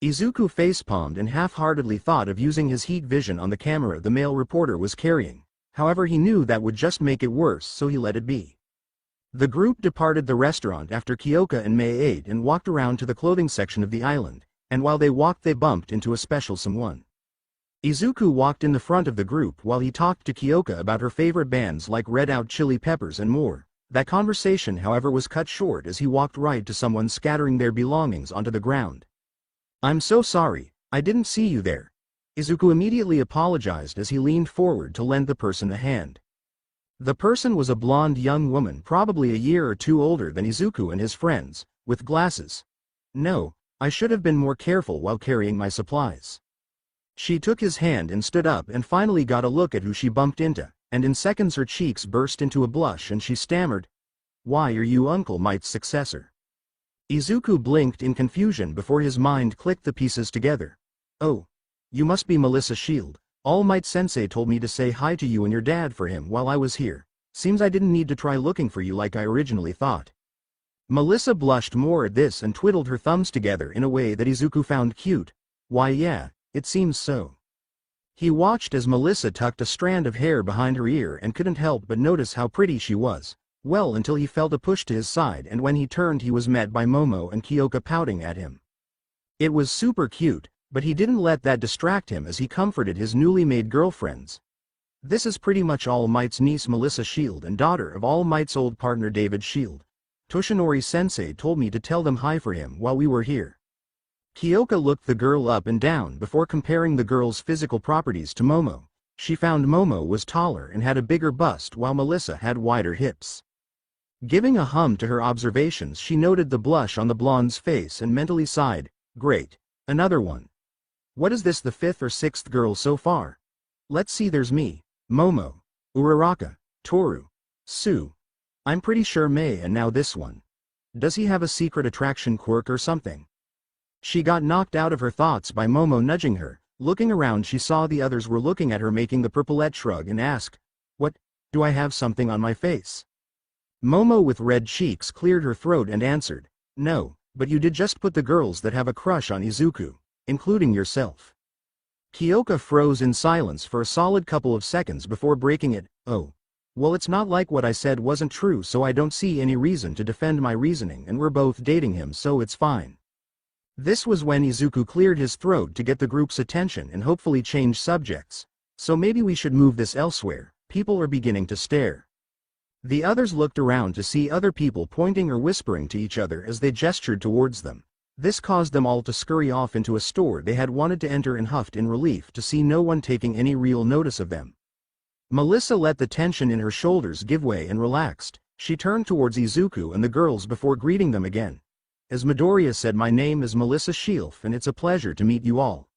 Izuku facepalmed and half-heartedly thought of using his heat vision on the camera the male reporter was carrying. However, he knew that would just make it worse, so he let it be. The group departed the restaurant after Kyoka and Mei ate and walked around to the clothing section of the island, and while they walked they bumped into a special someone. Izuku walked in the front of the group while he talked to Kyoka about her favorite bands like Red Hot Chili Peppers and more. That conversation however was cut short as he walked right to someone scattering their belongings onto the ground. "I'm so sorry, I didn't see you there." Izuku immediately apologized as he leaned forward to lend the person a hand. The person was a blonde young woman probably a year or two older than Izuku and his friends, with glasses. "No, I should have been more careful while carrying my supplies." She took his hand and stood up and finally got a look at who she bumped into, and in seconds her cheeks burst into a blush and she stammered, "Why are you Uncle Might's successor?" Izuku blinked in confusion before his mind clicked the pieces together. "Oh, you must be Melissa Shield. All Might Sensei told me to say hi to you and your dad for him while I was here. Seems I didn't need to try looking for you like I originally thought." Melissa blushed more at this and twiddled her thumbs together in a way that Izuku found cute. "Why yeah, it seems so." He watched as Melissa tucked a strand of hair behind her ear and couldn't help but notice how pretty she was, well until he felt a push to his side and when he turned he was met by Momo and Kyoka pouting at him. It was super cute, but he didn't let that distract him as he comforted his newly made girlfriends. "This is pretty much All Might's niece Melissa Shield and daughter of All Might's old partner David Shield. Toshinori Sensei told me to tell them hi for him while we were here." Kyoka looked the girl up and down before comparing the girl's physical properties to Momo. She found Momo was taller and had a bigger bust while Melissa had wider hips. Giving a hum to her observations she noted the blush on the blonde's face and mentally sighed, "Great. Another one. What is this, the fifth or sixth girl so far? Let's see, there's me, Momo, Uraraka, Toru, Sue. I'm pretty sure Mei and now this one. Does he have a secret attraction quirk or something?" She got knocked out of her thoughts by Momo nudging her. Looking around she saw the others were looking at her making the purplet shrug and asked, "What, do I have something on my face?" Momo with red cheeks cleared her throat and answered, "No, but you did just put the girls that have a crush on Izuku, including yourself." Kyoka froze in silence for a solid couple of seconds before breaking it. "Oh. Well, it's not like what I said wasn't true, so I don't see any reason to defend my reasoning and we're both dating him, so it's fine." This was when Izuku cleared his throat to get the group's attention and hopefully change subjects. "So maybe we should move this elsewhere, people are beginning to stare." The others looked around to see other people pointing or whispering to each other as they gestured towards them. This caused them all to scurry off into a store they had wanted to enter and huffed in relief to see no one taking any real notice of them. Melissa let the tension in her shoulders give way and relaxed. She turned towards Izuku and the girls before greeting them again. "As Midoriya said, my name is Melissa Shield and it's a pleasure to meet you all."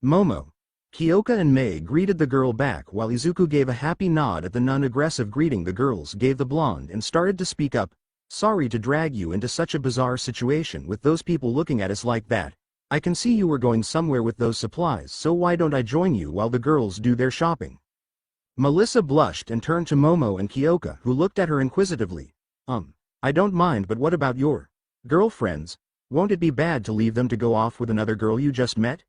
Momo, Kyoka and Mei greeted the girl back while Izuku gave a happy nod at the non-aggressive greeting the girls gave the blonde and started to speak up. "Sorry to drag you into such a bizarre situation with those people looking at us like that. I can see you were going somewhere with those supplies, so why don't I join you while the girls do their shopping?" Melissa blushed and turned to Momo and Kyoka, who looked at her inquisitively. I don't mind, but what about your girlfriends? Won't it be bad to leave them to go off with another girl you just met?"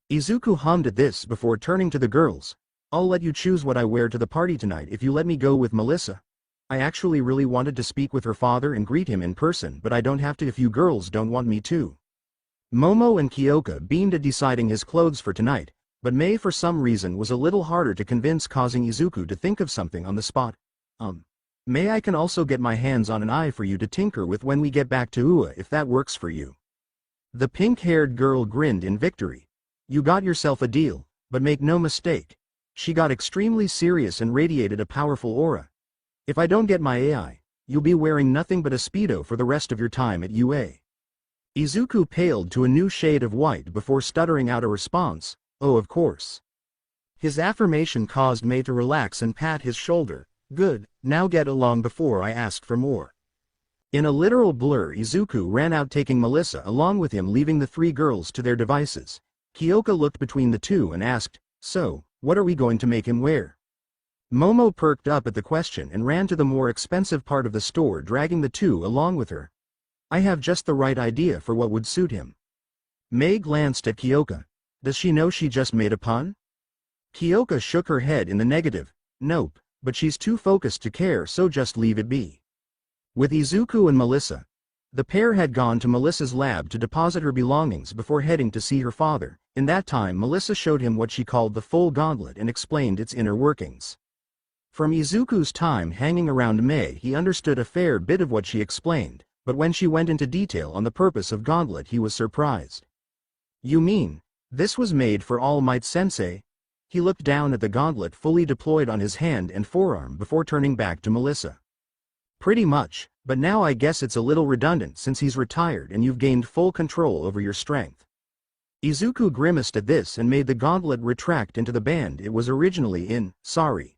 Izuku hummed at this before turning to the girls. "I'll let you choose what I wear to the party tonight if you let me go with Melissa. I actually really wanted to speak with her father and greet him in person, but I don't have to if you girls don't want me to." Momo and Kyoka beamed at deciding his clothes for tonight, but Mei for some reason was a little harder to convince, causing Izuku to think of something on the spot. Mei, I can also get my hands on an eye for you to tinker with when we get back to Ua if that works for you." The pink-haired girl grinned in victory. "You got yourself a deal, but make no mistake." She got extremely serious and radiated a powerful aura. "If I don't get my AI, you'll be wearing nothing but a Speedo for the rest of your time at UA." Izuku paled to a new shade of white before stuttering out a response, "Oh, of course." His affirmation caused Mei to relax and pat his shoulder. "Good, now get along before I ask for more." In a literal blur, Izuku ran out, taking Melissa along with him, leaving the three girls to their devices. Kyoka looked between the two and asked, "So, what are we going to make him wear?" Momo perked up at the question and ran to the more expensive part of the store, dragging the two along with her. "I have just the right idea for what would suit him." Mei glanced at Kyoka. Does she know she just made a pun? Kyoka shook her head in the negative. "Nope, but she's too focused to care, so just leave it be." With Izuku and Melissa. The pair had gone to Melissa's lab to deposit her belongings before heading to see her father. In that time Melissa showed him what she called the full gauntlet and explained its inner workings. From Izuku's time hanging around Mei he understood a fair bit of what she explained, but when she went into detail on the purpose of gauntlet he was surprised. You mean, this was made for All Might Sensei? He looked down at the gauntlet fully deployed on his hand and forearm before turning back to Melissa. Pretty much, but now I guess it's a little redundant since he's retired and you've gained full control over your strength. Izuku grimaced at this and made the gauntlet retract into the band it was originally in. Sorry.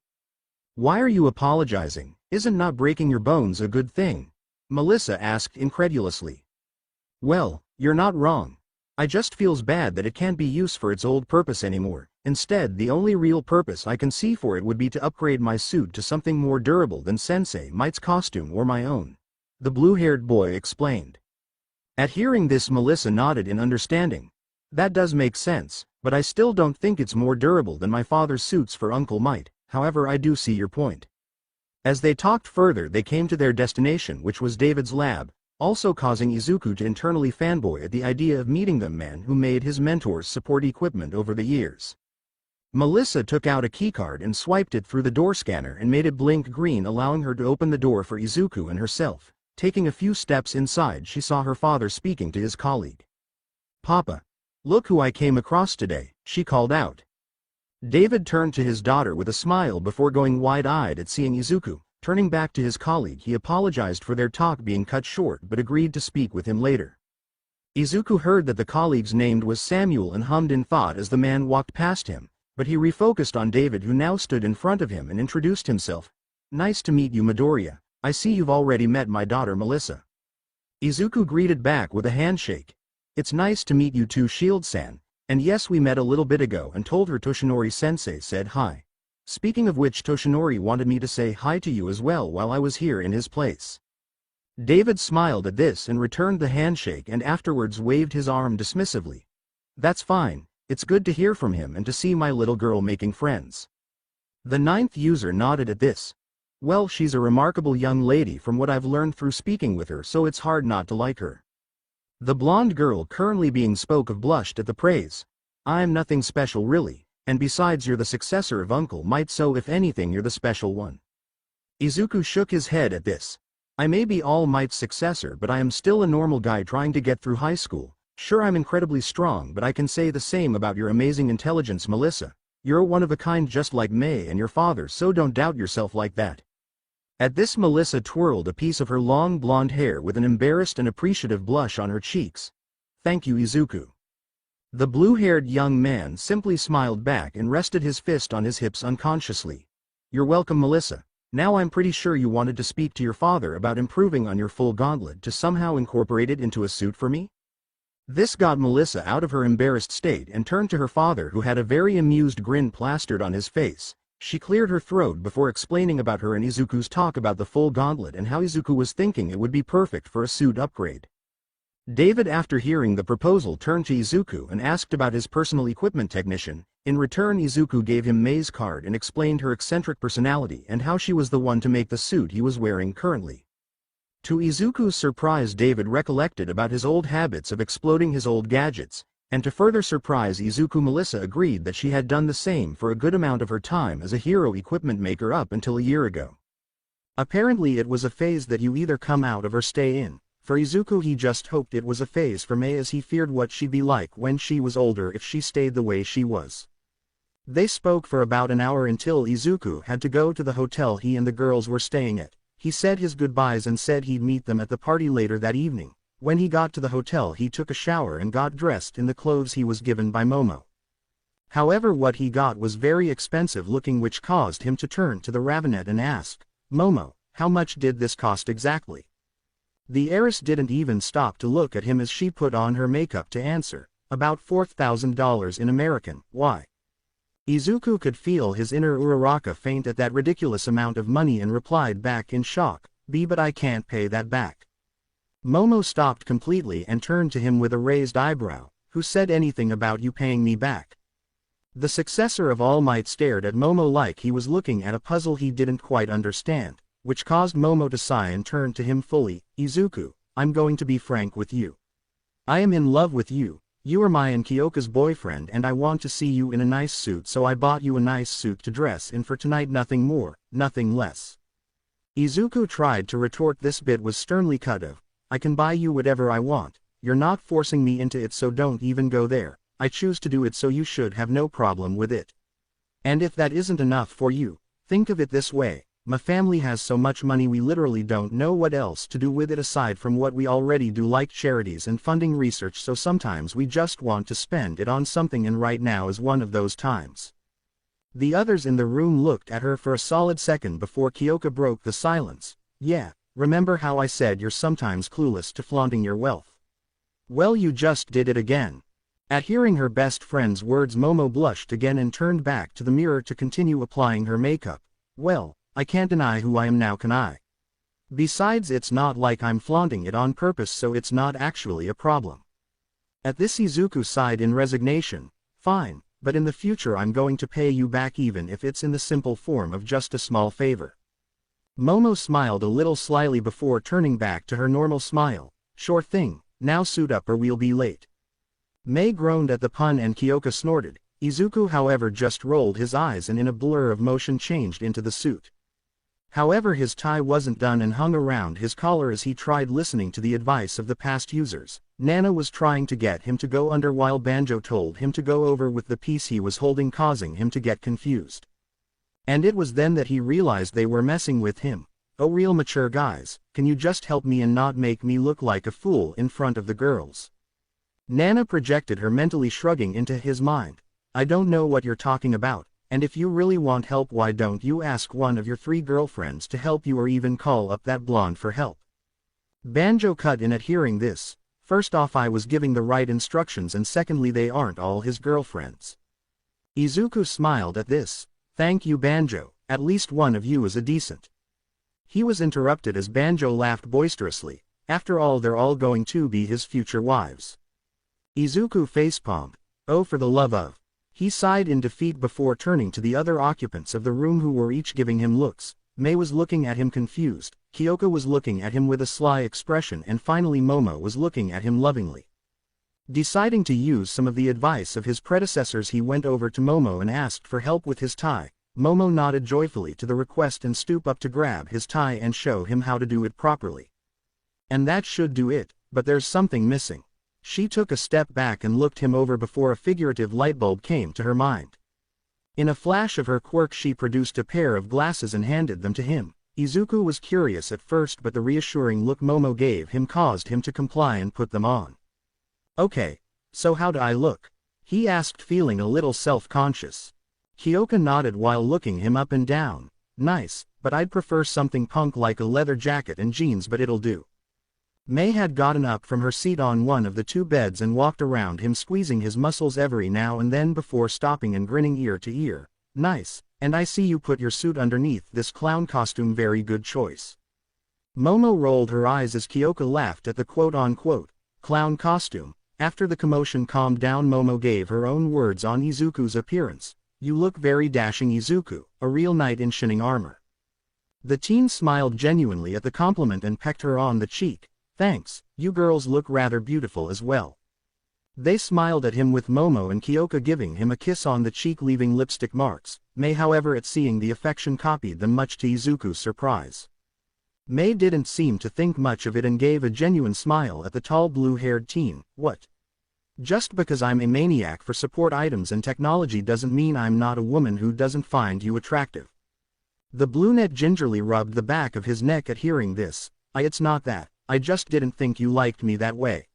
Why are you apologizing? Isn't not breaking your bones a good thing? Melissa asked incredulously. Well, you're not wrong. I just feels bad that it can't be used for its old purpose anymore. Instead, the only real purpose I can see for it would be to upgrade my suit to something more durable than Sensei Might's costume or my own. The blue-haired boy explained. At hearing this Melissa nodded in understanding. That does make sense, but I still don't think it's more durable than my father's suits for Uncle Might. However, I do see your point. As they talked further they came to their destination, which was David's lab, also causing Izuku to internally fanboy at the idea of meeting the man who made his mentors support equipment over the years. Melissa took out a keycard and swiped it through the door scanner and made it blink green, allowing her to open the door for Izuku and herself. Taking a few steps inside she saw her father speaking to his colleague. Papa. Look who I came across today, she called out. David turned to his daughter with a smile before going wide-eyed at seeing Izuku. Turning back to his colleague he apologized for their talk being cut short but agreed to speak with him later. Izuku heard that the colleague's name was Samuel and hummed in thought as the man walked past him, but he refocused on David who now stood in front of him and introduced himself. Nice to meet you Midoriya, I see you've already met my daughter Melissa. Izuku greeted back with a handshake. It's nice to meet you too Shield-san, and yes we met a little bit ago and told her Toshinori-sensei said hi. Speaking of which Toshinori wanted me to say hi to you as well while I was here in his place. David smiled at this and returned the handshake and afterwards waved his arm dismissively. That's fine, it's good to hear from him and to see my little girl making friends. The ninth user nodded at this. Well, she's a remarkable young lady from what I've learned through speaking with her, so it's hard not to like her. The blonde girl currently being spoke of blushed at the praise. I'm nothing special really. And besides you're the successor of Uncle Might, so if anything you're the special one. Izuku shook his head at this. I may be All Might's successor but I am still a normal guy trying to get through high school. Sure I'm incredibly strong but I can say the same about your amazing intelligence Melissa. You're one of a kind just like Mei and your father, so don't doubt yourself like that. At this Melissa twirled a piece of her long blonde hair with an embarrassed and appreciative blush on her cheeks. Thank you Izuku. The blue-haired young man simply smiled back and rested his fist on his hips unconsciously. You're welcome Melissa. Now I'm pretty sure you wanted to speak to your father about improving on your full gauntlet to somehow incorporate it into a suit for me? This got Melissa out of her embarrassed state and turned to her father who had a very amused grin plastered on his face. She cleared her throat before explaining about her and Izuku's talk about the full gauntlet and how Izuku was thinking it would be perfect for a suit upgrade. David after hearing the proposal turned to Izuku and asked about his personal equipment technician. In return Izuku gave him Mei's card and explained her eccentric personality and how she was the one to make the suit he was wearing currently. To Izuku's surprise David recollected about his old habits of exploding his old gadgets, and to further surprise Izuku Melissa agreed that she had done the same for a good amount of her time as a hero equipment maker up until a year ago. Apparently it was a phase that you either come out of or stay in. For Izuku he just hoped it was a phase for Mei as he feared what she'd be like when she was older if she stayed the way she was. They spoke for about an hour until Izuku had to go to the hotel he and the girls were staying at. He said his goodbyes and said he'd meet them at the party later that evening. When he got to the hotel he took a shower and got dressed in the clothes he was given by Momo. However, what he got was very expensive looking, which caused him to turn to the Ravenet and ask, Momo, how much did this cost exactly? The heiress didn't even stop to look at him as she put on her makeup to answer, about $4,000 in American. Why? Izuku could feel his inner Uraraka faint at that ridiculous amount of money and replied back in shock, but I can't pay that back. Momo stopped completely and turned to him with a raised eyebrow. Who said anything about you paying me back? The successor of All Might stared at Momo like he was looking at a puzzle he didn't quite understand. which caused Momo to sigh and turn to him fully. Izuku, I'm going to be frank with you. I am in love with you. You are my and Kyoka's boyfriend and I want to see you in a nice suit, so I bought you a nice suit to dress in for tonight, nothing more, nothing less. Izuku tried to retort. This bit was sternly cut off. I can buy you whatever I want, you're not forcing me into it, so don't even go there. I choose to do it, so you should have no problem with it. And if that isn't enough for you, think of it this way. My family has so much money we literally don't know what else to do with it aside from what we already do, like charities and funding research, so sometimes we just want to spend it on something, and right now is one of those times. The others in the room looked at her for a solid second before Kyoka broke the silence. Yeah, remember how I said you're sometimes clueless to flaunting your wealth? Well, you just did it again. At hearing her best friend's words, Momo blushed again and turned back to the mirror to continue applying her makeup. Well, I can't deny who I am now, can I? Besides, it's not like I'm flaunting it on purpose, so it's not actually a problem. At this, Izuku sighed in resignation. Fine, but in the future I'm going to pay you back, even if it's in the simple form of just a small favor. Momo smiled a little slyly before turning back to her normal smile. Sure thing, now suit up or we'll be late. Mei groaned at the pun and Kyoka snorted. Izuku, however, just rolled his eyes and in a blur of motion changed into the suit. However, his tie wasn't done and hung around his collar as he tried listening to the advice of the past users. Nana was trying to get him to go under while Banjo told him to go over with the piece he was holding, causing him to get confused. And it was then that he realized they were messing with him. Oh, real mature guys, can you just help me and not make me look like a fool in front of the girls? Nana projected her, mentally shrugging into his mind. I don't know what you're talking about. And if you really want help, why don't you ask one of your 3 girlfriends to help you, or even call up that blonde for help? Banjo cut in at hearing this. First off, I was giving the right instructions, and secondly, they aren't all his girlfriends. Izuku smiled at this. Thank you, Banjo, at least one of you is a decent. He was interrupted as Banjo laughed boisterously. After all, they're all going to be his future wives. Izuku facepalmed. Oh, for the love of. He sighed in defeat before turning to the other occupants of the room, who were each giving him looks. Mei was looking at him confused, Kyoka was looking at him with a sly expression, and finally Momo was looking at him lovingly. Deciding to use some of the advice of his predecessors, he went over to Momo and asked for help with his tie. Momo nodded joyfully to the request and stooped up to grab his tie and show him how to do it properly. And that should do it, but there's something missing. She took a step back and looked him over before a figurative lightbulb came to her mind. In a flash of her quirk, she produced a pair of glasses and handed them to him. Izuku was curious at first, but the reassuring look Momo gave him caused him to comply and put them on. Okay, so how do I look? He asked, feeling a little self-conscious. Kyoka nodded while looking him up and down. Nice, but I'd prefer something punk like a leather jacket and jeans, but it'll do. Mei had gotten up from her seat on one of the 2 beds and walked around him, squeezing his muscles every now and then before stopping and grinning ear to ear. Nice, and I see you put your suit underneath this clown costume, very good choice. Momo rolled her eyes as Kyoka laughed at the quote-unquote clown costume. After the commotion calmed down, Momo gave her own words on Izuku's appearance. You look very dashing, Izuku, a real knight in shining armor. The teen smiled genuinely at the compliment and pecked her on the cheek. Thanks, you girls look rather beautiful as well. They smiled at him, with Momo and Kyoka giving him a kiss on the cheek, leaving lipstick marks. Mei, however, at seeing the affection, copied them, much to Izuku's surprise. Mei didn't seem to think much of it and gave a genuine smile at the tall blue-haired teen. What? Just because I'm a maniac for support items and technology doesn't mean I'm not a woman who doesn't find you attractive. The brunette gingerly rubbed the back of his neck at hearing this. It's not that. I just didn't think you liked me that way.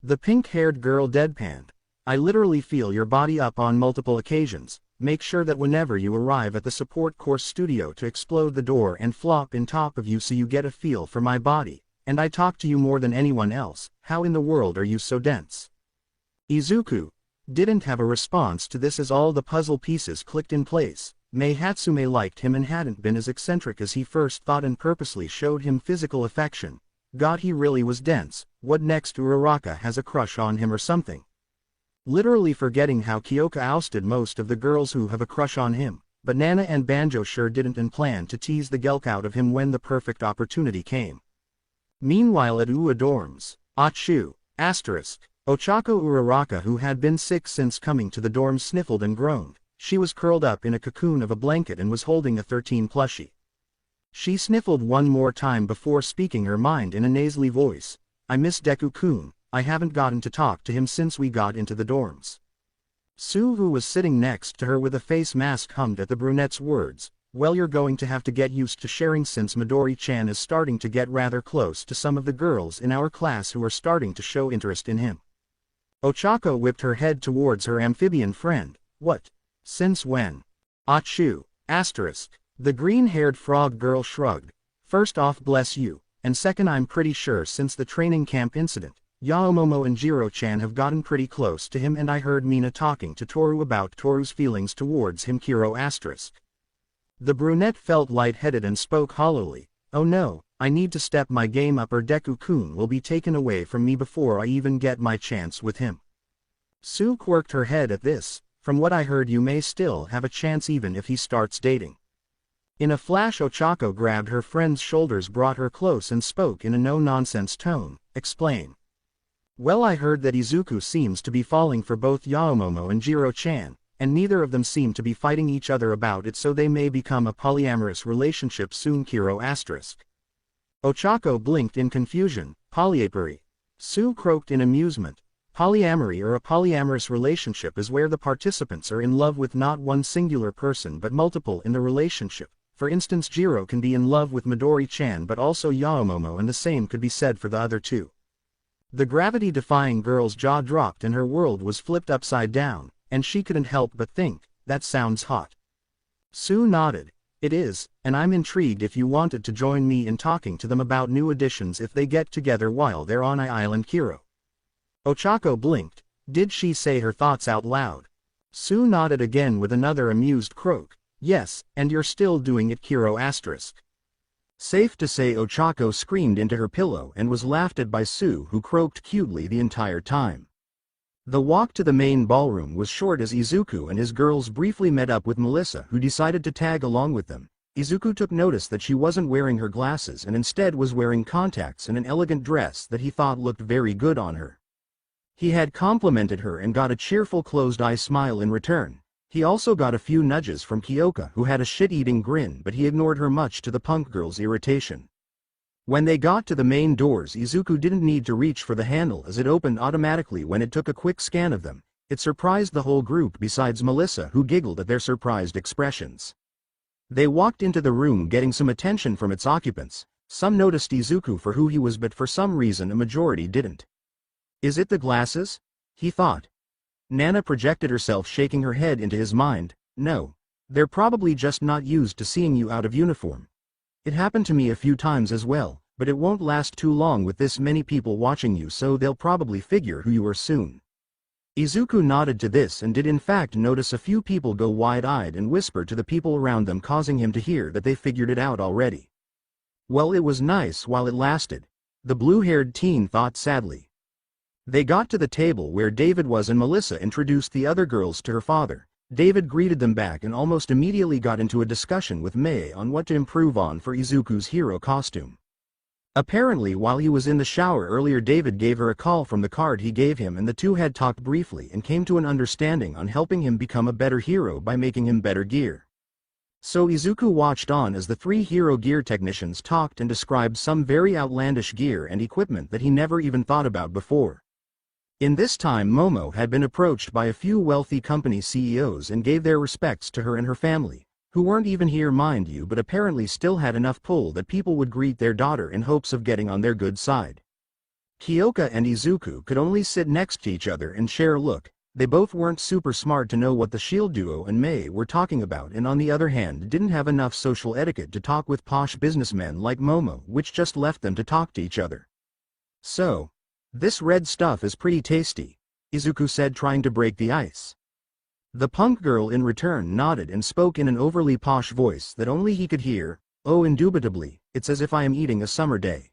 The pink-haired girl deadpanned. I literally feel your body up on multiple occasions. Make sure that whenever you arrive at the support course studio to explode the door and flop in top of you so you get a feel for my body. And I talk to you more than anyone else. How in the world are you so dense? Izuku didn't have a response to this as all the puzzle pieces clicked in place. Mei Hatsume liked him and hadn't been as eccentric as he first thought and purposely showed him physical affection. God, he really was dense. What next? Uraraka has a crush on him or something? Literally forgetting how Kyoka ousted most of the girls who have a crush on him, but Nana and Banjo sure didn't plan to tease the gelk out of him when the perfect opportunity came. Meanwhile at UA dorms, Ochako Uraraka, who had been sick since coming to the dorms, sniffled and groaned. She was curled up in a cocoon of a blanket and was holding a 13 plushie. She sniffled one more time before speaking her mind in a nasally voice. I miss Deku-kun, I haven't gotten to talk to him since we got into the dorms. Sue, who was sitting next to her with a face mask, hummed at the brunette's words. Well, you're going to have to get used to sharing since Midori-chan is starting to get rather close to some of the girls in our class who are starting to show interest in him. Ochako whipped her head towards her amphibian friend. What? Since when? The green-haired frog girl shrugged. First off, bless you, and second, I'm pretty sure since the training camp incident, Yaomomo and Jiro-chan have gotten pretty close to him, and I heard Mina talking to Toru about Toru's feelings towards him. The brunette felt lightheaded and spoke hollowly. Oh no, I need to step my game up or Deku-kun will be taken away from me before I even get my chance with him. Sue quirked her head at this. From what I heard, you may still have a chance even if he starts dating. In a flash, Ochako grabbed her friend's shoulders, brought her close and spoke in a no-nonsense tone. Explain. Well, I heard that Izuku seems to be falling for both Yaomomo and Jiro-chan, and neither of them seem to be fighting each other about it, so they may become a polyamorous relationship soon. Ochako blinked in confusion. Polyamory. Sue croaked in amusement. Polyamory, or a polyamorous relationship, is where the participants are in love with not one singular person but multiple in the relationship. For instance, Jiro can be in love with Midori-chan but also Yaomomo, and the same could be said for the other two. The gravity-defying girl's jaw dropped and her world was flipped upside down, and she couldn't help but think, that sounds hot. Sue nodded. It is, and I'm intrigued if you wanted to join me in talking to them about new additions if they get together while they're on Island Kiro. Ochako blinked. Did she say her thoughts out loud? Sue nodded again with another amused croak. Yes, and you're still doing it, Kiro *. Safe to say Ochako screamed into her pillow and was laughed at by Sue, who croaked cutely the entire time. The walk to the main ballroom was short as Izuku and his girls briefly met up with Melissa, who decided to tag along with them. Izuku took notice that she wasn't wearing her glasses and instead was wearing contacts and an elegant dress that he thought looked very good on her. He had complimented her and got a cheerful closed-eye smile in return. He also got a few nudges from Kyoka, who had a shit-eating grin, but he ignored her much to the punk girl's irritation. When they got to the main doors, Izuku didn't need to reach for the handle as it opened automatically when it took a quick scan of them. It surprised the whole group besides Melissa, who giggled at their surprised expressions. They walked into the room, getting some attention from its occupants. Some noticed Izuku for who he was, but for some reason a majority didn't. Is it the glasses? He thought. Nana projected herself, shaking her head into his mind. No. They're probably just not used to seeing you out of uniform. It happened to me a few times as well, but it won't last too long with this many people watching you, so they'll probably figure who you are soon. Izuku nodded to this and did in fact notice a few people go wide-eyed and whisper to the people around them, causing him to hear that they figured it out already. Well, it was nice while it lasted, the blue-haired teen thought sadly. They got to the table where David was and Melissa introduced the other girls to her father. David greeted them back and almost immediately got into a discussion with Mei on what to improve on for Izuku's hero costume. Apparently while he was in the shower earlier, David gave her a call from the card he gave him, and the two had talked briefly and came to an understanding on helping him become a better hero by making him better gear. So Izuku watched on as the three hero gear technicians talked and described some very outlandish gear and equipment that he never even thought about before. In this time, Momo had been approached by a few wealthy company CEOs and gave their respects to her and her family, who weren't even here mind you, but apparently still had enough pull that people would greet their daughter in hopes of getting on their good side. Kyoka and Izuku could only sit next to each other and share a look. They both weren't super smart to know what the Shield Duo and Mei were talking about, and on the other hand didn't have enough social etiquette to talk with posh businessmen like Momo, which just left them to talk to each other. So, this red stuff is pretty tasty, Izuku said, trying to break the ice. The punk girl in return nodded and spoke in an overly posh voice that only he could hear. Oh, indubitably, it's as if I am eating a summer day.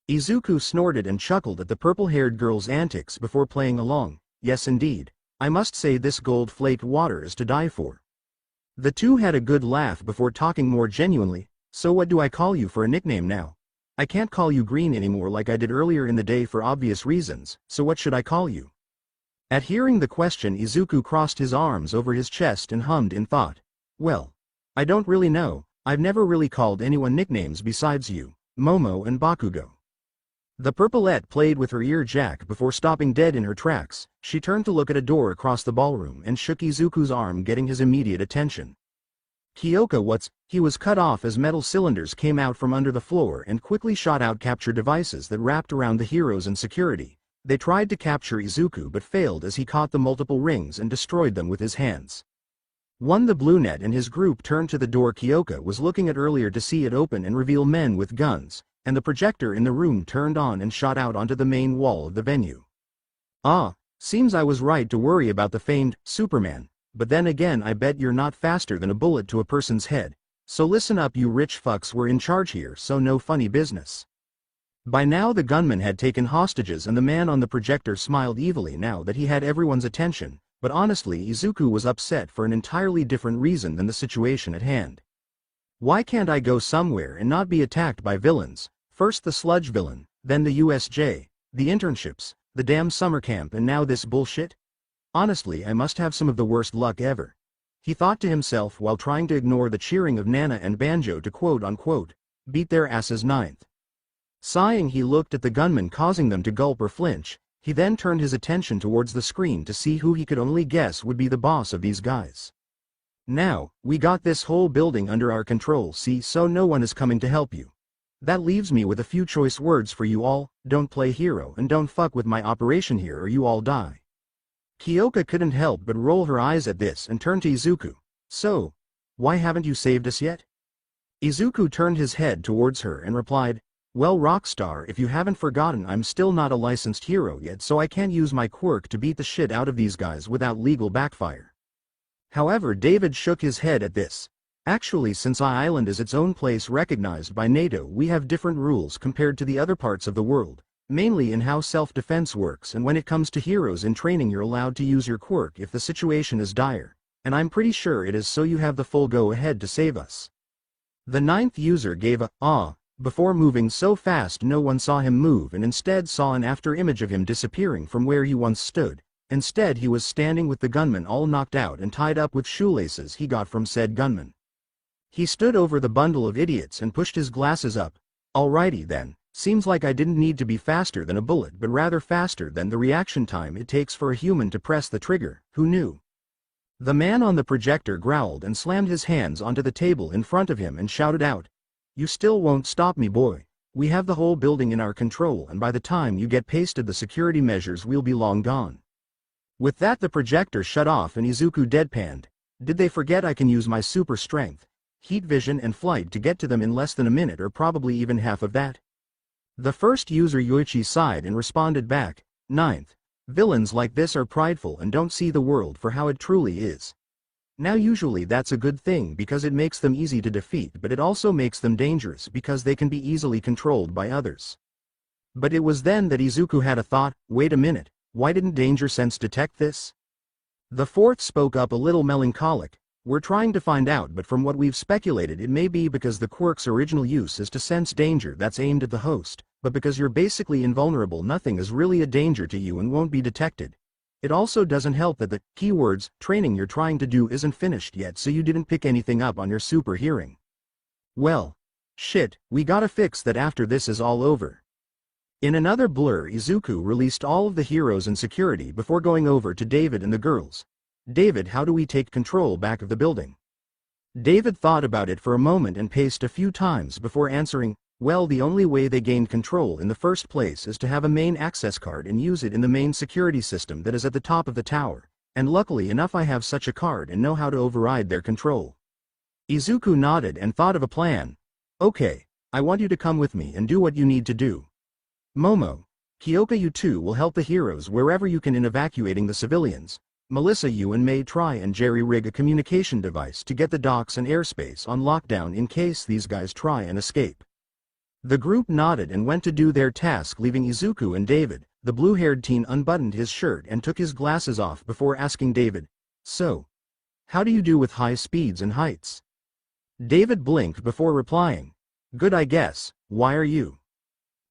Izuku snorted and chuckled at the purple-haired girl's antics before playing along. Yes indeed, I must say this gold-flaked water is to die for. The two had a good laugh before talking more genuinely. So what do I call you for a nickname now? I can't call you Green anymore like I did earlier in the day for obvious reasons, so what should I call you? At hearing the question, Izuku crossed his arms over his chest and hummed in thought. Well, I don't really know, I've never really called anyone nicknames besides you, Momo and Bakugo. The purpleette played with her ear jack before stopping dead in her tracks. She turned to look at a door across the ballroom and shook Izuku's arm, getting his immediate attention. Kyoka, what's? He was cut off as metal cylinders came out from under the floor and quickly shot out capture devices that wrapped around the heroes and security. They tried to capture Izuku but failed as he caught the multiple rings and destroyed them with his hands. The BlueNet and his group turned to the door Kyoka was looking at earlier to see it open and reveal men with guns, and the projector in the room turned on and shot out onto the main wall of the venue. Ah, seems I was right to worry about the famed Superman, but then again I bet you're not faster than a bullet to a person's head, so listen up you rich fucks, we're in charge here, so no funny business. By now the gunman had taken hostages and the man on the projector smiled evilly now that he had everyone's attention, but honestly Izuku was upset for an entirely different reason than the situation at hand. Why can't I go somewhere and not be attacked by villains? First the sludge villain, then the USJ, the internships, the damn summer camp, and now this bullshit? Honestly, I must have some of the worst luck ever. He thought to himself while trying to ignore the cheering of Nana and Banjo to quote-unquote, beat their asses ninth. Sighing, he looked at the gunman, causing them to gulp or flinch. He then turned his attention towards the screen to see who he could only guess would be the boss of these guys. Now, we got this whole building under our control, see, so no one is coming to help you. That leaves me with a few choice words for you all: don't play hero and don't fuck with my operation here or you all die. Kyoka couldn't help but roll her eyes at this and turned to Izuku. So, why haven't you saved us yet? Izuku turned his head towards her and replied, well Rockstar, if you haven't forgotten, I'm still not a licensed hero yet, so I can't use my quirk to beat the shit out of these guys without legal backfire. However, David shook his head at this. Actually, since I-Island is its own place recognized by NATO, we have different rules compared to the other parts of the world, mainly in how self-defense works, and when it comes to heroes in training you're allowed to use your quirk if the situation is dire, and I'm pretty sure it is, so you have the full go-ahead to save us. The ninth user gave a "ah" before moving so fast no one saw him move and instead saw an after-image of him disappearing from where he once stood. Instead he was standing with the gunman all knocked out and tied up with shoelaces he got from said gunman. He stood over the bundle of idiots and pushed his glasses up. Alrighty then, seems like I didn't need to be faster than a bullet but rather faster than the reaction time it takes for a human to press the trigger, who knew? The man on the projector growled and slammed his hands onto the table in front of him and shouted out, you still won't stop me, boy. We have the whole building in our control, and by the time you get pasted the security measures we'll be long gone. With that the projector shut off and Izuku deadpanned. Did they forget I can use my super strength, heat vision and flight to get to them in less than a minute, or probably even half of that? The first user Yoichi sighed and responded back, ninth, villains like this are prideful and don't see the world for how it truly is. Now usually that's a good thing because it makes them easy to defeat, but it also makes them dangerous because they can be easily controlled by others. But it was then that Izuku had a thought, wait a minute, why didn't Danger Sense detect this? The fourth spoke up a little melancholic, we're trying to find out, but from what we've speculated it may be because the quirk's original use is to sense danger that's aimed at the host, but because you're basically invulnerable nothing is really a danger to you and won't be detected. It also doesn't help that the keywords training you're trying to do isn't finished yet, so you didn't pick anything up on your super hearing. Well, shit, we gotta fix that after this is all over. In another blur, Izuku released all of the heroes and security before going over to David and the girls. David, how do we take control back of the building? David thought about it for a moment and paced a few times before answering, well, the only way they gained control in the first place is to have a main access card and use it in the main security system that is at the top of the tower, and luckily enough I have such a card and know how to override their control. Izuku nodded and thought of a plan. Okay, I want you to come with me and do what you need to do. Momo, Kyoka, you two will help the heroes wherever you can in evacuating the civilians. Melissa, you and May try and jerry-rig a communication device to get the docks and airspace on lockdown in case these guys try and escape. The group nodded and went to do their task, leaving Izuku and David. The blue-haired teen unbuttoned his shirt and took his glasses off before asking David, so, How do you do with high speeds and heights? David blinked before replying. Good, I guess. Why are you?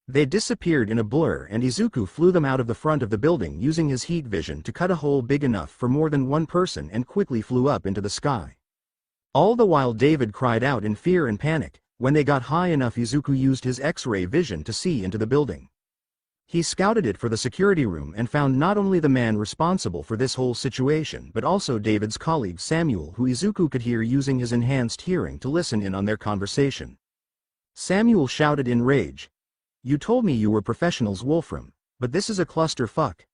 They disappeared in a blur and Izuku flew them out of the front of the building using his heat vision to cut a hole big enough for more than one person and quickly flew up into the sky. All the while David cried out in fear and panic. When they got high enough, Izuku used his X-ray vision to see into the building. He scouted it for the security room and found not only the man responsible for this whole situation but also David's colleague Samuel, who Izuku could hear using his enhanced hearing to listen in on their conversation. Samuel shouted in rage. You told me you were professionals, Wolfram, but this is a clusterfuck.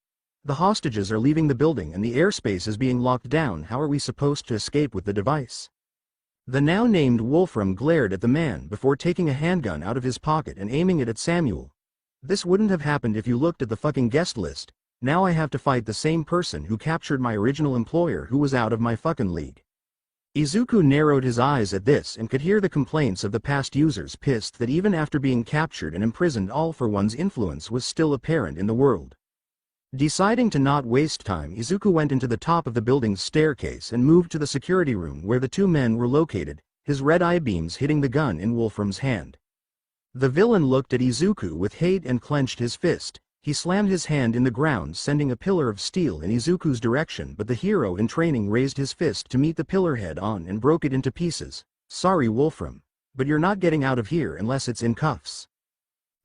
The hostages are leaving the building and the airspace is being locked down. How are we supposed to escape with the device? The now named Wolfram glared at the man before taking a handgun out of his pocket and aiming it at Samuel. This wouldn't have happened if you looked at the fucking guest list. Now I have to fight the same person who captured my original employer who was out of my fucking league. Izuku narrowed his eyes at this and could hear the complaints of the past users, pissed that even after being captured and imprisoned all for one's influence was still apparent in the world. Deciding to not waste time, Izuku went into the top of the building's staircase and moved to the security room where the two men were located, his red eye beams hitting the gun in Wolfram's hand. The villain looked at Izuku with hate and clenched his fist. He slammed his hand in the ground, sending a pillar of steel in Izuku's direction, but the hero in training raised his fist to meet the pillar head on and broke it into pieces. Sorry, Wolfram, but you're not getting out of here unless it's in cuffs.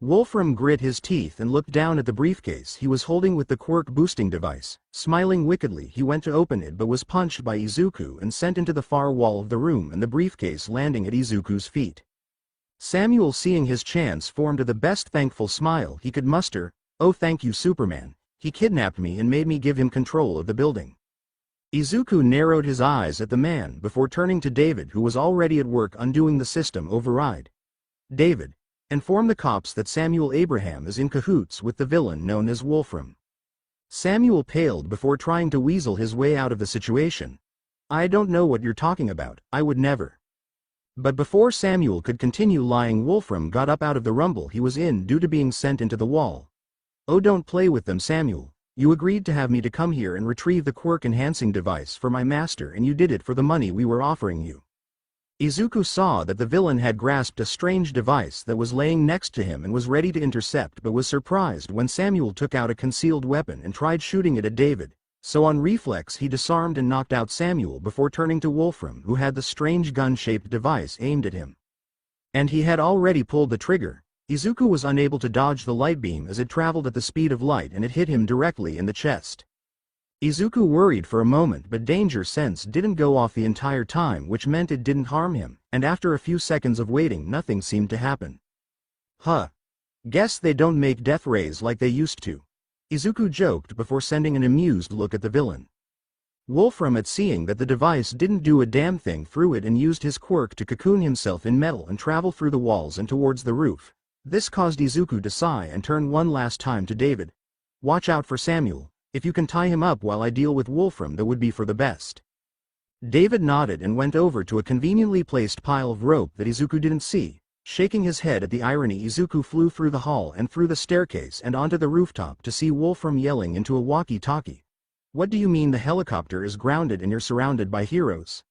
Wolfram grit his teeth and looked down at the briefcase he was holding with the Quirk boosting device. Smiling wickedly, he went to open it but was punched by Izuku and sent into the far wall of the room, and the briefcase landing at Izuku's feet. Samuel, seeing his chance, formed the best thankful smile he could muster. Oh, thank you, Superman. He kidnapped me and made me give him control of the building. Izuku narrowed his eyes at the man before turning to David, who was already at work undoing the system override. David, inform the cops that Samuel Abraham is in cahoots with the villain known as Wolfram. Samuel paled before trying to weasel his way out of the situation. I don't know what you're talking about. I would never. But before Samuel could continue lying, Wolfram got up out of the rumble he was in due to being sent into the wall. Oh, don't play with them, Samuel. You agreed to have me to come here and retrieve the Quirk enhancing device for my master, and you did it for the money we were offering you. Izuku saw that the villain had grasped a strange device that was laying next to him and was ready to intercept, but was surprised when Samuel took out a concealed weapon and tried shooting it at David. So on reflex he disarmed and knocked out Samuel before turning to Wolfram, who had the strange gun-shaped device aimed at him. And he had already pulled the trigger. Izuku was unable to dodge the light beam as it traveled at the speed of light and it hit him directly in the chest. Izuku worried for a moment, but danger sense didn't go off the entire time, which meant it didn't harm him, and after a few seconds of waiting nothing seemed to happen. Huh. Guess they don't make death rays like they used to. Izuku joked before sending an amused look at the villain. Wolfram, at seeing that the device didn't do a damn thing, threw it and used his quirk to cocoon himself in metal and travel through the walls and towards the roof. This caused Izuku to sigh and turn one last time to David. Watch out for Samuel. If you can tie him up while I deal with Wolfram, that would be for the best. David nodded and went over to a conveniently placed pile of rope that Izuku didn't see. Shaking his head at the irony, Izuku flew through the hall and through the staircase and onto the rooftop to see Wolfram yelling into a walkie-talkie. What do you mean the helicopter is grounded and you're surrounded by heroes?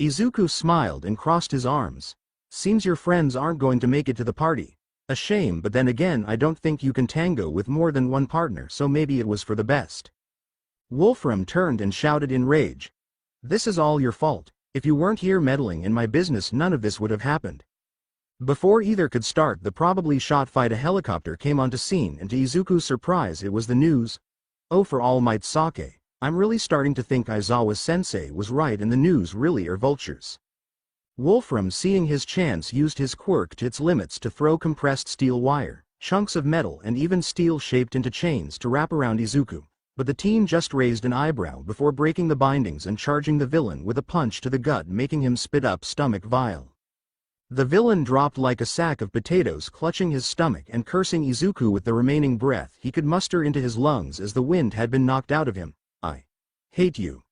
Izuku smiled and crossed his arms. Seems your friends aren't going to make it to the party. A shame, but then again I don't think you can tango with more than one partner, so maybe it was for the best. Wolfram turned and shouted in rage. This is all your fault. If you weren't here meddling in my business, none of this would have happened. Before either could start the probably shot fight, a helicopter came onto scene, and to Izuku's surprise it was the news. Oh, for all might sake, I'm really starting to think Aizawa-sensei was right and the news really are vultures. Wolfram, seeing his chance, used his quirk to its limits to throw compressed steel wire, chunks of metal and even steel shaped into chains to wrap around Izuku, but the team just raised an eyebrow before breaking the bindings and charging the villain with a punch to the gut, making him spit up stomach vile. The villain dropped like a sack of potatoes, clutching his stomach and cursing Izuku with the remaining breath he could muster into his lungs as the wind had been knocked out of him. I hate you.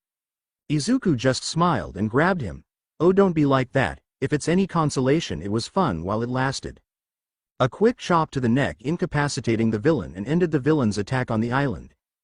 Izuku just smiled and grabbed him. Oh, don't be like that. If it's any consolation, it was fun while it lasted. A quick chop to the neck incapacitating the villain and ended the villain's attack on the island.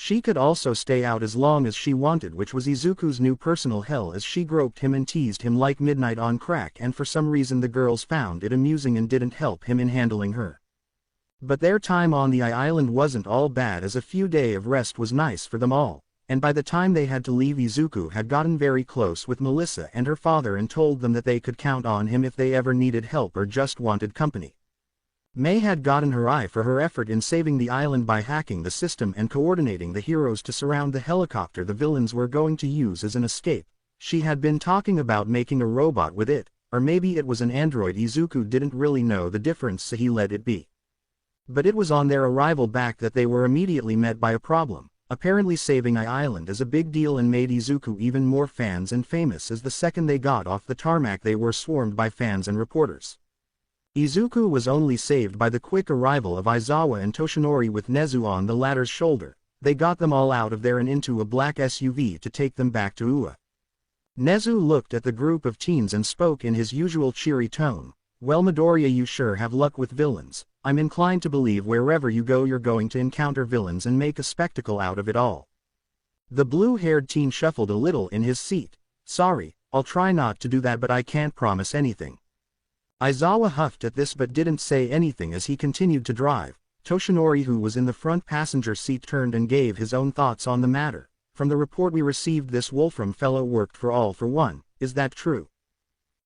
She could also stay out as long as she wanted, which was Izuku's new personal hell, as she groped him and teased him like midnight on crack, and for some reason the girls found it amusing and didn't help him in handling her. But their time on the island wasn't all bad, as a few days of rest was nice for them all, and by the time they had to leave, Izuku had gotten very close with Melissa and her father and told them that they could count on him if they ever needed help or just wanted company. May had gotten her eye for her effort in saving the island by hacking the system and coordinating the heroes to surround the helicopter the villains were going to use as an escape. She had been talking about making a robot with it, or maybe it was an android. Izuku didn't really know the difference, so he let it be. But it was on their arrival back that they were immediately met by a problem. Apparently saving island is a big deal and made Izuku even more fans and famous, as the second they got off the tarmac they were swarmed by fans and reporters. Izuku was only saved by the quick arrival of Aizawa and Toshinori with Nezu on the latter's shoulder. They got them all out of there and into a black SUV to take them back to Ua. Nezu looked at the group of teens and spoke in his usual cheery tone. "Well, Midoriya, you sure have luck with villains. I'm inclined to believe wherever you go you're going to encounter villains and make a spectacle out of it all." The blue-haired teen shuffled a little in his seat. "Sorry, I'll try not to do that, but I can't promise anything." Aizawa huffed at this but didn't say anything as he continued to drive. Toshinori, who was in the front passenger seat, turned and gave his own thoughts on the matter. "From the report we received, this Wolfram fellow worked for All for One. Is that true?"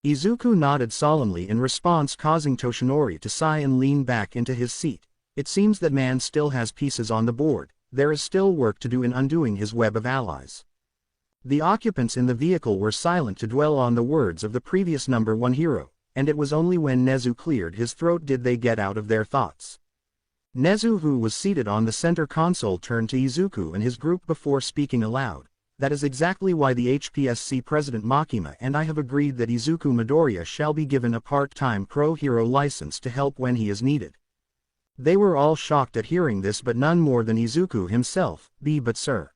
Izuku nodded solemnly in response, causing Toshinori to sigh and lean back into his seat. "It seems that man still has pieces on the board. There is still work to do in undoing his web of allies." The occupants in the vehicle were silent to dwell on the words of the previous number one hero, and it was only when Nezu cleared his throat did they get out of their thoughts. Nezu, who was seated on the center console, turned to Izuku and his group before speaking aloud. "That is exactly why the HPSC President Makima and I have agreed that Izuku Midoriya shall be given a part-time pro-hero license to help when he is needed." They were all shocked at hearing this, but none more than Izuku himself. "But sir,"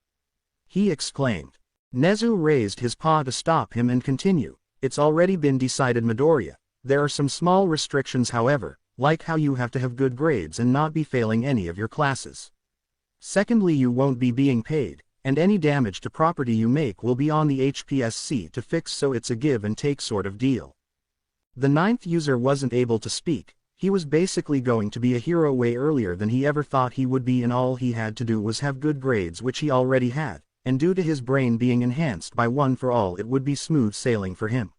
he exclaimed. Nezu raised his paw to stop him and continue. "It's already been decided, Midoriya. There are some small restrictions, however, like how you have to have good grades and not be failing any of your classes. Secondly, you won't be being paid, and any damage to property you make will be on the HPSC to fix, so it's a give and take sort of deal." The ninth user wasn't able to speak. He was basically going to be a hero way earlier than he ever thought he would be, and all he had to do was have good grades, which he already had, and due to his brain being enhanced by One for All, it would be smooth sailing for him.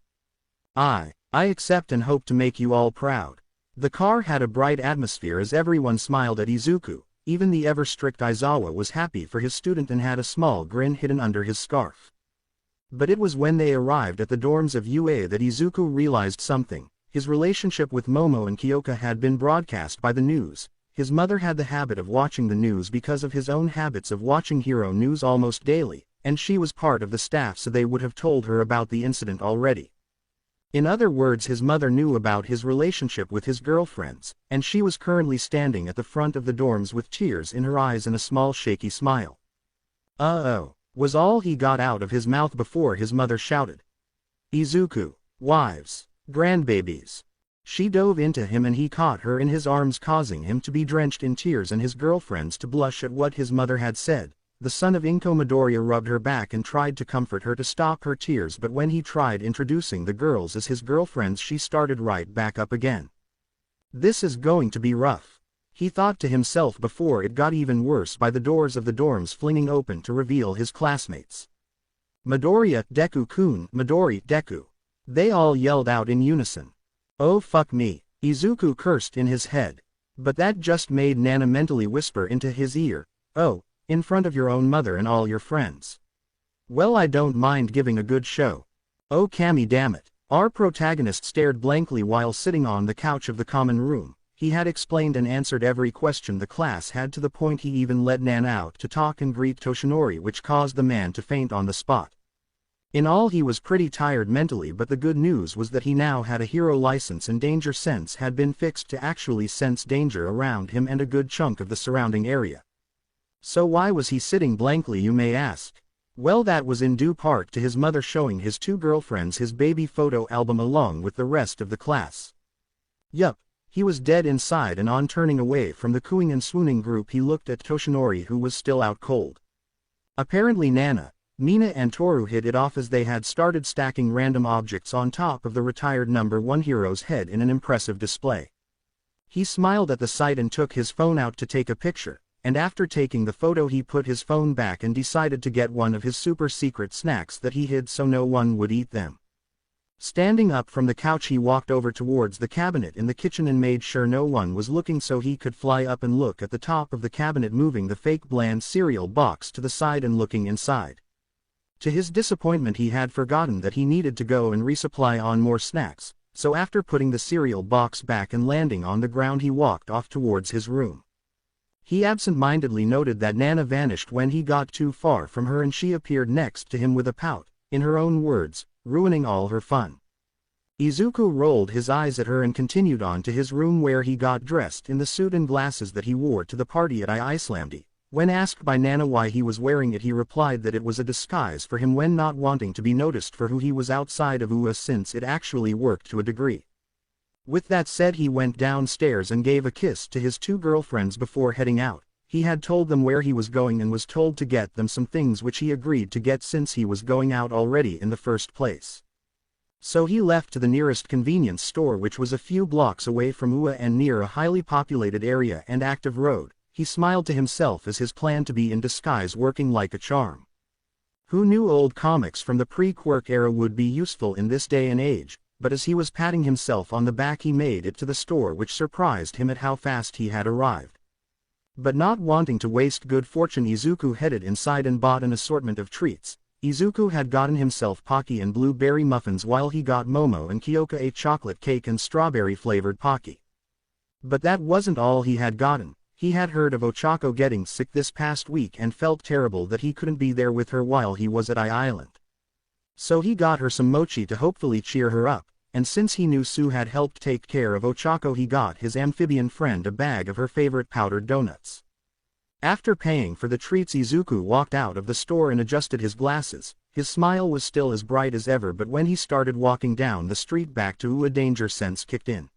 I accept and hope to make you all proud." The car had a bright atmosphere as everyone smiled at Izuku. Even the ever-strict Aizawa was happy for his student and had a small grin hidden under his scarf. But it was when they arrived at the dorms of UA that Izuku realized something. His relationship with Momo and Kyoka had been broadcast by the news. His mother had the habit of watching the news because of his own habits of watching hero news almost daily, and she was part of the staff, so they would have told her about the incident already. In other words, his mother knew about his relationship with his girlfriends, and she was currently standing at the front of the dorms with tears in her eyes and a small shaky smile. "Uh-oh," was all he got out of his mouth before his mother shouted, "Izuku, wives, grandbabies." She dove into him and he caught her in his arms, causing him to be drenched in tears and his girlfriends to blush at what his mother had said. The son of Inko Midoriya rubbed her back and tried to comfort her to stop her tears, but when he tried introducing the girls as his girlfriends, she started right back up again. "This is going to be rough," he thought to himself before it got even worse by the doors of the dorms flinging open to reveal his classmates. "Midoriya, Deku-kun, Midori, Deku." They all yelled out in unison. "Oh fuck me," Izuku cursed in his head. But that just made Nana mentally whisper into his ear, "Oh, in front of your own mother and all your friends. Well, I don't mind giving a good show." "Oh Cammy, damn it." Our protagonist stared blankly while sitting on the couch of the common room. He had explained and answered every question the class had, to the point he even let Nan out to talk and greet Toshinori, which caused the man to faint on the spot. In all, he was pretty tired mentally, but the good news was that he now had a hero license and danger sense had been fixed to actually sense danger around him and a good chunk of the surrounding area. So why was he sitting blankly, you may ask? Well, that was in due part to his mother showing his two girlfriends his baby photo album along with the rest of the class. Yup, he was dead inside, and on turning away from the cooing and swooning group he looked at Toshinori, who was still out cold. Apparently Nana, Mina and Toru hit it off as they had started stacking random objects on top of the retired number 1 hero's head in an impressive display. He smiled at the sight and took his phone out to take a picture, and after taking the photo he put his phone back and decided to get one of his super secret snacks that he hid so no one would eat them. Standing up from the couch he walked over towards the cabinet in the kitchen and made sure no one was looking so he could fly up and look at the top of the cabinet, moving the fake bland cereal box to the side and looking inside. To his disappointment he had forgotten that he needed to go and resupply on more snacks, so after putting the cereal box back and landing on the ground he walked off towards his room. He absent-mindedly noted that Nana vanished when he got too far from her and she appeared next to him with a pout, in her own words, ruining all her fun. Izuku rolled his eyes at her and continued on to his room where he got dressed in the suit and glasses that he wore to the party at Islamdi. When asked by Nana why he was wearing it he replied that it was a disguise for him when not wanting to be noticed for who he was outside of UA, since it actually worked to a degree. With that said he went downstairs and gave a kiss to his 2 girlfriends before heading out. He had told them where he was going and was told to get them some things which he agreed to get since he was going out already in the first place. So he left to the nearest convenience store, which was a few blocks away from UA and near a highly populated area and active road. He smiled to himself as his plan to be in disguise working like a charm. Who knew old comics from the pre-Quirk era would be useful in this day and age, but as he was patting himself on the back he made it to the store, which surprised him at how fast he had arrived. But not wanting to waste good fortune Izuku headed inside and bought an assortment of treats. Izuku had gotten himself Pocky and blueberry muffins while he got Momo and Kyoka a chocolate cake and strawberry-flavored Pocky. But that wasn't all he had gotten. He had heard of Ochako getting sick this past week and felt terrible that he couldn't be there with her while he was at Island. So he got her some mochi to hopefully cheer her up, and since he knew Sue had helped take care of Ochako he got his amphibian friend a bag of her favorite powdered donuts. After paying for the treats Izuku walked out of the store and adjusted his glasses. His smile was still as bright as ever, but when he started walking down the street back to UA danger sense kicked in.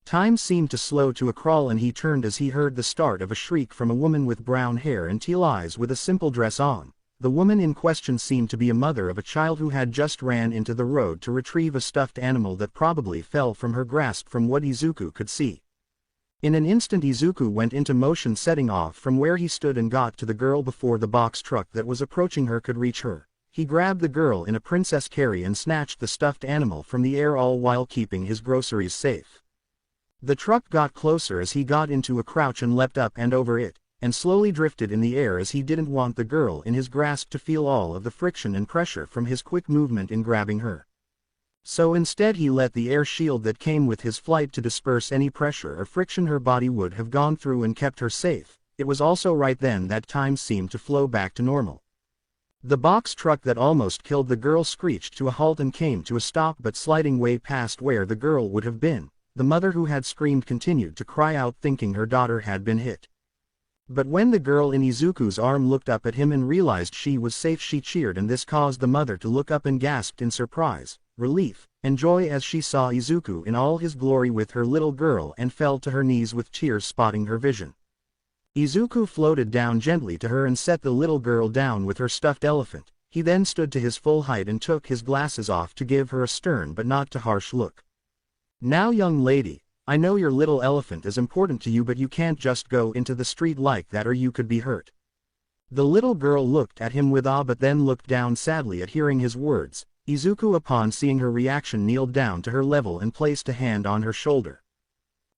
Time seemed to slow to a crawl and he turned as he heard the start of a shriek from a woman with brown hair and teal eyes with a simple dress on. The woman in question seemed to be a mother of a child who had just ran into the road to retrieve a stuffed animal that probably fell from her grasp from what Izuku could see. In an instant Izuku went into motion, setting off from where he stood and got to the girl before the box truck that was approaching her could reach her. He grabbed the girl in a princess carry and snatched the stuffed animal from the air, all while keeping his groceries safe. The truck got closer as he got into a crouch and leapt up and over it, and slowly drifted in the air as he didn't want the girl in his grasp to feel all of the friction and pressure from his quick movement in grabbing her. So instead he let the air shield that came with his flight to disperse any pressure or friction her body would have gone through and kept her safe. It was also right then that time seemed to flow back to normal. The box truck that almost killed the girl screeched to a halt and came to a stop, but sliding way past where the girl would have been. The mother who had screamed continued to cry out, thinking her daughter had been hit. But when the girl in Izuku's arm looked up at him and realized she was safe, she cheered, and this caused the mother to look up and gasped in surprise, relief, and joy as she saw Izuku in all his glory with her little girl, and fell to her knees with tears spotting her vision. Izuku floated down gently to her and set the little girl down with her stuffed elephant. He then stood to his full height and took his glasses off to give her a stern but not too harsh look. "Now young lady, I know your little elephant is important to you, but you can't just go into the street like that or you could be hurt." The little girl looked at him with awe but then looked down sadly at hearing his words. Izuku, upon seeing her reaction, kneeled down to her level and placed a hand on her shoulder.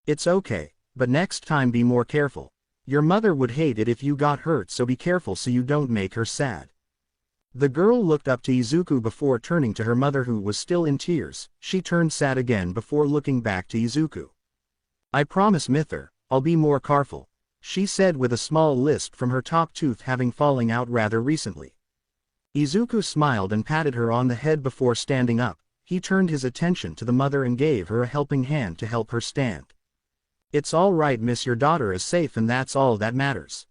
"It's okay, but next time be more careful. Your mother would hate it if you got hurt, so be careful so you don't make her sad." The girl looked up to Izuku before turning to her mother, who was still in tears. She turned sad again before looking back to Izuku. "I promise, Mither, I'll be more careful," she said with a small lisp from her top tooth having fallen out rather recently. Izuku smiled and patted her on the head before standing up. He turned his attention to the mother and gave her a helping hand to help her stand. "It's all right, miss, your daughter is safe and that's all that matters."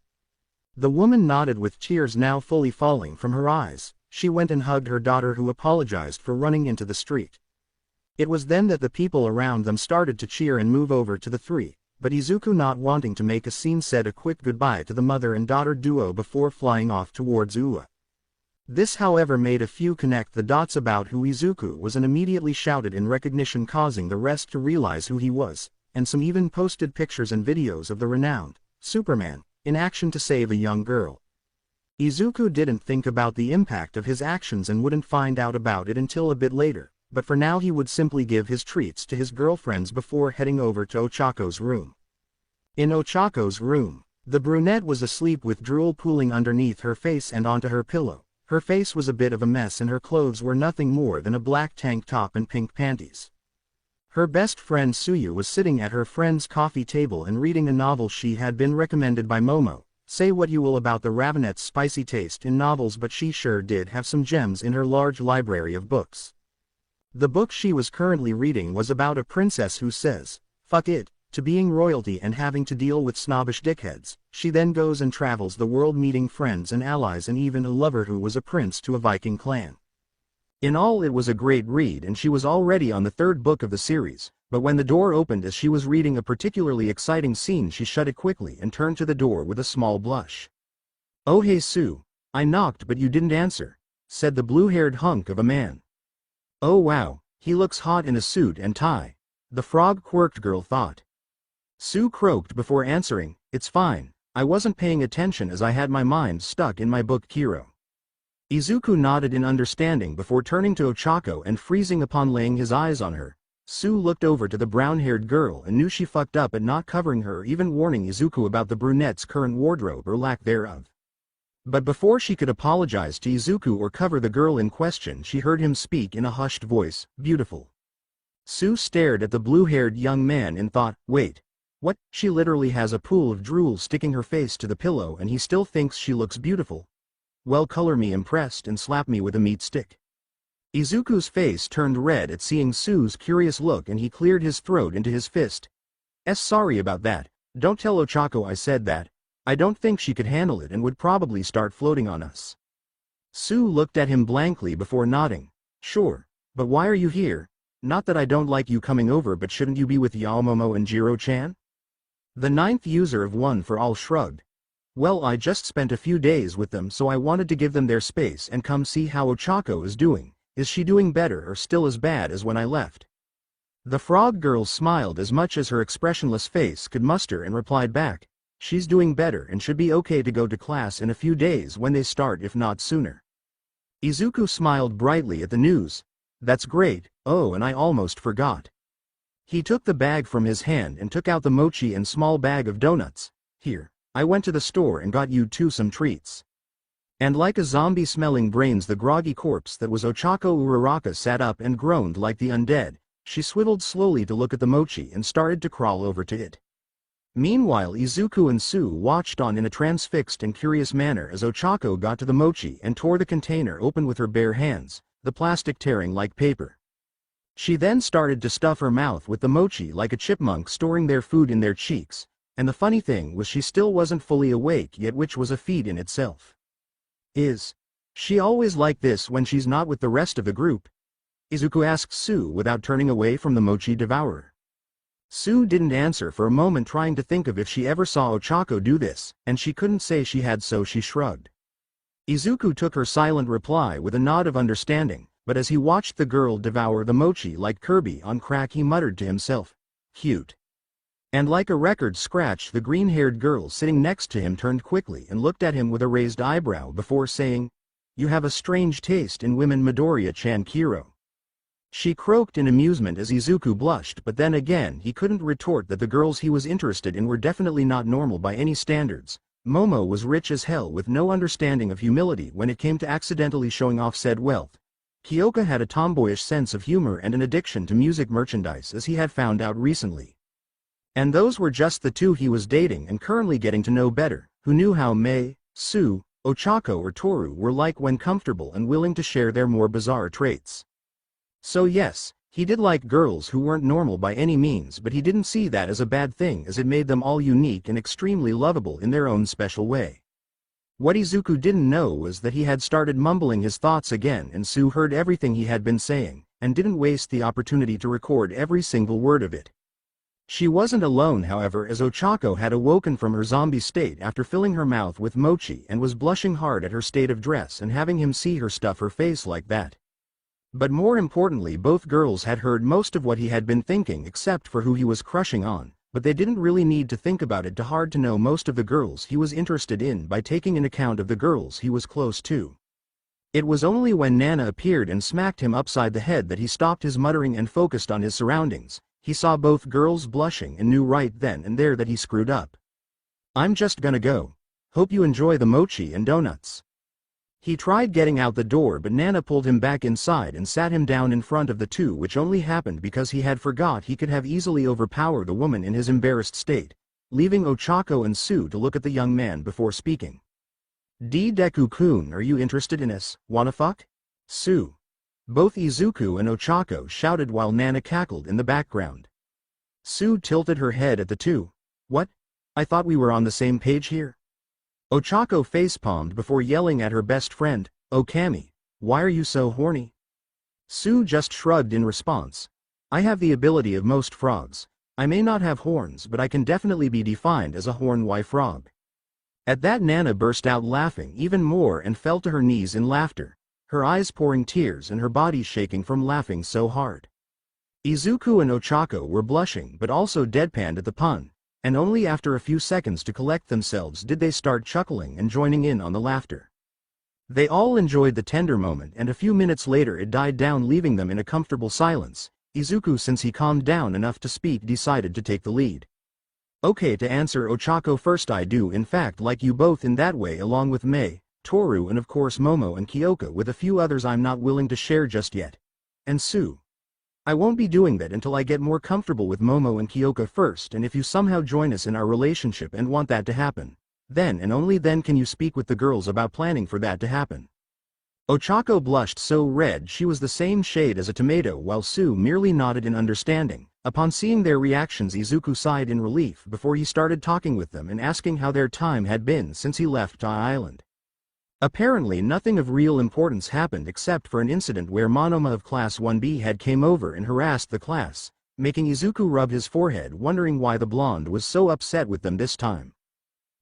The woman nodded with tears now fully falling from her eyes. She went and hugged her daughter, who apologized for running into the street. It was then that the people around them started to cheer and move over to the three. but Izuku, not wanting to make a scene, said a quick goodbye to the mother and daughter duo before flying off towards Ua. This however made a few connect the dots about who Izuku was and immediately shouted in recognition, causing the rest to realize who he was, and some even posted pictures and videos of the renowned Superman in action to save a young girl. Izuku didn't think about the impact of his actions and wouldn't find out about it until a bit later, but for now he would simply give his treats to his girlfriends before heading over to Ochako's room. In Ochako's room, the brunette was asleep with drool pooling underneath her face and onto her pillow. Her face was a bit of a mess and her clothes were nothing more than a black tank top and pink panties. Her best friend Suyu was sitting at her friend's coffee table and reading a novel she had been recommended by Momo. Say what you will about the Ravenette's spicy taste in novels, but she sure did have some gems in her large library of books. The book she was currently reading was about a princess who says, "Fuck it," to being royalty and having to deal with snobbish dickheads. She then goes and travels the world meeting friends and allies and even a lover who was a prince to a Viking clan. In all, it was a great read and she was already on the third book of the series, but when the door opened as she was reading a particularly exciting scene, she shut it quickly and turned to the door with a small blush. "Oh hey Sue, I knocked but you didn't answer," said the blue-haired hunk of a man. "Oh wow, he looks hot in a suit and tie," the frog-quirked girl thought. Sue croaked before answering, "It's fine, I wasn't paying attention as I had my mind stuck in my book Kiro." Izuku nodded in understanding before turning to Ochako and freezing upon laying his eyes on her. Sue looked over to the brown-haired girl and knew she fucked up at not covering her, even warning Izuku about the brunette's current wardrobe or lack thereof. But before she could apologize to Izuku or cover the girl in question, she heard him speak in a hushed voice, "Beautiful." Sue stared at the blue-haired young man and thought, wait, what? She literally has a pool of drool sticking her face to the pillow and he still thinks she looks beautiful? Well, color me impressed and slap me with a meat stick. Izuku's face turned red at seeing Sue's curious look and he cleared his throat into his fist. Sorry about that, don't tell Ochako I said that. I don't think she could handle it and would probably start floating on us." Sue looked at him blankly before nodding. "Sure, but why are you here? Not that I don't like you coming over, but shouldn't you be with Yaomomo and Jiro-chan?" The ninth user of One for All shrugged. "Well, I just spent a few days with them, so I wanted to give them their space and come see how Ochako is doing. Is she doing better or still as bad as when I left?" The frog girl smiled as much as her expressionless face could muster and replied back, "She's doing better and should be okay to go to class in a few days when they start, if not sooner." Izuku smiled brightly at the news. "That's great. Oh, and I almost forgot." He took the bag from his hand and took out the mochi and small bag of donuts. "Here, I went to the store and got you two some treats." And like a zombie smelling brains, the groggy corpse that was Ochako Uraraka sat up and groaned like the undead. She swiveled slowly to look at the mochi and started to crawl over to it. Meanwhile, Izuku and Sue watched on in a transfixed and curious manner as Ochako got to the mochi and tore the container open with her bare hands, the plastic tearing like paper. She then started to stuff her mouth with the mochi like a chipmunk storing their food in their cheeks, and the funny thing was she still wasn't fully awake yet, which was a feat in itself. "Is she always like this when she's not with the rest of the group?" Izuku asked Sue without turning away from the mochi devourer. Sue didn't answer for a moment, trying to think of if she ever saw Ochako do this, and she couldn't say she had, so she shrugged. Izuku took her silent reply with a nod of understanding, but as he watched the girl devour the mochi like Kirby on crack, he muttered to himself, "Cute." And like a record scratch, the green-haired girl sitting next to him turned quickly and looked at him with a raised eyebrow before saying, "You have a strange taste in women, Midoriya-chan Kiro." She croaked in amusement as Izuku blushed, but then again he couldn't retort that the girls he was interested in were definitely not normal by any standards. Momo was rich as hell with no understanding of humility when it came to accidentally showing off said wealth. Kyoka had a tomboyish sense of humor and an addiction to music merchandise, as he had found out recently. And those were just the two he was dating and currently getting to know better, who knew how Mei, Sue, Ochako or Toru were like when comfortable and willing to share their more bizarre traits. So yes, he did like girls who weren't normal by any means, but he didn't see that as a bad thing, as it made them all unique and extremely lovable in their own special way. What Izuku didn't know was that he had started mumbling his thoughts again, and Sue heard everything he had been saying, and didn't waste the opportunity to record every single word of it. She wasn't alone, however, as Ochako had awoken from her zombie state after filling her mouth with mochi and was blushing hard at her state of dress and having him see her stuff her face like that. But more importantly, both girls had heard most of what he had been thinking except for who he was crushing on, but they didn't really need to think about it too hard to know most of the girls he was interested in by taking in account of the girls he was close to. It was only when Nana appeared and smacked him upside the head that he stopped his muttering and focused on his surroundings. He saw both girls blushing and knew right then and there that he screwed up. "I'm just gonna go. Hope you enjoy the mochi and donuts." He tried getting out the door, but Nana pulled him back inside and sat him down in front of the two, which only happened because he had forgot he could have easily overpowered the woman in his embarrassed state, leaving Ochako and Sue to look at the young man before speaking. "Deku-kun, are you interested in us, wanna fuck?" Sue. Both Izuku and Ochako shouted while Nana cackled in the background. Sue tilted her head at the two. "What? I thought we were on the same page here." Ochako facepalmed before yelling at her best friend, "Okami, why are you so horny?" Sue just shrugged in response. "I have the ability of most frogs. I may not have horns, but I can definitely be defined as a horn-y frog." At that, Nana burst out laughing even more and fell to her knees in laughter, her eyes pouring tears and her body shaking from laughing so hard. Izuku and Ochako were blushing but also deadpanned at the pun, and only after a few seconds to collect themselves did they start chuckling and joining in on the laughter. They all enjoyed the tender moment, and a few minutes later it died down, leaving them in a comfortable silence. Izuku, since he calmed down enough to speak, decided to take the lead. "Okay, to answer Ochako first, I do in fact like you both in that way, along with Mei, Toru, and of course Momo and Kyoka, with a few others I'm not willing to share just yet. And Sue. I won't be doing that until I get more comfortable with Momo and Kyoka first, and if you somehow join us in our relationship and want that to happen, then and only then can you speak with the girls about planning for that to happen." Ochako blushed so red she was the same shade as a tomato, while Sue merely nodded in understanding. Upon seeing their reactions, Izuku sighed in relief before he started talking with them and asking how their time had been since he left Tai Island. Apparently nothing of real importance happened except for an incident where Monoma of Class 1B had came over and harassed the class, making Izuku rub his forehead, wondering why the blonde was so upset with them this time.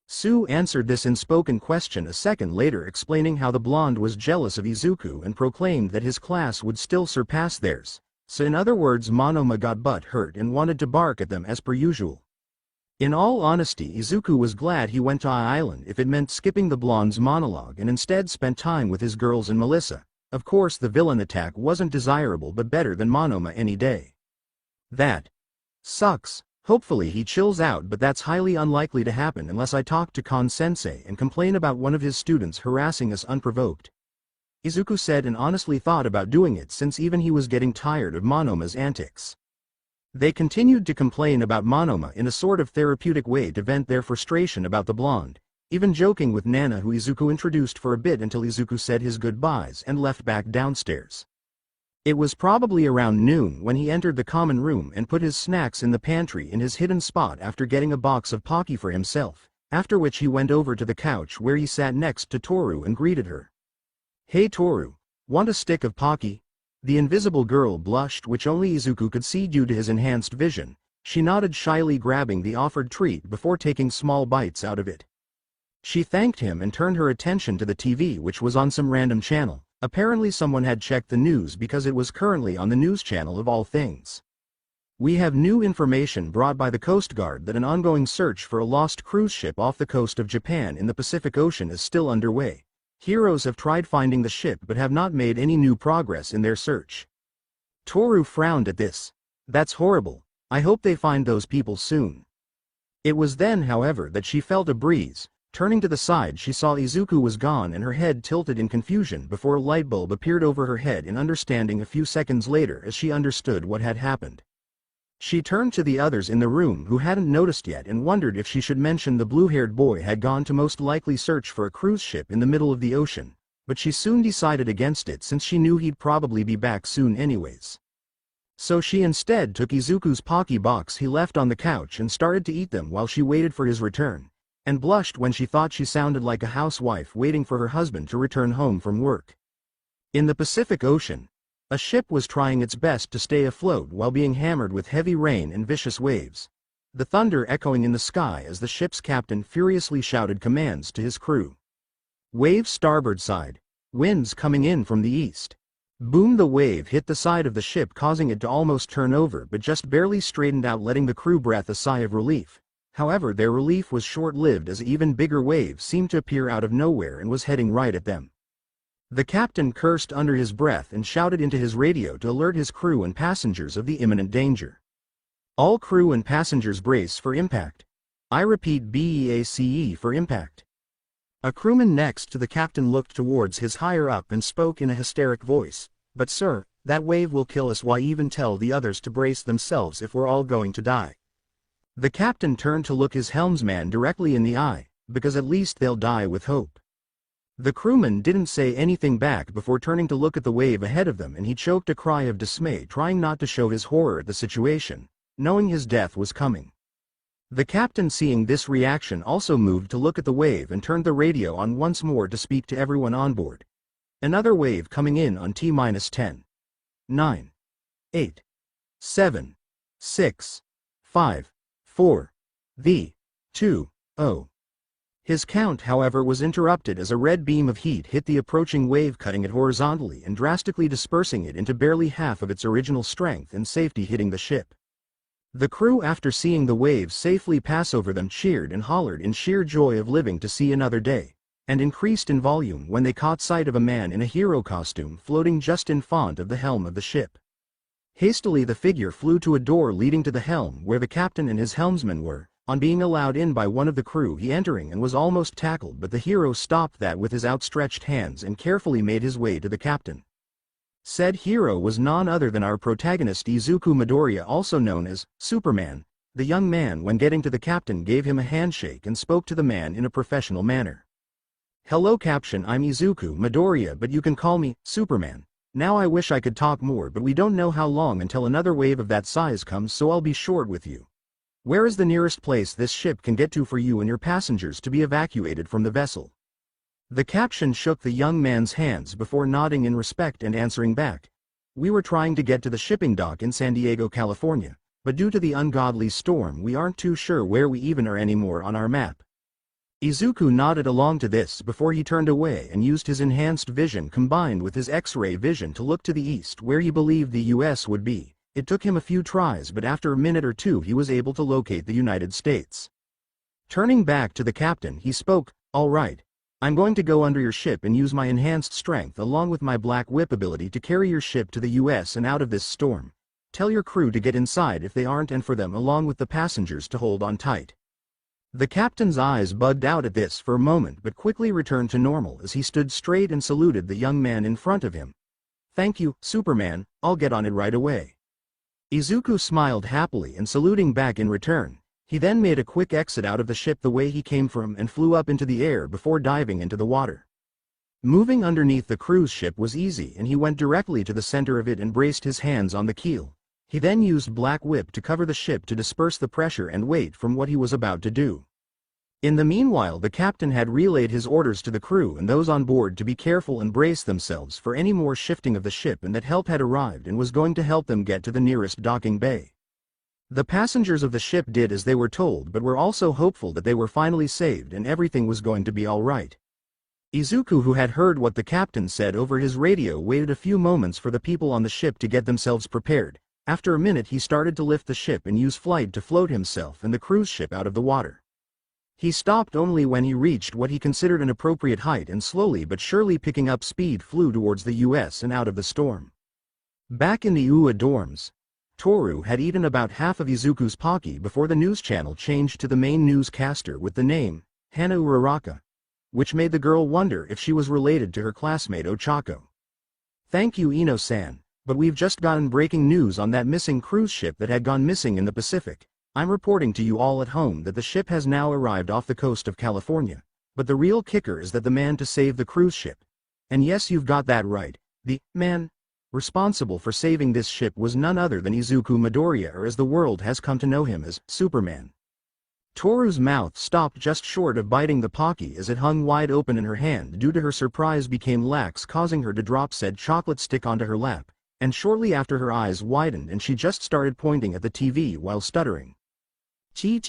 Sue answered this unspoken question a second later, explaining how the blonde was jealous of Izuku and proclaimed that his class would still surpass theirs. So in other words, Monoma got butt hurt and wanted to bark at them as per usual. In all honesty, Izuku was glad he went to Island if it meant skipping the blonde's monologue and instead spent time with his girls and Melissa. Of course the villain attack wasn't desirable, but better than Monoma any day. That sucks. Hopefully he chills out, but that's highly unlikely to happen unless I talk to Kon-sensei and complain about one of his students harassing us unprovoked. Izuku said, and honestly thought about doing it since even he was getting tired of Monoma's antics. They continued to complain about Monoma in a sort of therapeutic way to vent their frustration about the blonde, even joking with Nana, who Izuku introduced for a bit until Izuku said his goodbyes and left back downstairs. It was probably around noon when he entered the common room and put his snacks in the pantry in his hidden spot after getting a box of Pocky for himself, after which he went over to the couch where he sat next to Toru and greeted her. "Hey Toru, want a stick of Pocky?" The invisible girl blushed, which only Izuku could see due to his enhanced vision. She nodded shyly, grabbing the offered treat before taking small bites out of it. She thanked him and turned her attention to the TV, which was on some random channel. Apparently someone had checked the news because it was currently on the news channel of all things. "We have new information brought by the Coast Guard that an ongoing search for a lost cruise ship off the coast of Japan in the Pacific Ocean is still underway. Heroes have tried finding the ship but have not made any new progress in their search." Toru frowned at this. "That's horrible. I hope they find those people soon." It was then, however, that she felt a breeze. Turning to the side, she saw Izuku was gone and her head tilted in confusion before a light bulb appeared over her head in understanding a few seconds later as she understood what had happened. She turned to the others in the room who hadn't noticed yet and wondered if she should mention the blue-haired boy had gone to most likely search for a cruise ship in the middle of the ocean, but she soon decided against it since she knew he'd probably be back soon anyways. So she instead took Izuku's Pocky box he left on the couch and started to eat them while she waited for his return, and blushed when she thought she sounded like a housewife waiting for her husband to return home from work. In the Pacific Ocean, a ship was trying its best to stay afloat while being hammered with heavy rain and vicious waves. the thunder echoing in the sky as the ship's captain furiously shouted commands to his crew. Wave starboard side. Winds coming in from the east. Boom! The wave hit the side of the ship, causing it to almost turn over, but just barely straightened out, letting the crew breathe a sigh of relief. However, their relief was short-lived as an even bigger wave seemed to appear out of nowhere and was heading right at them. The captain cursed under his breath and shouted into his radio to alert his crew and passengers of the imminent danger. All crew and passengers brace for impact. I repeat, BEACE for impact. A crewman next to the captain looked towards his higher-up and spoke in a hysteric voice. But sir, that wave will kill us. Why even tell the others to brace themselves if we're all going to die? The captain turned to look his helmsman directly in the eye, because at least they'll die with hope. The crewman didn't say anything back before turning to look at the wave ahead of them, and he choked a cry of dismay, trying not to show his horror at the situation, knowing his death was coming. The captain, seeing this reaction, also moved to look at the wave and turned the radio on once more to speak to everyone on board. Another wave coming in on T-10. 9. 8. 7. 6. 5. 4. 2. 0. His count, however, was interrupted as a red beam of heat hit the approaching wave, cutting it horizontally and drastically dispersing it into barely half of its original strength and safety, hitting the ship. The crew, after seeing the waves safely pass over them, cheered and hollered in sheer joy of living to see another day, and increased in volume when they caught sight of a man in a hero costume floating just in front of the helm of the ship. Hastily the figure flew to a door leading to the helm where the captain and his helmsman were. On being allowed in by one of the crew, he entering and was almost tackled, but the hero stopped that with his outstretched hands and carefully made his way to the captain. Said hero was none other than our protagonist Izuku Midoriya, also known as Superman. The young man, when getting to the captain, gave him a handshake and spoke to the man in a professional manner. Hello caption, I'm Izuku Midoriya, but you can call me Superman. Now I wish I could talk more, but we don't know how long until another wave of that size comes, so I'll be short with you. Where is the nearest place this ship can get to for you and your passengers to be evacuated from the vessel? The captain shook the young man's hands before nodding in respect and answering back. We were trying to get to the shipping dock in San Diego, California, but due to the ungodly storm we aren't too sure where we even are anymore on our map. Izuku nodded along to this before he turned away and used his enhanced vision combined with his X-ray vision to look to the east where he believed the US would be. It took him a few tries, but after a minute or two he was able to locate the United States. Turning back to the captain, he spoke, "All right. I'm going to go under your ship and use my enhanced strength along with my black whip ability to carry your ship to the US and out of this storm. Tell your crew to get inside if they aren't, and for them along with the passengers to hold on tight." The captain's eyes bugged out at this for a moment but quickly returned to normal as he stood straight and saluted the young man in front of him. "Thank you, Superman, I'll get on it right away." Izuku smiled happily and saluting back in return. He then made a quick exit out of the ship the way he came from and flew up into the air before diving into the water. Moving underneath the cruise ship was easy, and he went directly to the center of it and braced his hands on the keel. He then used Black Whip to cover the ship to disperse the pressure and weight from what he was about to do. In the meanwhile, the captain had relayed his orders to the crew and those on board to be careful and brace themselves for any more shifting of the ship, and that help had arrived and was going to help them get to the nearest docking bay. The passengers of the ship did as they were told, but were also hopeful that they were finally saved and everything was going to be all right. Izuku, who had heard what the captain said over his radio, waited a few moments for the people on the ship to get themselves prepared. After a minute he started to lift the ship and use flight to float himself and the cruise ship out of the water. He stopped only when he reached what he considered an appropriate height and slowly but surely picking up speed flew towards the US and out of the storm. Back in the UA dorms, Toru had eaten about half of Izuku's pocky before the news channel changed to the main newscaster with the name, Hana Uraraka, which made the girl wonder if she was related to her classmate Ochako. "Thank you, Ino-san, but we've just gotten breaking news on that missing cruise ship that had gone missing in the Pacific. I'm reporting to you all at home that the ship has now arrived off the coast of California, but the real kicker is that the man to save the cruise ship, and yes, you've got that right, the man responsible for saving this ship was none other than Izuku Midoriya, or as the world has come to know him as Superman." Toru's mouth stopped just short of biting the pocky as it hung wide open in her hand due to her surprise became lax, causing her to drop said chocolate stick onto her lap, and shortly after her eyes widened and she just started pointing at the TV while stuttering. T.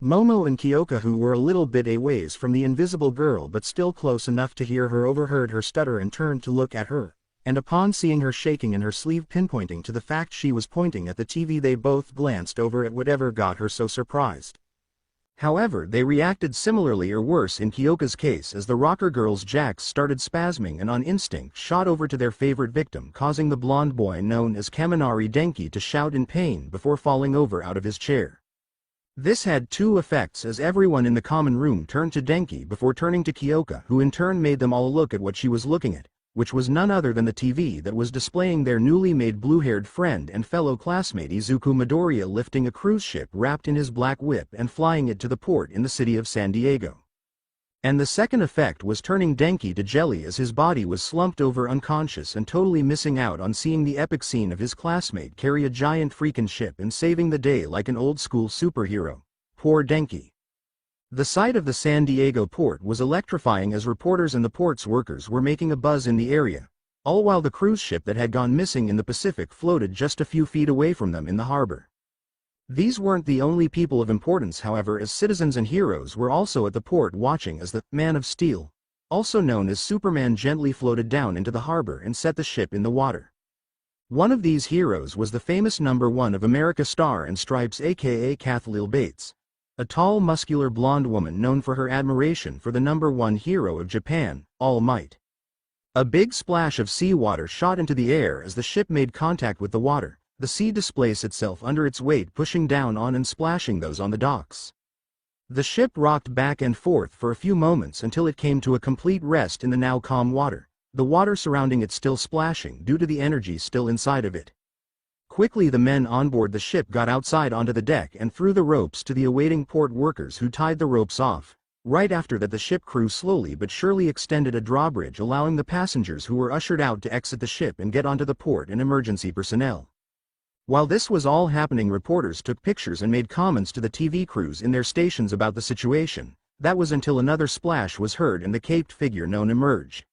Momo and Kyoka, who were a little bit a ways from the invisible girl but still close enough to hear her, overheard her stutter and turned to look at her, and upon seeing her shaking in her sleeve, pinpointing to the fact she was pointing at the TV, they both glanced over at whatever got her so surprised. However, they reacted similarly or worse in Kyoka's case, as the rocker girl's jacks started spasming and on instinct shot over to their favorite victim, causing the blonde boy known as Kaminari Denki to shout in pain before falling over out of his chair. This had two effects, as everyone in the common room turned to Denki before turning to Kyoka, who in turn made them all look at what she was looking at, which was none other than the TV that was displaying their newly made blue-haired friend and fellow classmate Izuku Midoriya lifting a cruise ship wrapped in his black whip and flying it to the port in the city of San Diego. And the second effect was turning Denki to jelly, as his body was slumped over unconscious and totally missing out on seeing the epic scene of his classmate carry a giant freaking ship and saving the day like an old-school superhero. Poor Denki. The sight of the San Diego port was electrifying, as reporters and the port's workers were making a buzz in the area, all while the cruise ship that had gone missing in the Pacific floated just a few feet away from them in the harbor. These weren't the only people of importance, however, as citizens and heroes were also at the port watching as the Man of Steel, also known as Superman, gently floated down into the harbor and set the ship in the water. One of these heroes was the famous #1 of America Star and Stripes, aka Kathleen Bates, a tall, muscular blonde woman known for her admiration for the #1 hero of Japan, All Might. A big splash of seawater shot into the air as the ship made contact with the water, the sea displaced itself under its weight, pushing down on and splashing those on the docks. The ship rocked back and forth for a few moments until it came to a complete rest in the now calm water, the water surrounding it still splashing due to the energy still inside of it. Quickly the men on board the ship got outside onto the deck and threw the ropes to the awaiting port workers, who tied the ropes off. Right after that, the ship crew slowly but surely extended a drawbridge, allowing the passengers who were ushered out to exit the ship and get onto the port and emergency personnel. While this was all happening, reporters took pictures and made comments to the TV crews in their stations about the situation. That was until another splash was heard and the caped figure known emerged.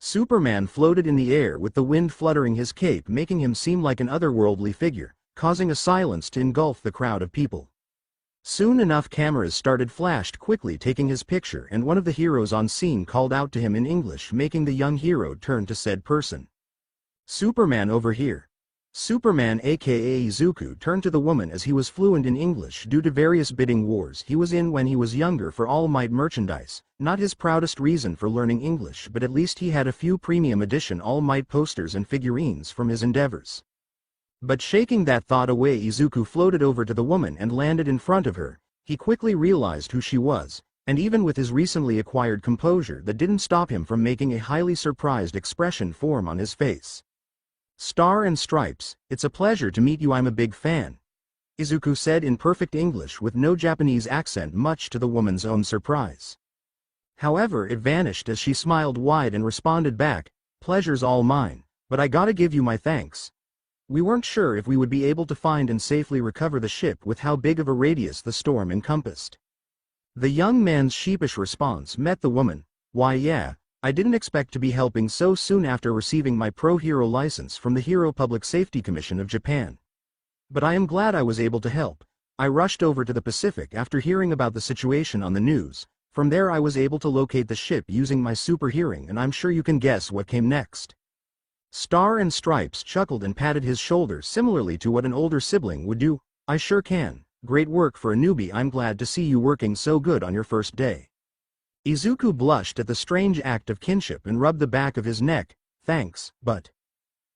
Superman floated in the air with the wind fluttering his cape, making him seem like an otherworldly figure, causing a silence to engulf the crowd of people. Soon enough, cameras started flashed quickly taking his picture, and one of the heroes on scene called out to him in English, making the young hero turn to said person. "Superman, over here." Superman, aka Izuku, turned to the woman as he was fluent in English due to various bidding wars he was in when he was younger for All Might merchandise, not his proudest reason for learning English, but at least he had a few premium edition All Might posters and figurines from his endeavors. But shaking that thought away, Izuku floated over to the woman and landed in front of her. He quickly realized who she was, and even with his recently acquired composure, that didn't stop him from making a highly surprised expression form on his face. "Star and Stripes, it's a pleasure to meet you. I'm a big fan," Izuku said in perfect English with no Japanese accent, much to the woman's own surprise. However, it vanished as she smiled wide and responded back, "Pleasure's all mine, but I gotta give you my thanks. We weren't sure if we would be able to find and safely recover the ship with how big of a radius the storm encompassed." The young man's sheepish response met the woman, "Why yeah, I didn't expect to be helping so soon after receiving my pro-hero license from the Hero Public Safety Commission of Japan. But I am glad I was able to help. I rushed over to the Pacific after hearing about the situation on the news. From there I was able to locate the ship using my super hearing, and I'm sure you can guess what came next." Star and Stripes chuckled and patted his shoulder similarly to what an older sibling would do. "I sure can. Great work for a newbie. I'm glad to see you working so good on your first day." Izuku blushed at the strange act of kinship and rubbed the back of his neck. "Thanks, but..."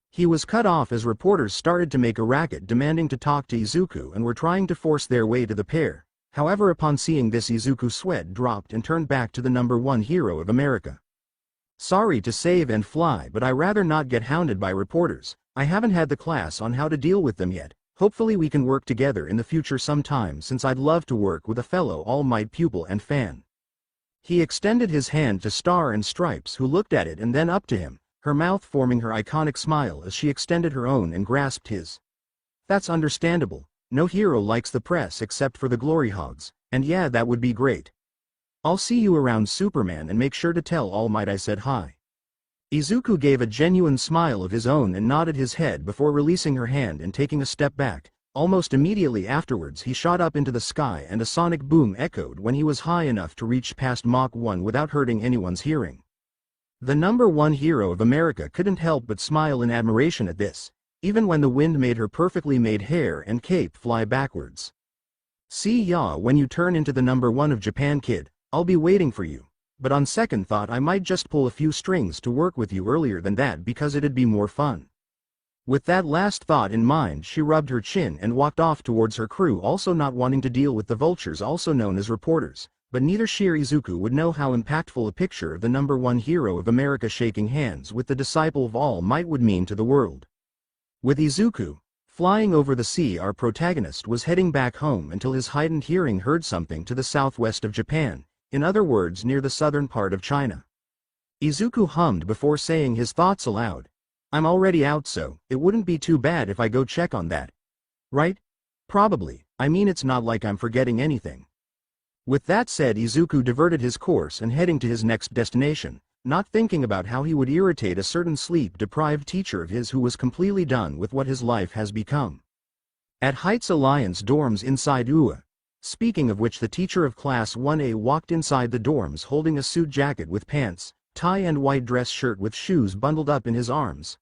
He was cut off as reporters started to make a racket demanding to talk to Izuku and were trying to force their way to the pair. However, upon seeing this, Izuku's sweat dropped and turned back to the #1 hero of America. "Sorry to save and fly, but I rather not get hounded by reporters. I haven't had the class on how to deal with them yet. Hopefully we can work together in the future sometime, since I'd love to work with a fellow All Might pupil and fan." He extended his hand to Star and Stripes, who looked at it and then up to him, her mouth forming her iconic smile as she extended her own and grasped his. "That's understandable. No hero likes the press except for the glory hogs, and yeah, that would be great. I'll see you around, Superman, and make sure to tell All Might I said hi." Izuku gave a genuine smile of his own and nodded his head before releasing her hand and taking a step back, Almost immediately afterwards he shot up into the sky and a sonic boom echoed when he was high enough to reach past Mach 1 without hurting anyone's hearing. The #1 hero of America couldn't help but smile in admiration at this, even when the wind made her perfectly made hair and cape fly backwards. "See ya when you turn into the #1 of Japan, kid, I'll be waiting for you, but on second thought I might just pull a few strings to work with you earlier than that because it'd be more fun." With that last thought in mind she rubbed her chin and walked off towards her crew, also not wanting to deal with the vultures also known as reporters, but neither she or Izuku would know how impactful a picture of the #1 hero of America shaking hands with the disciple of All Might would mean to the world. With Izuku flying over the sea, our protagonist was heading back home until his heightened hearing heard something to the southwest of Japan, in other words near the southern part of China. Izuku hummed before saying his thoughts aloud. "I'm already out, so it wouldn't be too bad if I go check on that. Right? Probably, I mean it's not like I'm forgetting anything." With that said, Izuku diverted his course and heading to his next destination, not thinking about how he would irritate a certain sleep-deprived teacher of his who was completely done with what his life has become. At Heights Alliance dorms inside UA. Speaking of which, the teacher of Class 1A walked inside the dorms holding a suit jacket with pants, tie and white dress shirt with shoes bundled up in his arms.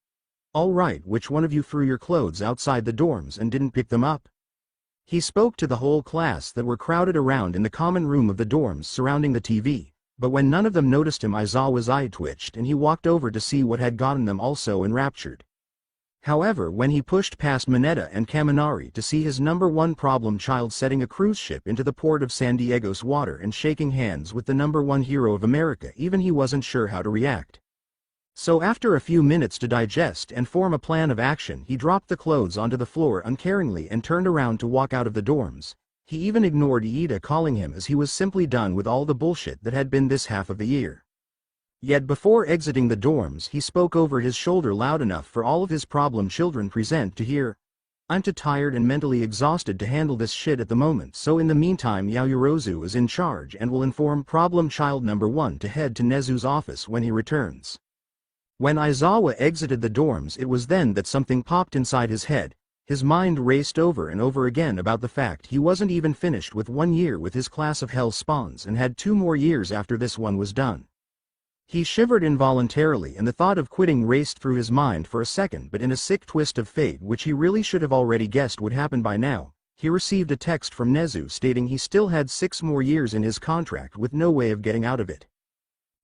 "All right, which one of you threw your clothes outside the dorms and didn't pick them up?" He spoke to the whole class that were crowded around in the common room of the dorms surrounding the TV, but when none of them noticed him, Aizawa's eye twitched and he walked over to see what had gotten them, also enraptured. However, when he pushed past Mineta and Kaminari to see his #1 problem child setting a cruise ship into the port of San Diego's water and shaking hands with the #1 hero of America, even he wasn't sure how to react. So after a few minutes to digest and form a plan of action, he dropped the clothes onto the floor uncaringly and turned around to walk out of the dorms. He even ignored Iida calling him, as he was simply done with all the bullshit that had been this half of the year. Yet before exiting the dorms he spoke over his shoulder loud enough for all of his problem children present to hear. "I'm too tired and mentally exhausted to handle this shit at the moment, so in the meantime Yaoyorozu is in charge and will inform problem child #1 to head to Nezu's office when he returns." When Aizawa exited the dorms, it was then that something popped inside his head. His mind raced over and over again about the fact he wasn't even finished with 1 year with his class of Hell Spawns and had 2 more years after this one was done. He shivered involuntarily and the thought of quitting raced through his mind for a second, but in a sick twist of fate which he really should have already guessed would happen by now, he received a text from Nezu stating he still had 6 more years in his contract with no way of getting out of it.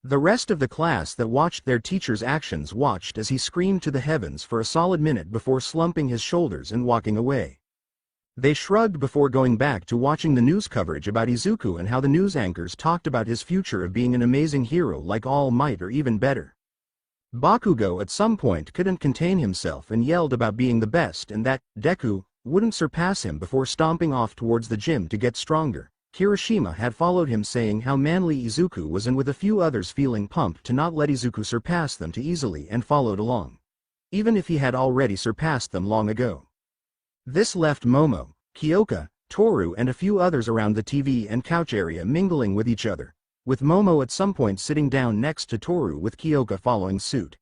The rest of the class that watched their teacher's actions watched as he screamed to the heavens for a solid minute before slumping his shoulders and walking away. They shrugged before going back to watching the news coverage about Izuku and how the news anchors talked about his future of being an amazing hero like All Might or even better. Bakugo at some point couldn't contain himself and yelled about being the best and that Deku wouldn't surpass him before stomping off towards the gym to get stronger. Kirishima had followed him saying how manly Izuku was, and with a few others feeling pumped to not let Izuku surpass them too easily, and followed along, even if he had already surpassed them long ago. This left Momo, Kyoka, Toru and a few others around the TV and couch area mingling with each other, with Momo at some point sitting down next to Toru with Kyoka following suit.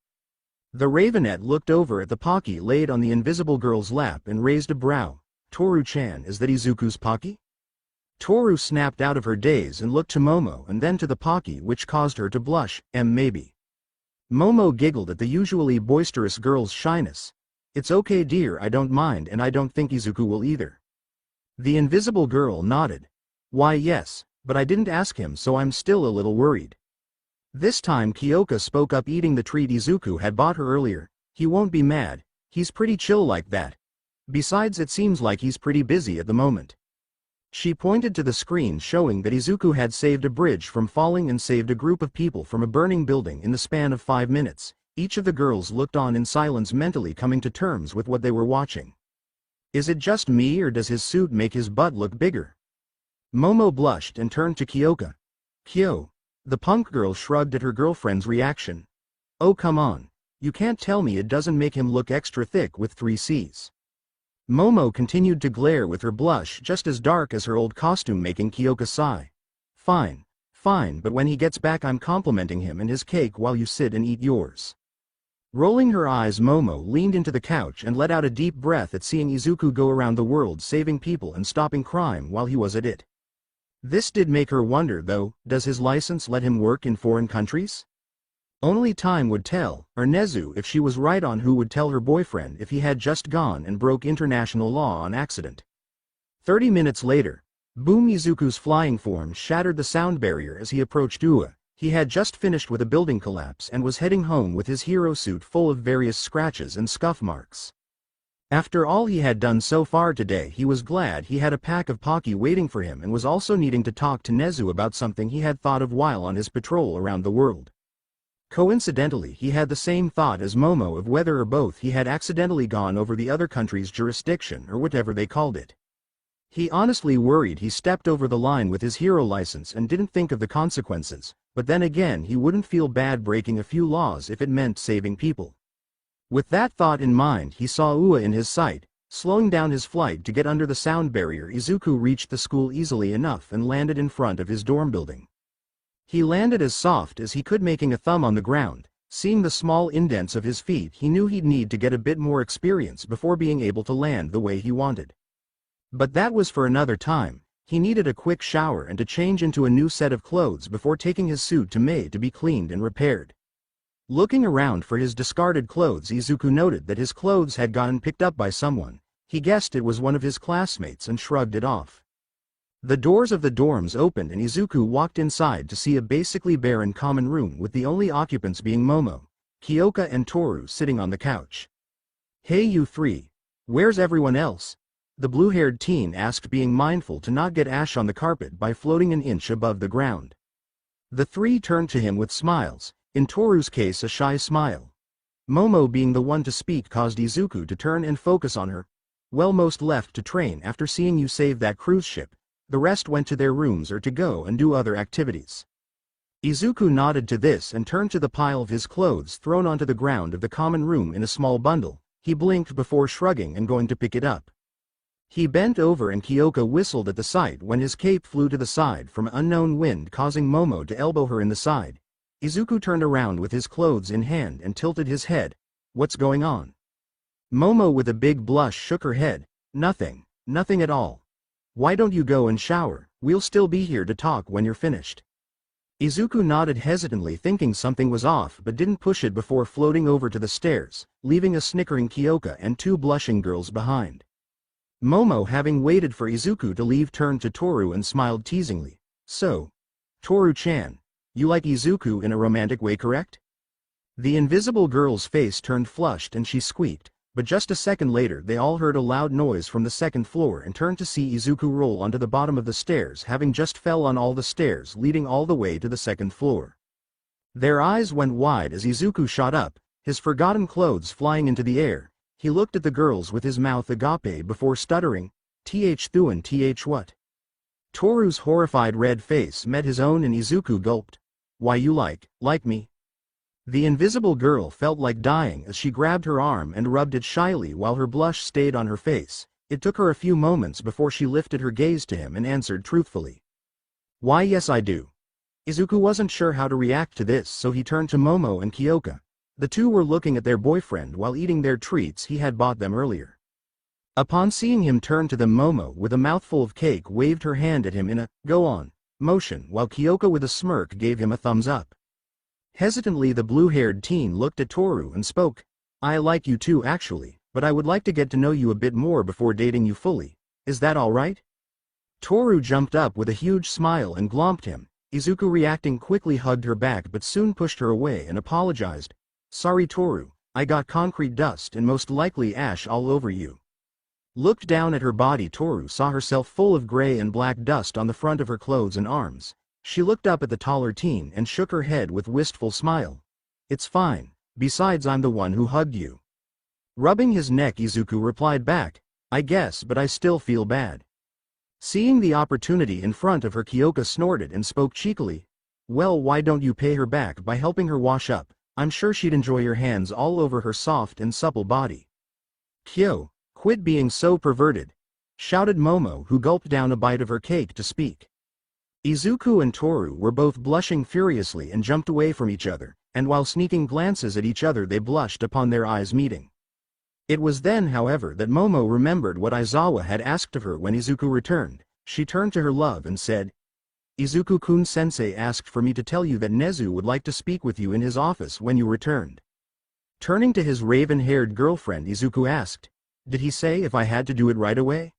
The Ravenet looked over at the Pocky laid on the invisible girl's lap and raised a brow. "Toru-chan, is that Izuku's Pocky?" Toru snapped out of her daze and looked to Momo and then to the Pocky, which caused her to blush. Maybe. Momo giggled at the usually boisterous girl's shyness. "It's okay dear, I don't mind, and I don't think Izuku will either." The invisible girl nodded. "Why yes, but I didn't ask him, so I'm still a little worried." This time Kyoka spoke up, eating the treat Izuku had bought her earlier. "He won't be mad, he's pretty chill like that. Besides, it seems like he's pretty busy at the moment." She pointed to the screen showing that Izuku had saved a bridge from falling and saved a group of people from a burning building in the span of 5 minutes. Each of the girls looked on in silence, mentally coming to terms with what they were watching. "Is it just me, or does his suit make his butt look bigger?" Momo blushed and turned to Kyoka. "Kyo." The punk girl shrugged at her girlfriend's reaction. "Oh come on. You can't tell me it doesn't make him look extra thick with 3 C's. Momo continued to glare with her blush just as dark as her old costume, making Kyoka sigh. "Fine, fine, but when he gets back I'm complimenting him and his cake while you sit and eat yours." Rolling her eyes, Momo leaned into the couch and let out a deep breath at seeing Izuku go around the world saving people and stopping crime while he was at it. This did make her wonder though, does his license let him work in foreign countries? Only time would tell, or Nezu if she was right on who would tell her boyfriend if he had just gone and broke international law on accident. 30 minutes later, Boom Izuku's flying form shattered the sound barrier as he approached Ua. He had just finished with a building collapse and was heading home with his hero suit full of various scratches and scuff marks. After all he had done so far today, he was glad he had a pack of Pocky waiting for him and was also needing to talk to Nezu about something he had thought of while on his patrol around the world. Coincidentally, he had the same thought as Momo of whether or both he had accidentally gone over the other country's jurisdiction or whatever they called it. He honestly worried he stepped over the line with his hero license and didn't think of the consequences, but then again he wouldn't feel bad breaking a few laws if it meant saving people. With that thought in mind, he saw Ua in his sight. Slowing down his flight to get under the sound barrier, Izuku reached the school easily enough and landed in front of his dorm building. He landed as soft as he could, making a thumb on the ground. Seeing the small indents of his feet, he knew he'd need to get a bit more experience before being able to land the way he wanted. But that was for another time. He needed a quick shower and to change into a new set of clothes before taking his suit to Mei to be cleaned and repaired. Looking around for his discarded clothes, Izuku noted that his clothes had gotten picked up by someone. He guessed it was one of his classmates and shrugged it off. The doors of the dorms opened and Izuku walked inside to see a basically barren common room with the only occupants being Momo, Kyoka and Toru sitting on the couch. "Hey you three. Where's everyone else?" the blue-haired teen asked, being mindful to not get ash on the carpet by floating an inch above the ground. The three turned to him with smiles, in Toru's case a shy smile. Momo being the one to speak caused Izuku to turn and focus on her. "Well, most left to train after seeing you save that cruise ship. The rest went to their rooms or to go and do other activities." Izuku nodded to this and turned to the pile of his clothes thrown onto the ground of the common room in a small bundle. He blinked before shrugging and going to pick it up. He bent over and Kyoka whistled at the sight when his cape flew to the side from unknown wind, causing Momo to elbow her in the side. Izuku turned around with his clothes in hand and tilted his head. "What's going on?" Momo with a big blush shook her head. Nothing at all. "Why don't you go and shower? We'll still be here to talk when you're finished." Izuku nodded hesitantly, thinking something was off, but didn't push it before floating over to the stairs, leaving a snickering Kyoka and two blushing girls behind. Momo, having waited for Izuku to leave, turned to Toru and smiled teasingly. "So, Toru-chan, you like Izuku in a romantic way, correct?" The invisible girl's face turned flushed and she squeaked, but just a second later they all heard a loud noise from the second floor and turned to see Izuku roll onto the bottom of the stairs, having just fell on all the stairs leading all the way to the second floor. Their eyes went wide as Izuku shot up, his forgotten clothes flying into the air. He looked at the girls with his mouth agape before stuttering, "Th Thuan th what?" Toru's horrified red face met his own and Izuku gulped. "Why, you like me?" The invisible girl felt like dying as she grabbed her arm and rubbed it shyly while her blush stayed on her face. It took her a few moments before she lifted her gaze to him and answered truthfully. "Why, yes I do." Izuku wasn't sure how to react to this, so he turned to Momo and Kyoka. The two were looking at their boyfriend while eating their treats he had bought them earlier. Upon seeing him turn to them, Momo with a mouthful of cake waved her hand at him in a "go on" motion, while Kyoka with a smirk gave him a thumbs up. Hesitantly the blue-haired teen looked at Toru and spoke. "I like you too actually, but I would like to get to know you a bit more before dating you fully. Is that all right?" Toru jumped up with a huge smile and glomped him. Izuku, reacting quickly, hugged her back but soon pushed her away and apologized. "Sorry Toru, I got concrete dust and most likely ash all over you." Looked down at her body. Toru saw herself full of gray and black dust on the front of her clothes and arms. She looked up at the taller teen and shook her head with wistful smile. "It's fine, besides I'm the one who hugged you." Rubbing his neck, Izuku replied back, "I guess, but I still feel bad." Seeing the opportunity in front of her, Kyoka snorted and spoke cheekily. "Well, why don't you pay her back by helping her wash up? I'm sure she'd enjoy your hands all over her soft and supple body." "Kyo, quit being so perverted," shouted Momo, who gulped down a bite of her cake to speak. Izuku and Toru were both blushing furiously and jumped away from each other. and while sneaking glances at each other they blushed upon their eyes meeting. It was then, however, that Momo remembered what Aizawa had asked of her when Izuku returned. She turned to her love and said, "Izuku-kun sensei asked for me to tell you that Nezu would like to speak with you in his office when you returned." Turning to his raven-haired girlfriend, Izuku asked, "Did he say if I had to do it right away?"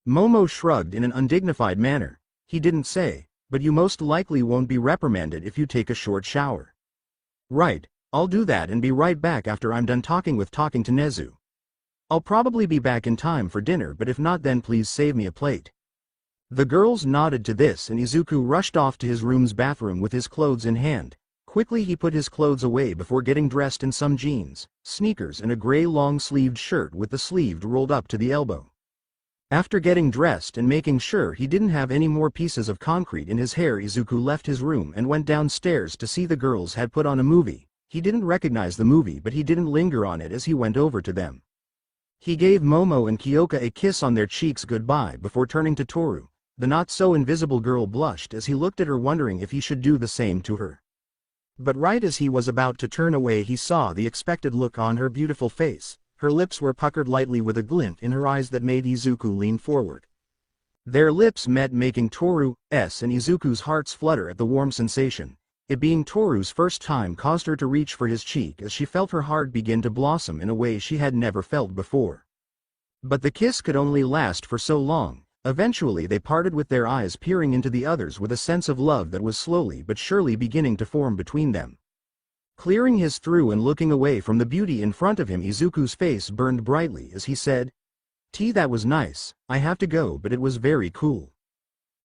Momo shrugged in an undignified manner. "He didn't say, but you most likely won't be reprimanded if you take a short shower." "Right, I'll do that and be right back after I'm done talking to Nezu. I'll probably be back in time for dinner, but if not then please save me a plate." The girls nodded to this and Izuku rushed off to his room's bathroom with his clothes in hand. Quickly he put his clothes away before getting dressed in some jeans, sneakers and a gray long-sleeved shirt with the sleeve rolled up to the elbow. After getting dressed and making sure he didn't have any more pieces of concrete in his hair, Izuku left his room and went downstairs to see the girls had put on a movie. He didn't recognize the movie, but he didn't linger on it as he went over to them. He gave Momo and Kyoka a kiss on their cheeks goodbye before turning to Toru. The not-so-invisible girl blushed as he looked at her, wondering if he should do the same to her. But right as he was about to turn away he saw the expected look on her beautiful face. Her lips were puckered lightly with a glint in her eyes that made Izuku lean forward. Their lips met, making Toru's and Izuku's hearts flutter at the warm sensation. It being Toru's first time caused her to reach for his cheek as she felt her heart begin to blossom in a way she had never felt before. But the kiss could only last for so long. Eventually they parted with their eyes peering into the others with a sense of love that was slowly but surely beginning to form between them. Clearing his throat and looking away from the beauty in front of him, Izuku's face burned brightly as he said, "That was nice. I have to go, but it was very cool."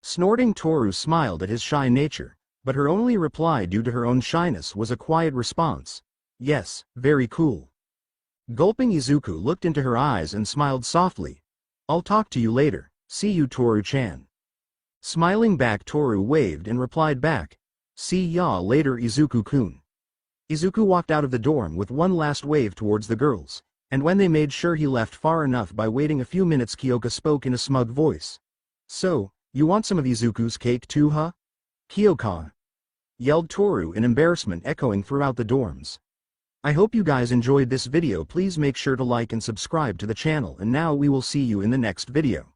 Snorting, Toru smiled at his shy nature, but her only reply due to her own shyness was a quiet response, "Yes, very cool." Gulping, Izuku looked into her eyes and smiled softly. "I'll talk to you later. See you, Toru-chan." Smiling back, Toru waved and replied back, "See ya later, Izuku-kun." Izuku walked out of the dorm with one last wave towards the girls, and when they made sure he left far enough by waiting a few minutes, Kyoka spoke in a smug voice. "So, you want some of Izuku's cake too, huh?" "Kyoka!" yelled Toru in embarrassment, echoing throughout the dorms. I hope you guys enjoyed this video. Please make sure to like and subscribe to the channel, and now we will see you in the next video.